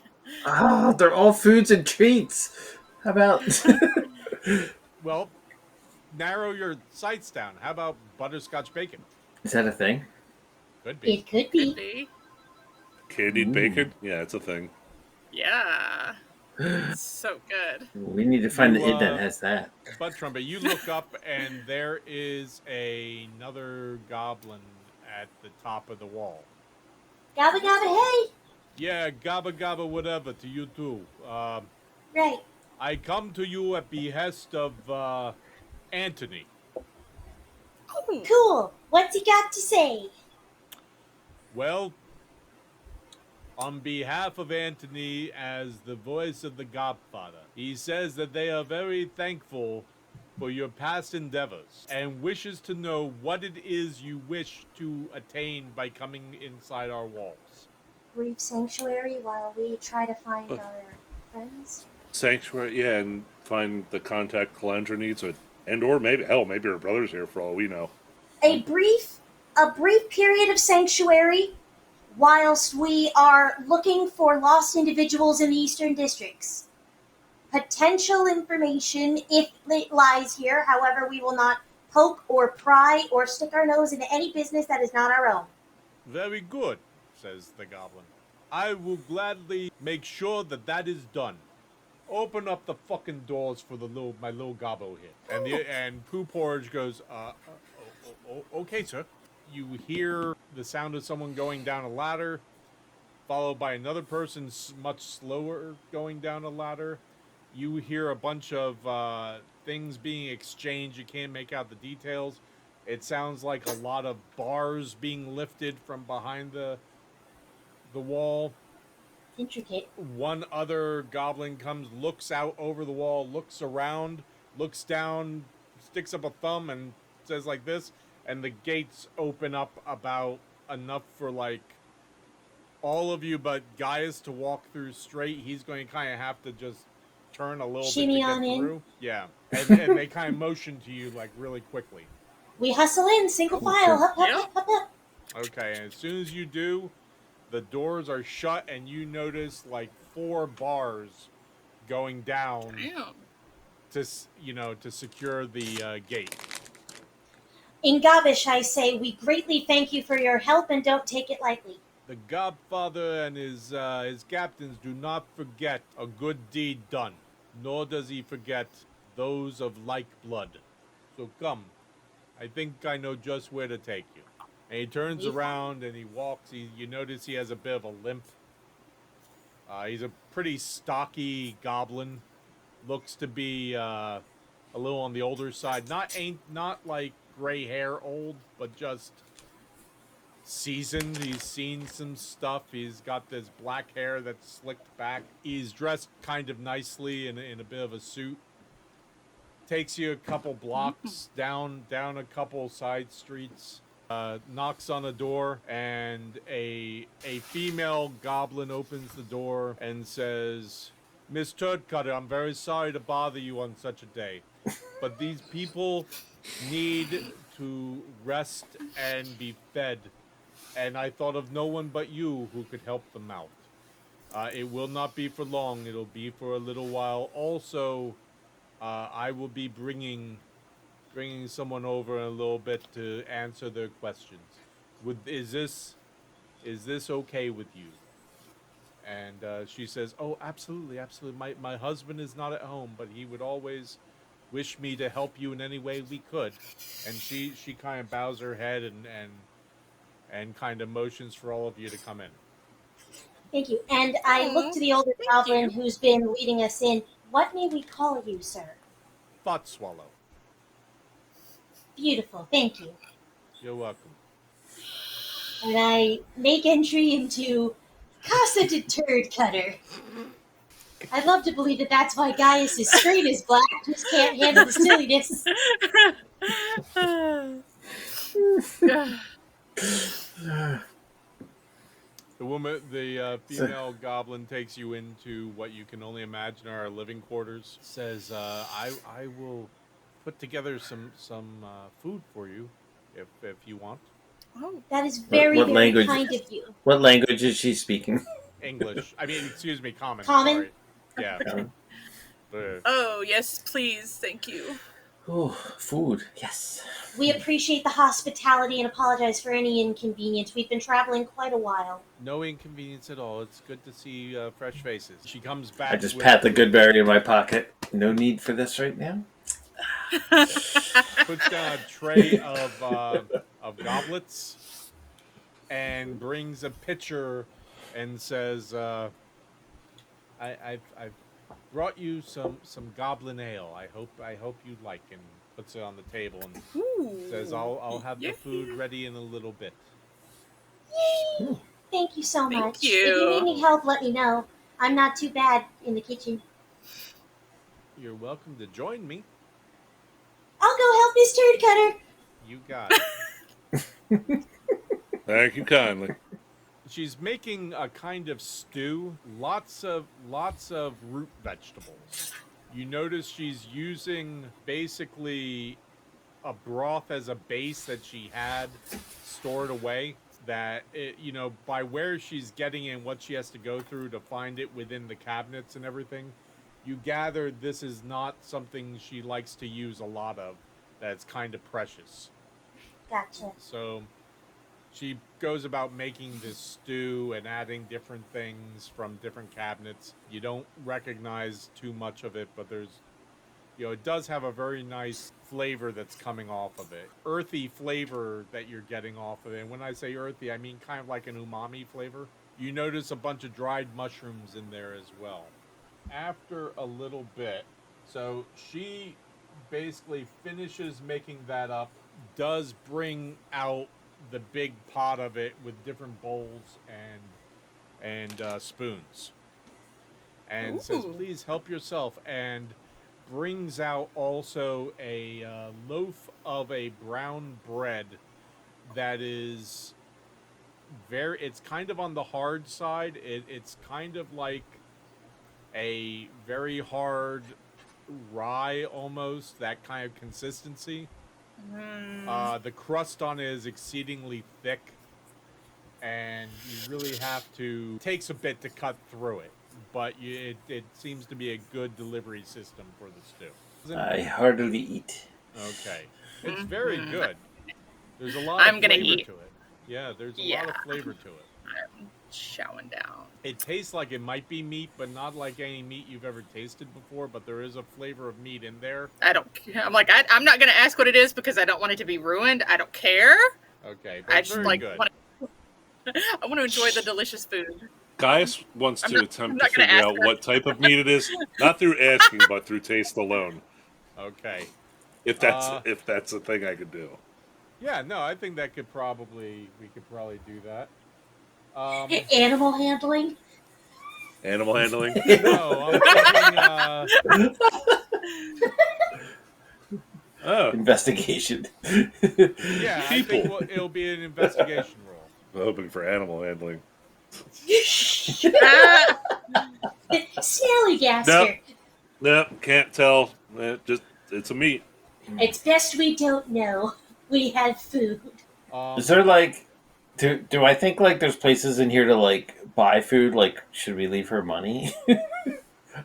[SPEAKER 5] Oh, they're all foods and treats. How about...
[SPEAKER 1] Well, narrow your sights down. How about butterscotch bacon?
[SPEAKER 5] Is that a thing?
[SPEAKER 1] Could be.
[SPEAKER 2] It could
[SPEAKER 4] Could
[SPEAKER 2] be.
[SPEAKER 4] be.
[SPEAKER 3] Candied
[SPEAKER 5] Ooh.
[SPEAKER 3] bacon? Yeah, it's a thing.
[SPEAKER 4] Yeah. It's so good.
[SPEAKER 5] We need to find
[SPEAKER 1] You,
[SPEAKER 5] the inn that has that.
[SPEAKER 1] Butt Trumpet, you look up and there is another goblin at the top of the wall.
[SPEAKER 2] Gabba gabba hey!
[SPEAKER 1] Yeah, gabba gabba whatever to you too.
[SPEAKER 2] Right.
[SPEAKER 1] I come to you at behest of Anthony.
[SPEAKER 4] Oh,
[SPEAKER 2] Cool. What's he got to say?
[SPEAKER 1] Well, on behalf of Anthony as the voice of the Godfather, he says that they are very thankful for your past endeavors and wishes to know what it is you wish to attain by coming inside our walls.
[SPEAKER 2] Brief sanctuary while we try to find our friends.
[SPEAKER 3] Sanctuary, yeah, and find the contact Calandra needs, or maybe her brother's here for all we know.
[SPEAKER 2] A brief period of sanctuary whilst we are looking for lost individuals in the eastern districts. Potential information, if it lies here, however, we will not poke or pry or stick our nose into any business that is not our own.
[SPEAKER 1] Very good, says the goblin. I will gladly make sure that is done. Open up the fucking doors for my little gobbo here. And Poo Porridge goes, okay, sir. You hear the sound of someone going down a ladder, followed by another person much slower going down a ladder. You hear a bunch of things being exchanged. You can't make out the details. It sounds like a lot of bars being lifted from behind the wall.
[SPEAKER 2] Intricate.
[SPEAKER 1] One other goblin comes, looks out over the wall, looks around, looks down, sticks up a thumb and says like this, and the gates open up about enough for like all of you but Gaius to walk through straight. He's going to kind of have to just turn a little
[SPEAKER 2] Shimmy
[SPEAKER 1] bit to
[SPEAKER 2] on
[SPEAKER 1] get
[SPEAKER 2] in.
[SPEAKER 1] through. Yeah, and they kind of motion to you like really quickly.
[SPEAKER 2] We hustle in, single file, hup, hup, hup, hup, hup.
[SPEAKER 1] Okay, and as soon as you do, the doors are shut and you notice like 4 bars going down
[SPEAKER 4] damn.
[SPEAKER 1] to secure the gate.
[SPEAKER 2] In Gabish, I say, we greatly thank you for your help and don't take it lightly.
[SPEAKER 1] The Godfather and his captains do not forget a good deed done, nor does he forget those of like blood. So come, I think I know just where to take you. And he turns around and he walks. You notice he has a bit of a limp. He's a pretty stocky goblin. Looks to be a little on the older side. Not like gray hair old, but just seasoned. He's seen some stuff. He's got this black hair that's slicked back. He's dressed kind of nicely in a bit of a suit. Takes you a couple blocks down a couple side streets. Knocks on a door, and a female goblin opens the door and says, Miss Turdcutter, I'm very sorry to bother you on such a day, but these people need to rest and be fed, and I thought of no one but you who could help them out. It will not be for long. It'll be for a little while. Also, I will be bringing someone over in a little bit to answer their questions. Is this okay with you? And she says, "Oh, absolutely, absolutely. My husband is not at home, but he would always wish me to help you in any way we could." And she kind of bows her head and kind of motions for all of you to come in.
[SPEAKER 2] Thank you. And I look to the older goblin who's been leading us in. What may we call you, sir?
[SPEAKER 1] Thought Swallow.
[SPEAKER 2] Beautiful. Thank you.
[SPEAKER 1] You're welcome.
[SPEAKER 2] And I make entry into Casa de Turd Cutter. I'd love to believe that that's why Gaius' screen is black. Just can't handle the silliness.
[SPEAKER 1] The female goblin takes you into what you can only imagine are our living quarters. Says, I will put together some food for you if you want.
[SPEAKER 4] Oh,
[SPEAKER 2] That is very,
[SPEAKER 5] What
[SPEAKER 2] very
[SPEAKER 5] language?
[SPEAKER 2] kind of you.
[SPEAKER 5] What language is she speaking?
[SPEAKER 1] English. I mean, excuse me, common.
[SPEAKER 2] Common?
[SPEAKER 1] Sorry. Yeah.
[SPEAKER 5] Common.
[SPEAKER 1] But,
[SPEAKER 4] oh yes, please, thank you.
[SPEAKER 5] Oh, food. Yes.
[SPEAKER 2] We appreciate the hospitality and apologize for any inconvenience. We've been traveling quite a while.
[SPEAKER 1] No inconvenience at all. It's good to see fresh faces. She comes back.
[SPEAKER 5] I just
[SPEAKER 1] with,
[SPEAKER 5] pat the good berry in my pocket. No need for this right now.
[SPEAKER 1] puts down a tray of goblets and brings a pitcher and says, I've brought you some goblin ale. I hope you like." And puts it on the table and says, "I'll have the food ready in a little bit."
[SPEAKER 2] Yay! Thank you so
[SPEAKER 4] Thank
[SPEAKER 2] much.
[SPEAKER 4] you.
[SPEAKER 2] If you need any help, let me know. I'm not too bad in the kitchen.
[SPEAKER 1] You're welcome to join me.
[SPEAKER 2] I'll go help Miss Turd Cutter.
[SPEAKER 1] You got it.
[SPEAKER 3] Thank you kindly.
[SPEAKER 1] She's making a kind of stew, lots of root vegetables. You notice she's using basically a broth as a base that she had stored away. That by where she's getting it and what she has to go through to find it within the cabinets and everything, you gather this is not something she likes to use a lot of. That's kind of precious.
[SPEAKER 2] Gotcha.
[SPEAKER 1] So she goes about making this stew and adding different things from different cabinets. You don't recognize too much of it, but there's, it does have a very nice flavor that's coming off of it. Earthy flavor that you're getting off of it. And when I say earthy, I mean kind of like an umami flavor. You notice a bunch of dried mushrooms in there as well. After a little bit, so she basically finishes making that up, does bring out the big pot of it with different bowls and spoons, and says, "Please help yourself," and brings out also a loaf of a brown bread that is it's kind of on the hard side. It's kind of like a very hard rye, almost, that kind of consistency. The crust on it is exceedingly thick, and you really have to, takes a bit to cut through it, but it seems to be a good delivery system for the stew.
[SPEAKER 5] I heartily eat.
[SPEAKER 1] Okay. It's very good. There's a lot
[SPEAKER 4] I'm
[SPEAKER 1] of
[SPEAKER 4] gonna
[SPEAKER 1] flavor
[SPEAKER 4] eat.
[SPEAKER 1] to it. Yeah, there's a lot of flavor to it.
[SPEAKER 4] I'm chowing down.
[SPEAKER 1] It tastes like it might be meat, but not like any meat you've ever tasted before, but there is a flavor of meat in there.
[SPEAKER 4] I don't care. I'm like, I'm not going to ask what it is because I don't want it to be ruined. I don't care.
[SPEAKER 1] Okay,
[SPEAKER 4] I
[SPEAKER 1] that's
[SPEAKER 4] just
[SPEAKER 1] very good.
[SPEAKER 4] I want to enjoy the delicious food.
[SPEAKER 3] Gaius wants to attempt to
[SPEAKER 4] gonna
[SPEAKER 3] figure
[SPEAKER 4] ask
[SPEAKER 3] out
[SPEAKER 4] her.
[SPEAKER 3] what type of meat it is, not through asking, but through taste alone.
[SPEAKER 1] Okay.
[SPEAKER 3] If that's a thing I could do.
[SPEAKER 1] Yeah, no, I think we could probably do that.
[SPEAKER 2] Animal handling?
[SPEAKER 3] Animal handling.
[SPEAKER 1] No, I'm thinking,
[SPEAKER 3] Oh,
[SPEAKER 5] Investigation.
[SPEAKER 1] yeah, I think
[SPEAKER 3] People.
[SPEAKER 1] it'll be an investigation roll.
[SPEAKER 3] I'm hoping for animal handling.
[SPEAKER 2] Snallygaster.
[SPEAKER 3] Nope, can't tell. It's a meat.
[SPEAKER 2] It's best we don't know. We have food.
[SPEAKER 5] Is there do I think there's places in here to buy food? Should we leave her money?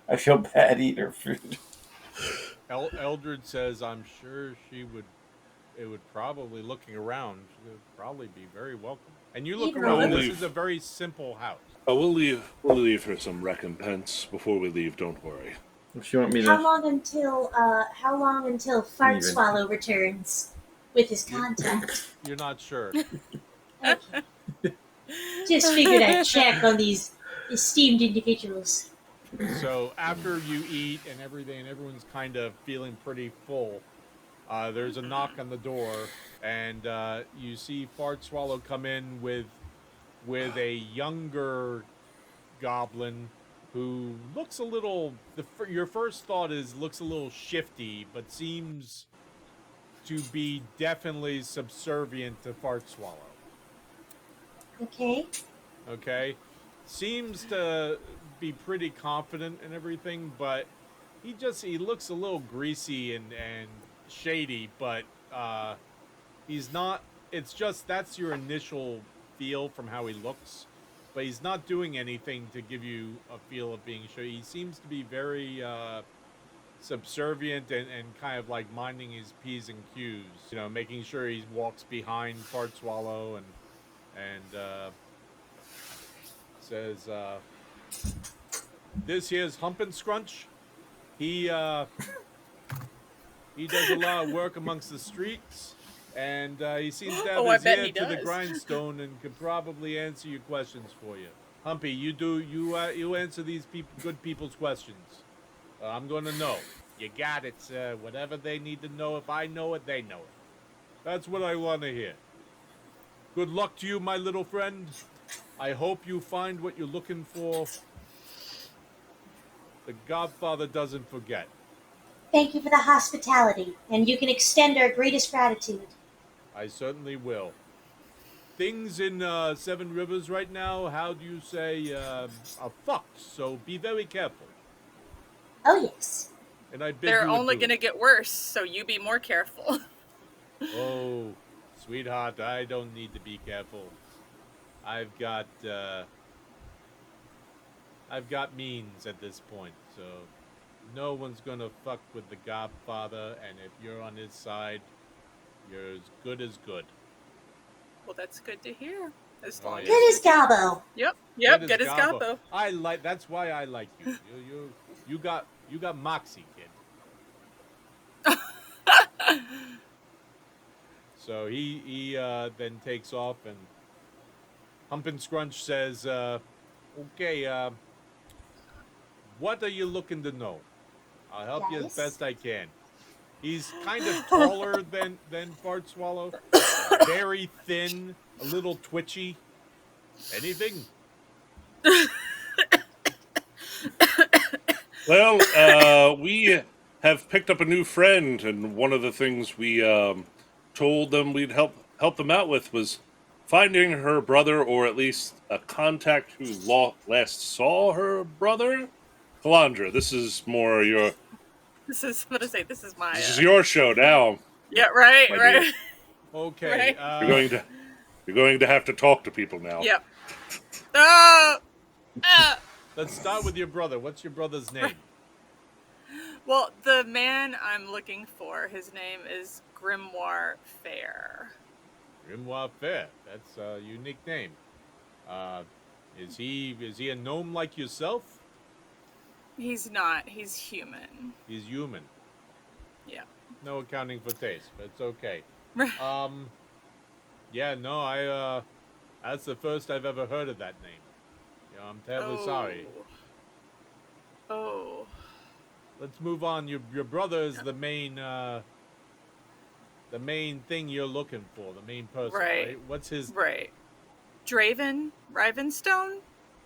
[SPEAKER 5] I feel bad eating her food.
[SPEAKER 1] Eldred says, "I'm sure it would probably, looking around, it would probably be very welcome." And you look
[SPEAKER 2] Even
[SPEAKER 1] around,
[SPEAKER 3] though-
[SPEAKER 1] this is a very simple house.
[SPEAKER 3] Oh, we'll leave her some recompense before we leave. Don't worry.
[SPEAKER 5] If you want me
[SPEAKER 2] How
[SPEAKER 5] to,
[SPEAKER 2] long until Fart
[SPEAKER 5] Even.
[SPEAKER 2] Swallow returns with his contact?
[SPEAKER 1] You're not sure.
[SPEAKER 2] Okay. Just figured I'd check on these esteemed individuals.
[SPEAKER 1] So after you eat and everything, and everyone's kind of feeling pretty full, there's a knock on the door, and you see Fart Swallow come in with a younger goblin who looks a little. Your first thought is looks a little shifty, but seems to be definitely subservient to Fart Swallow.
[SPEAKER 2] Okay.
[SPEAKER 1] Okay, seems to be pretty confident and everything, but he looks a little greasy and shady, but he's not. It's just that's your initial feel from how he looks, but he's not doing anything to give you a feel of being shady. He seems to be very subservient and kind of like minding his P's and Q's. You know, making sure he walks behind Fartswallow and says, "This here's Humpin' Scrunch. He does a lot of work amongst the streets, and he seems to have
[SPEAKER 4] I
[SPEAKER 1] his
[SPEAKER 4] bet
[SPEAKER 1] ear
[SPEAKER 4] he
[SPEAKER 1] to the
[SPEAKER 4] does.
[SPEAKER 1] grindstone and could probably answer your questions for you. Humpy, you answer these good people's questions. I'm going to know. You got it, sir. Whatever they need to know, if I know it, they know it. That's what I want to hear. Good luck to you, my little friend. I hope you find what you're looking for. The Godfather doesn't forget."
[SPEAKER 2] Thank you for the hospitality, and you can extend our greatest gratitude.
[SPEAKER 1] I certainly will. Things in Seven Rivers right now, how do you say, are fucked, so be very careful.
[SPEAKER 2] Oh, yes.
[SPEAKER 1] And I bid
[SPEAKER 4] They're
[SPEAKER 1] you
[SPEAKER 4] only
[SPEAKER 1] adieu.
[SPEAKER 4] gonna get worse, so you be more careful.
[SPEAKER 1] Oh, sweetheart, I don't need to be careful. I've got means at this point, so no one's gonna fuck with the Godfather, and if you're on his side, you're as good as good.
[SPEAKER 4] Well, that's good to hear. As
[SPEAKER 1] Oh,
[SPEAKER 4] long
[SPEAKER 1] yeah.
[SPEAKER 4] as
[SPEAKER 2] Good as Gobbo.
[SPEAKER 4] Yep,
[SPEAKER 1] Good
[SPEAKER 4] good as
[SPEAKER 1] Gobbo.
[SPEAKER 4] Gobbo.
[SPEAKER 1] I like. That's why I like you. You got moxie, kid. So he then takes off, and Humpin' Scrunch says, "Okay, what are you looking to know? I'll help you as
[SPEAKER 2] Yes.
[SPEAKER 1] best I can." He's kind of taller than Fartswallow, very thin, a little twitchy. Anything?
[SPEAKER 3] Well, we have picked up a new friend, and one of the things we told them we'd help them out with was finding her brother, or at least a contact who last saw her brother. Kalandra, this is more your
[SPEAKER 4] This is what I say. This is my.
[SPEAKER 3] this is your show now.
[SPEAKER 4] Yeah, right,
[SPEAKER 3] my
[SPEAKER 4] right.
[SPEAKER 3] dear.
[SPEAKER 1] Okay.
[SPEAKER 4] Right.
[SPEAKER 3] You're going to have to talk to people now.
[SPEAKER 4] Yep. Oh.
[SPEAKER 1] Let's start with your brother. What's your brother's name?
[SPEAKER 4] Well, the man I'm looking for, his name is Grimoire Fair.
[SPEAKER 1] Grimoire Fair. That's a unique name. Is he a gnome like yourself?
[SPEAKER 4] He's not. He's human.
[SPEAKER 1] He's human.
[SPEAKER 4] Yeah.
[SPEAKER 1] No accounting for taste, but it's okay. Yeah, no, that's the first I've ever heard of that name. You know, I'm terribly sorry.
[SPEAKER 4] Oh.
[SPEAKER 1] Let's move on. Your brother is the main thing you're looking for, the main person, right? What's his
[SPEAKER 4] Right. Draven Rivenstone?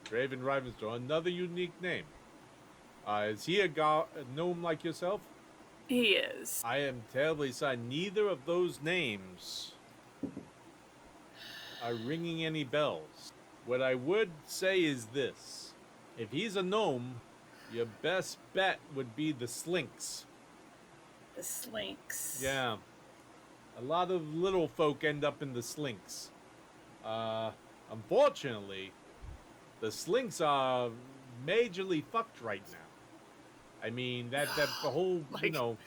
[SPEAKER 1] Draven Rivenstone, another unique name. Is he a gnome like yourself?
[SPEAKER 4] He is.
[SPEAKER 1] I am terribly sorry. Neither of those names are ringing any bells. What I would say is this. If he's a gnome, your best bet would be the Slinks.
[SPEAKER 4] The Slinks.
[SPEAKER 1] Yeah. A lot of little folk end up in the Slinks. Unfortunately, the Slinks are majorly fucked right now. I mean, that the whole, you know...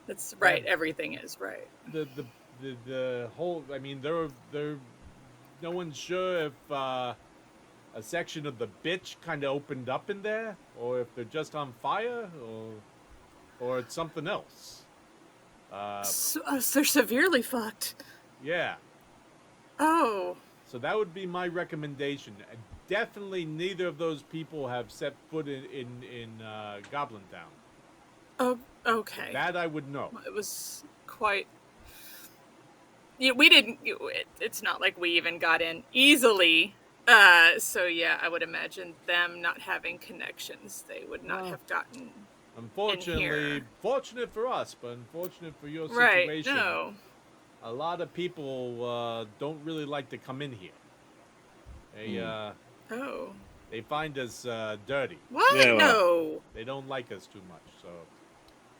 [SPEAKER 4] That's right. Everything is right.
[SPEAKER 1] The whole... I mean, they're no one's sure if a section of the bitch kind of opened up in there, or if they're just on fire, or it's something else.
[SPEAKER 4] So they're severely fucked.
[SPEAKER 1] Yeah.
[SPEAKER 4] Oh.
[SPEAKER 1] So that would be my recommendation. Definitely neither of those people have set foot in Goblintown.
[SPEAKER 4] Oh, okay.
[SPEAKER 1] That I would know.
[SPEAKER 4] It was quite... Yeah, we didn't... It's not like we even got in easily. So yeah, I would imagine them not having connections. They would not have gotten
[SPEAKER 1] Unfortunately,
[SPEAKER 4] in here.
[SPEAKER 1] fortunate for us, but unfortunate for your
[SPEAKER 4] Right,
[SPEAKER 1] situation.
[SPEAKER 4] no.
[SPEAKER 1] A lot of people don't really like to come in here. They
[SPEAKER 4] Oh.
[SPEAKER 1] they find us dirty.
[SPEAKER 4] What?
[SPEAKER 3] Yeah, well.
[SPEAKER 4] No.
[SPEAKER 1] They don't like us too much. So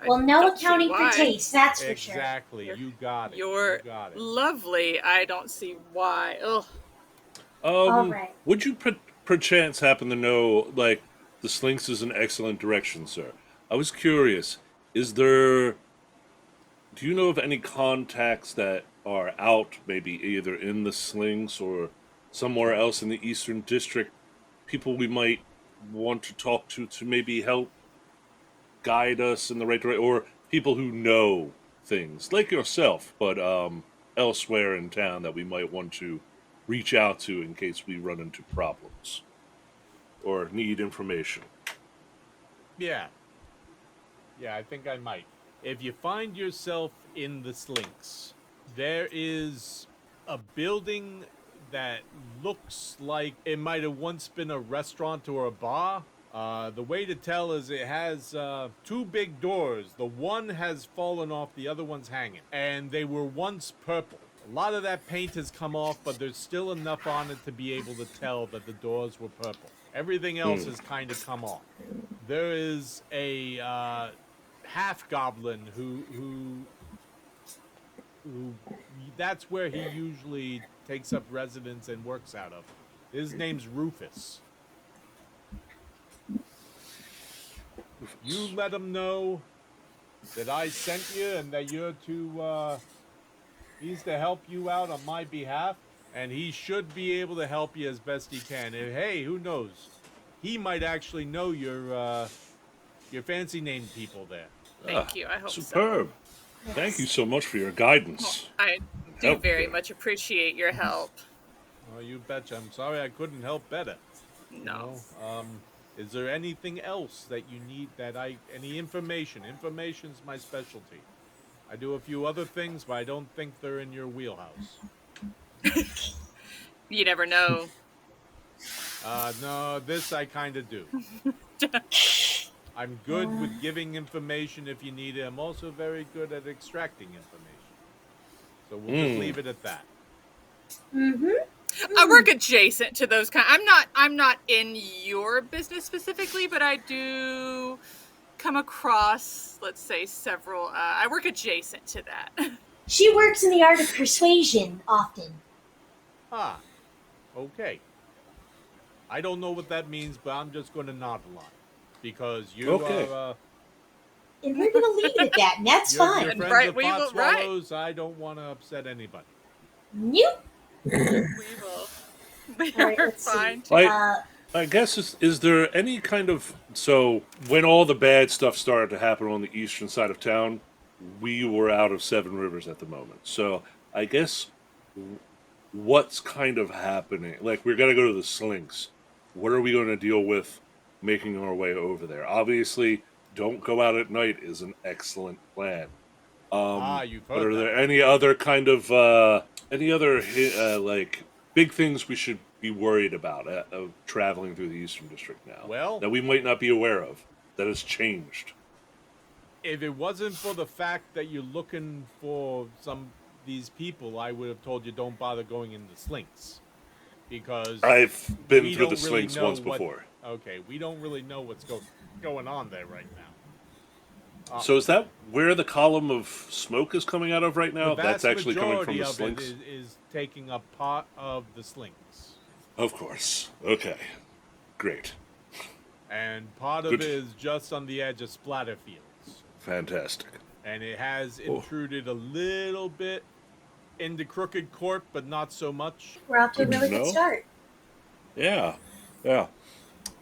[SPEAKER 2] Well,
[SPEAKER 4] I
[SPEAKER 2] no
[SPEAKER 4] don't see
[SPEAKER 2] accounting
[SPEAKER 4] why.
[SPEAKER 2] for taste, that's for sure.
[SPEAKER 1] exactly, you got it.
[SPEAKER 4] You're
[SPEAKER 1] you got it.
[SPEAKER 4] lovely. I don't see why. Ugh.
[SPEAKER 2] All right.
[SPEAKER 3] Would you perchance happen to know, like, the Slinks is an excellent direction, sir? I was curious. Is there? Do you know of any contacts that are out, maybe either in the slings or somewhere else in the Eastern District? People we might want to talk to maybe help guide us in the right direction, or people who know things like yourself, but elsewhere in town that we might want to reach out to in case we run into problems or need information.
[SPEAKER 1] Yeah. Yeah, I think I might. If you find yourself in the Slinks, there is a building that looks like it might have once been a restaurant or a bar. The way to tell is it has two big doors. The one has fallen off, the other one's hanging. And they were once purple. A lot of that paint has come off, but there's still enough on it to be able to tell that the doors were purple. Everything else has kind of come off. There is a half goblin who that's where he usually takes up residence and works out of. His name's Rufus. You let him know that I sent you and that you're to he's to help you out on my behalf, and he should be able to help you as best he can. And hey, who knows? He might actually know your fancy named people there.
[SPEAKER 4] Thank you. I hope
[SPEAKER 3] Superb.
[SPEAKER 4] so.
[SPEAKER 2] Yes.
[SPEAKER 3] Thank you so much for your guidance.
[SPEAKER 4] I do
[SPEAKER 3] Help
[SPEAKER 4] very
[SPEAKER 3] you.
[SPEAKER 4] much appreciate your help.
[SPEAKER 1] Oh, you betcha. I'm sorry I couldn't help better.
[SPEAKER 4] No.
[SPEAKER 1] Is there anything else that you need any information? Information's my specialty. I do a few other things, but I don't think they're in your wheelhouse.
[SPEAKER 4] You never know.
[SPEAKER 1] No, this I kind of do. I'm good with giving information if you need it. I'm also very good at extracting information. So we'll just leave it at that.
[SPEAKER 4] I work adjacent to those kind. I'm not in your business specifically, but I do come across, let's say, several. I work adjacent to that.
[SPEAKER 2] She works in the art of persuasion often.
[SPEAKER 1] Ah, okay. I don't know what that means, but I'm just going to nod a lot. Because you
[SPEAKER 3] Okay.
[SPEAKER 1] are...
[SPEAKER 2] And we're going to leave it at that, and that's
[SPEAKER 1] You're
[SPEAKER 2] fine.
[SPEAKER 1] friends
[SPEAKER 4] Right,
[SPEAKER 1] of
[SPEAKER 4] we
[SPEAKER 1] pot
[SPEAKER 4] will- right.
[SPEAKER 1] swallows. I don't want to upset anybody.
[SPEAKER 2] Nope.
[SPEAKER 4] We will. We
[SPEAKER 2] All right,
[SPEAKER 4] are
[SPEAKER 2] let's see.
[SPEAKER 4] fine.
[SPEAKER 3] I guess is there any kind of so when all the bad stuff started to happen on the eastern side of town, we were out of Seven Rivers at the moment. So I guess what's kind of happening? Like we're gonna go to the Slinks. What are we going to deal with making our way over there? Obviously, don't go out at night is an excellent plan.
[SPEAKER 1] You've
[SPEAKER 3] But
[SPEAKER 1] heard
[SPEAKER 3] are
[SPEAKER 1] that.
[SPEAKER 3] there any other kind of like big things we should be worried about of traveling through the Eastern District now?
[SPEAKER 1] Well-
[SPEAKER 3] that we might not be aware of that has changed.
[SPEAKER 1] If it wasn't for the fact that you're looking for these people, I would have told you don't bother going in the Slinks. Because
[SPEAKER 3] I've been
[SPEAKER 1] we
[SPEAKER 3] through the
[SPEAKER 1] don't really
[SPEAKER 3] Slinks
[SPEAKER 1] know
[SPEAKER 3] once
[SPEAKER 1] what-
[SPEAKER 3] before.
[SPEAKER 1] Okay, we don't really know what's going on there right now.
[SPEAKER 3] So is that where the column of smoke is coming out of right now?
[SPEAKER 1] The
[SPEAKER 3] That's
[SPEAKER 1] vast
[SPEAKER 3] actually coming from
[SPEAKER 1] majority
[SPEAKER 3] the
[SPEAKER 1] of
[SPEAKER 3] Slinks?
[SPEAKER 1] it is taking up part of the Slinks.
[SPEAKER 3] Of course. Okay. Great.
[SPEAKER 1] And part of
[SPEAKER 3] Good.
[SPEAKER 1] it is just on the edge of Splatterfields.
[SPEAKER 3] Fantastic.
[SPEAKER 1] And it has
[SPEAKER 3] Oh.
[SPEAKER 1] intruded a little bit into Crooked Court, but not so much.
[SPEAKER 2] we're off to a
[SPEAKER 3] Good to
[SPEAKER 2] really good
[SPEAKER 3] know.
[SPEAKER 2] start.
[SPEAKER 3] Yeah. Yeah.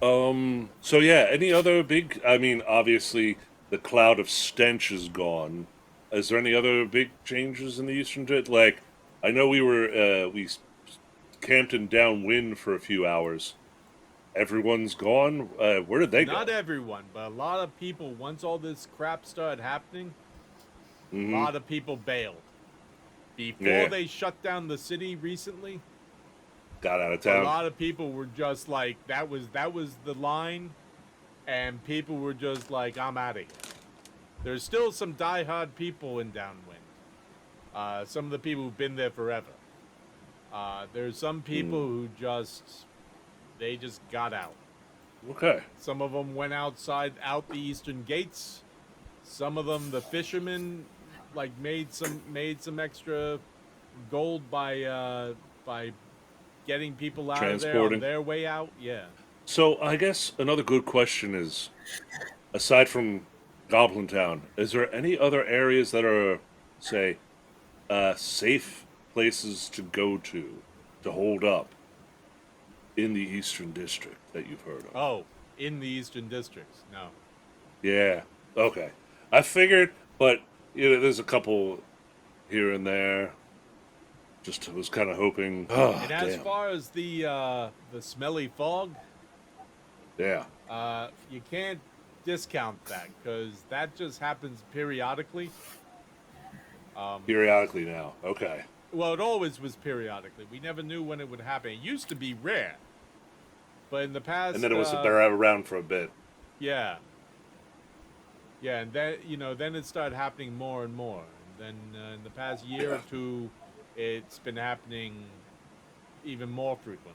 [SPEAKER 3] So yeah, any other big I mean, obviously the cloud of stench is gone. Is there any other big changes in the Eastern District? Like I know we camped in downwind for a few hours. Everyone's gone. Where did they
[SPEAKER 1] Not
[SPEAKER 3] go?
[SPEAKER 1] everyone, but a lot of people, once all this crap started happening,
[SPEAKER 3] Mhm.
[SPEAKER 1] a lot of people bailed. Before
[SPEAKER 3] Yeah.
[SPEAKER 1] they shut down the city recently,
[SPEAKER 3] Got out of
[SPEAKER 1] a
[SPEAKER 3] town.
[SPEAKER 1] lot of people were just like, that was the line, and people were just like, I'm out of here. There's still some diehard people in Downwind. Some of the people who've been there forever. There's some people who just got out.
[SPEAKER 3] Okay.
[SPEAKER 1] Some of them went out the eastern gates. Some of them, the fishermen, like made some extra gold by getting people out of there
[SPEAKER 3] Transporting.
[SPEAKER 1] on their way out. Yeah.
[SPEAKER 3] So I guess another good question is, aside from Goblintown. Is there any other areas that are, say, safe places to go to hold up in the Eastern District that you've heard of?
[SPEAKER 1] Oh, in the Eastern Districts. No.
[SPEAKER 3] Yeah. Okay. I figured, but there's a couple here and there. Just was kind of hoping. Oh,
[SPEAKER 1] And as
[SPEAKER 3] damn.
[SPEAKER 1] far as the smelly fog,
[SPEAKER 3] Yeah.
[SPEAKER 1] you can't discount that because that just happens periodically.
[SPEAKER 3] Periodically now. Okay.
[SPEAKER 1] Well, it always was periodically. We never knew when it would happen. It used to be rare, but in the past,
[SPEAKER 3] And then it was around for a bit.
[SPEAKER 1] yeah, and then then it started happening more and more. And then in the past year or two, it's been happening even more frequently.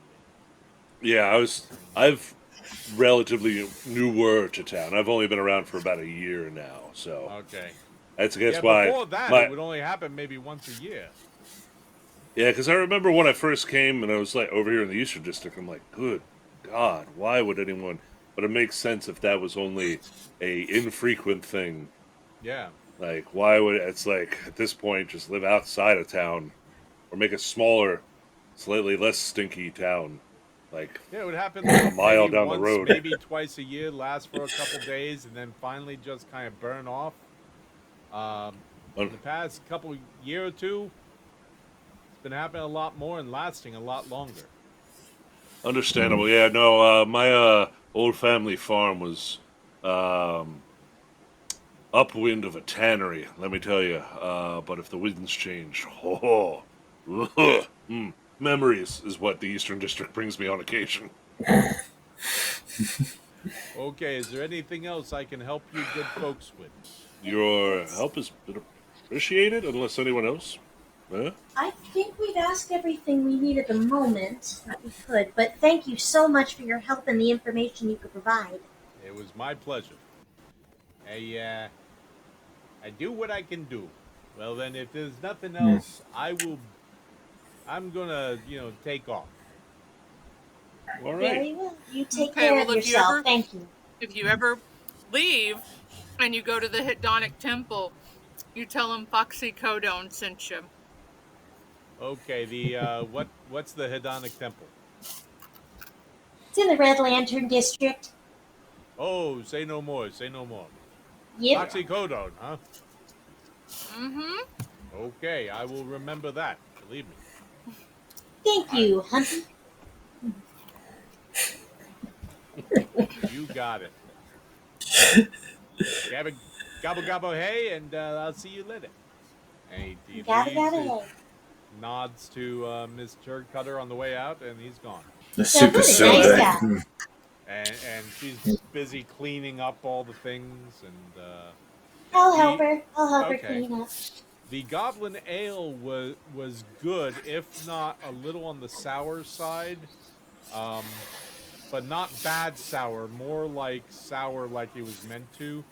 [SPEAKER 3] Yeah, I've relatively newer to town. I've only been around for about a year now, so
[SPEAKER 1] Okay.
[SPEAKER 3] that's I guess
[SPEAKER 1] Yeah,
[SPEAKER 3] why.
[SPEAKER 1] before that, it would only happen maybe once a year.
[SPEAKER 3] Yeah, because I remember when I first came and I was like over here in the Eastern District. I'm like, good God, why would anyone? But it makes sense if that was only a infrequent thing.
[SPEAKER 1] Yeah.
[SPEAKER 3] Like, why would it's like at this point just live outside of town, or make a smaller, slightly less stinky town, like
[SPEAKER 1] Yeah, it would happen
[SPEAKER 3] a
[SPEAKER 1] like
[SPEAKER 3] mile
[SPEAKER 1] maybe
[SPEAKER 3] down the
[SPEAKER 1] once,
[SPEAKER 3] road.
[SPEAKER 1] maybe twice a year, last for a couple days, and then finally just kind of burn off. In the past couple year or two, it's been happening a lot more and lasting a lot longer.
[SPEAKER 3] Understandable. Yeah, no, my old family farm was upwind of a tannery, let me tell you. But if the winds change, memories is what the Eastern District brings me on occasion.
[SPEAKER 1] Okay, is there anything else I can help you good folks with?
[SPEAKER 3] Your help has been appreciated, unless anyone else. Huh?
[SPEAKER 2] I think we've asked everything we need at the moment that we could, but thank you so much for your help and the information you could provide.
[SPEAKER 1] It was my pleasure. I do what I can do. Well then, if there's nothing else, I'm gonna, take off.
[SPEAKER 3] All right.
[SPEAKER 2] Very well. You take
[SPEAKER 4] Okay,
[SPEAKER 2] care
[SPEAKER 4] well,
[SPEAKER 2] of
[SPEAKER 4] if you
[SPEAKER 2] yourself.
[SPEAKER 4] ever-
[SPEAKER 2] Thank you.
[SPEAKER 4] If you ever leave and you go to the Hedonic Temple, you tell them Foxy Codone sent you.
[SPEAKER 1] Okay, what's the Hedonic Temple?
[SPEAKER 2] It's in the Red Lantern District.
[SPEAKER 1] Oh, say no more, say no more.
[SPEAKER 2] Yep.
[SPEAKER 1] Oxycodone, huh?
[SPEAKER 4] Mm-hmm.
[SPEAKER 1] Okay, I will remember that. Believe me.
[SPEAKER 2] Thank you, Hunter.
[SPEAKER 1] You got it. Gobble gobble hey, and I'll see you later. And he
[SPEAKER 2] Gotta.
[SPEAKER 1] nods to Miss Turd Cutter on the way out, and he's gone.
[SPEAKER 5] The
[SPEAKER 2] So
[SPEAKER 5] super
[SPEAKER 2] good, nice
[SPEAKER 5] soda.
[SPEAKER 2] guy.
[SPEAKER 1] And she's busy cleaning up all the things, and
[SPEAKER 2] I'll help her. I'll help her
[SPEAKER 1] Okay.
[SPEAKER 2] clean up.
[SPEAKER 1] the Goblin Ale was good, if not a little on the sour side, but not bad sour, more like sour like it was meant to.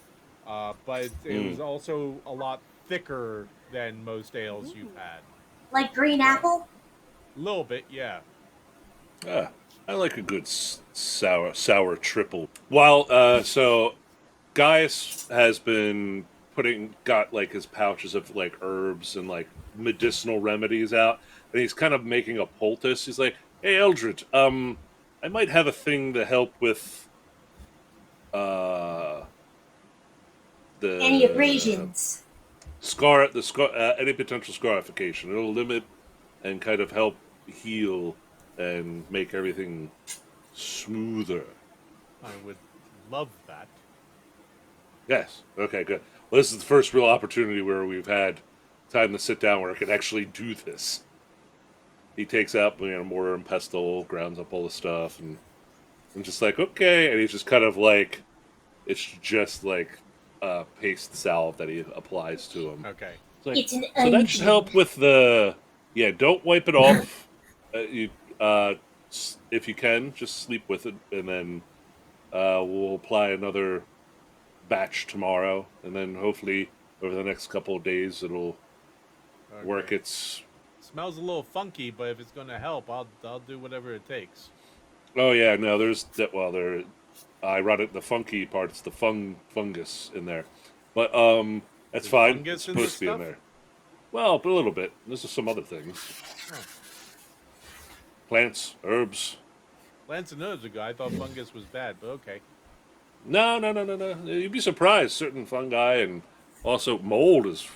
[SPEAKER 1] But it was also a lot thicker than most ales you've had.
[SPEAKER 2] Like green apple?
[SPEAKER 1] A little bit, yeah.
[SPEAKER 3] I like a good sour triple. While so Gaius has been got like his pouches of like herbs and like medicinal remedies out, and he's kind of making a poultice. He's like, "Hey Eldred, I might have a thing to help with the
[SPEAKER 2] Any abrasions?
[SPEAKER 3] any potential scarification. It'll limit and kind of help heal and make everything smoother."
[SPEAKER 1] I would love that.
[SPEAKER 3] Yes. Okay, good. Well, this is the first real opportunity where we've had time to sit down where I can actually do this. He takes out mortar and pestle, grounds up all the stuff, and I'm just like, okay. And he's just kind of like, it's just like paste salve that he applies to him.
[SPEAKER 1] Okay.
[SPEAKER 3] It's like,
[SPEAKER 2] It's an
[SPEAKER 3] so that should help with the. Yeah, don't wipe it off. If you can, just sleep with it, and then we'll apply another batch tomorrow, and then hopefully over the next couple of days it'll work its.
[SPEAKER 1] Smells a little funky, but if it's going to help, I'll do whatever it takes.
[SPEAKER 3] Oh yeah, no, there I wrote it the funky parts, the fungus in there. But that's
[SPEAKER 1] There's
[SPEAKER 3] fine.
[SPEAKER 1] fungus
[SPEAKER 3] It's
[SPEAKER 1] in
[SPEAKER 3] supposed
[SPEAKER 1] this
[SPEAKER 3] to be in
[SPEAKER 1] stuff?
[SPEAKER 3] there. Well, but a little bit. This is some other things.
[SPEAKER 1] Oh.
[SPEAKER 3] Plants, herbs.
[SPEAKER 1] Lance and herbs are good. I thought fungus was bad, but okay.
[SPEAKER 3] No. You'd be surprised. Certain fungi and also mold is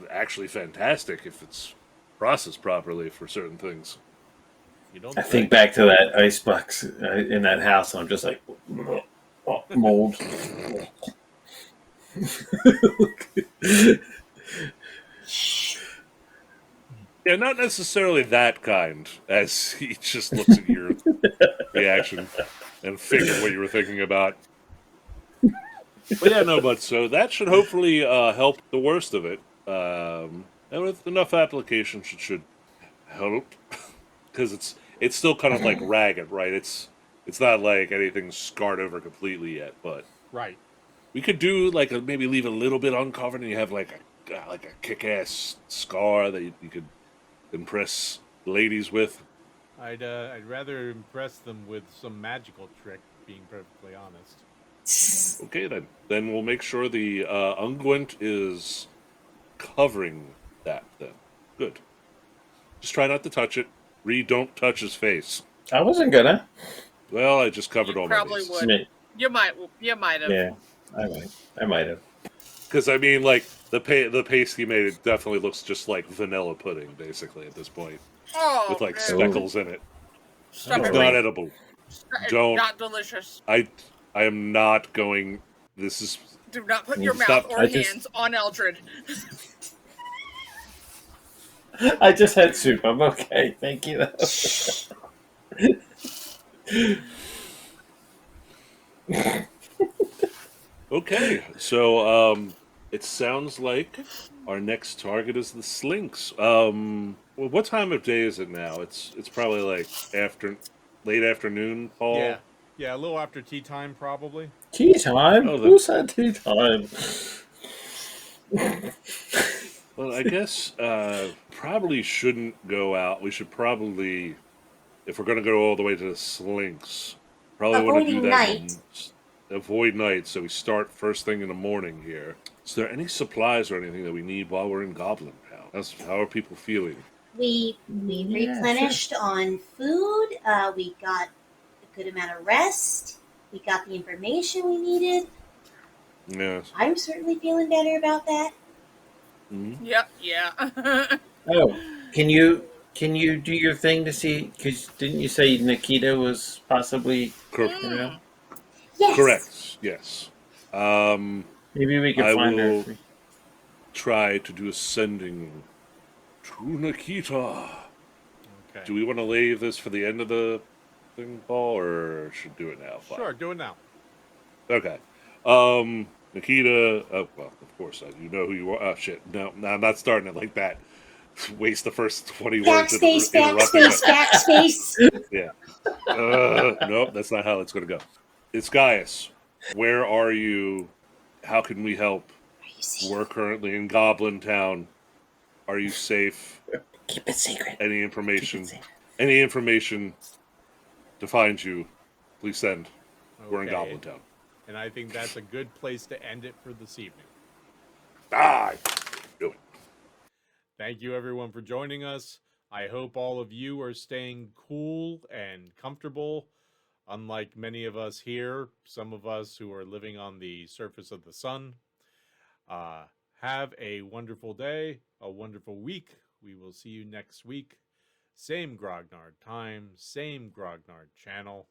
[SPEAKER 3] actually fantastic if it's processed properly for certain things.
[SPEAKER 1] You don't
[SPEAKER 5] I
[SPEAKER 1] say.
[SPEAKER 5] think back to that icebox in that house, and I'm just like, oh, mold.
[SPEAKER 3] Yeah, not necessarily that kind, as he just looks at your reaction and figured what you were thinking about. But yeah, no, but so that should hopefully help the worst of it. And with enough application, should help because it's still kind of like ragged, right? It's not like anything's scarred over completely yet, but
[SPEAKER 1] Right.
[SPEAKER 3] we could do like maybe leave a little bit uncovered, and you have like a kick-ass scar that you could impress ladies with.
[SPEAKER 1] I'd rather impress them with some magical trick, being perfectly honest.
[SPEAKER 3] Okay, then we'll make sure the unguent is covering that. Then good. Just try not to touch it. Reed, don't touch his face.
[SPEAKER 5] I wasn't gonna.
[SPEAKER 3] Well, I just covered
[SPEAKER 4] You
[SPEAKER 3] all my
[SPEAKER 4] probably
[SPEAKER 3] bases.
[SPEAKER 4] would.
[SPEAKER 5] Me.
[SPEAKER 4] You might have.
[SPEAKER 5] Yeah, I might have.
[SPEAKER 3] Because I mean, like the paste he made, it definitely looks just like vanilla pudding, basically at this point,
[SPEAKER 4] Oh,
[SPEAKER 3] with like
[SPEAKER 4] no.
[SPEAKER 3] speckles in it.
[SPEAKER 4] Stop
[SPEAKER 3] It's
[SPEAKER 4] it,
[SPEAKER 3] not
[SPEAKER 4] Reed.
[SPEAKER 3] edible.
[SPEAKER 4] It's
[SPEAKER 3] Don't.
[SPEAKER 4] not delicious.
[SPEAKER 3] I am not going. This is.
[SPEAKER 4] Do not put your
[SPEAKER 3] Stop.
[SPEAKER 4] mouth or
[SPEAKER 5] I just-
[SPEAKER 4] hands on Eldred.
[SPEAKER 5] I just had soup. I'm okay. Thank you.
[SPEAKER 3] Okay, so it sounds like our next target is the Slinks. Well, what time of day is it now? It's probably like late afternoon, Paul.
[SPEAKER 1] Yeah, a little after tea time, probably.
[SPEAKER 5] Tea time?
[SPEAKER 3] Oh,
[SPEAKER 5] Who said tea time?
[SPEAKER 3] Well, I guess probably shouldn't go out. We should probably, if we're going to go all the way to the Slinks, probably want to do
[SPEAKER 2] Avoiding
[SPEAKER 3] that.
[SPEAKER 2] night.
[SPEAKER 3] Avoid night, so we start first thing in the morning here. Is there any supplies or anything that we need while we're in Goblintown? How are people feeling?
[SPEAKER 2] We
[SPEAKER 5] Yeah,
[SPEAKER 2] replenished on food. We got a good amount of rest. We got the information we needed.
[SPEAKER 3] Yes.
[SPEAKER 2] I'm certainly feeling better about that.
[SPEAKER 3] Mm-hmm.
[SPEAKER 4] Yep, yeah.
[SPEAKER 5] Oh, can you do your thing to see? Because didn't you say Nikita was possibly around?
[SPEAKER 2] Yes.
[SPEAKER 3] Correct. Yes.
[SPEAKER 5] Maybe we could
[SPEAKER 3] I
[SPEAKER 5] find
[SPEAKER 3] will
[SPEAKER 5] her.
[SPEAKER 3] try to do a sending to Nikita.
[SPEAKER 1] Okay.
[SPEAKER 3] Do we want to leave this for the end of the thing, Paul, or should do it now? Fine.
[SPEAKER 1] Sure, do it now.
[SPEAKER 3] Okay. Nikita. Oh, well, of course, you know who you are. Oh, shit. No, I'm not starting it like that. Waste the first 20 words.
[SPEAKER 2] Backspace,
[SPEAKER 3] interrupting
[SPEAKER 2] backspace,
[SPEAKER 3] it.
[SPEAKER 2] backspace.
[SPEAKER 3] Yeah. Nope, that's not how it's going to go. It's Gaius. Where are you? How can we help?
[SPEAKER 2] Are you safe?
[SPEAKER 3] We're currently in Goblintown. Are you safe?
[SPEAKER 5] Keep it secret.
[SPEAKER 3] Any information? Any information to find you? Please send. We're in
[SPEAKER 1] Okay.
[SPEAKER 3] Goblintown.
[SPEAKER 1] And I think that's a good place to end it for this evening.
[SPEAKER 3] Do it.
[SPEAKER 1] Thank you, everyone, for joining us. I hope all of you are staying cool and comfortable. Unlike many of us here, some of us who are living on the surface of the sun. Have a wonderful day, a wonderful week. We will see you next week. Same Grognard time, same Grognard channel.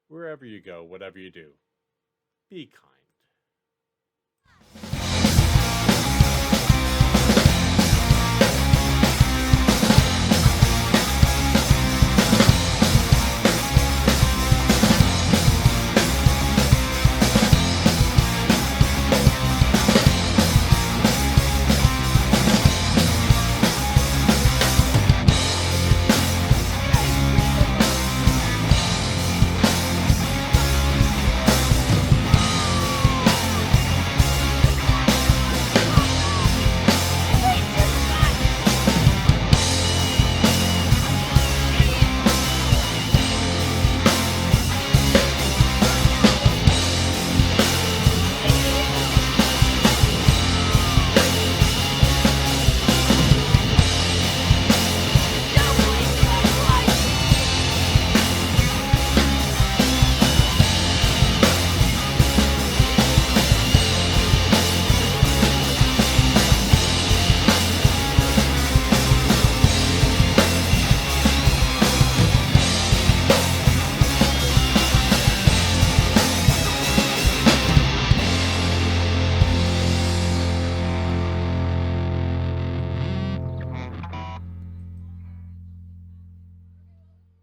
[SPEAKER 1] Wherever you go, whatever you do, be kind.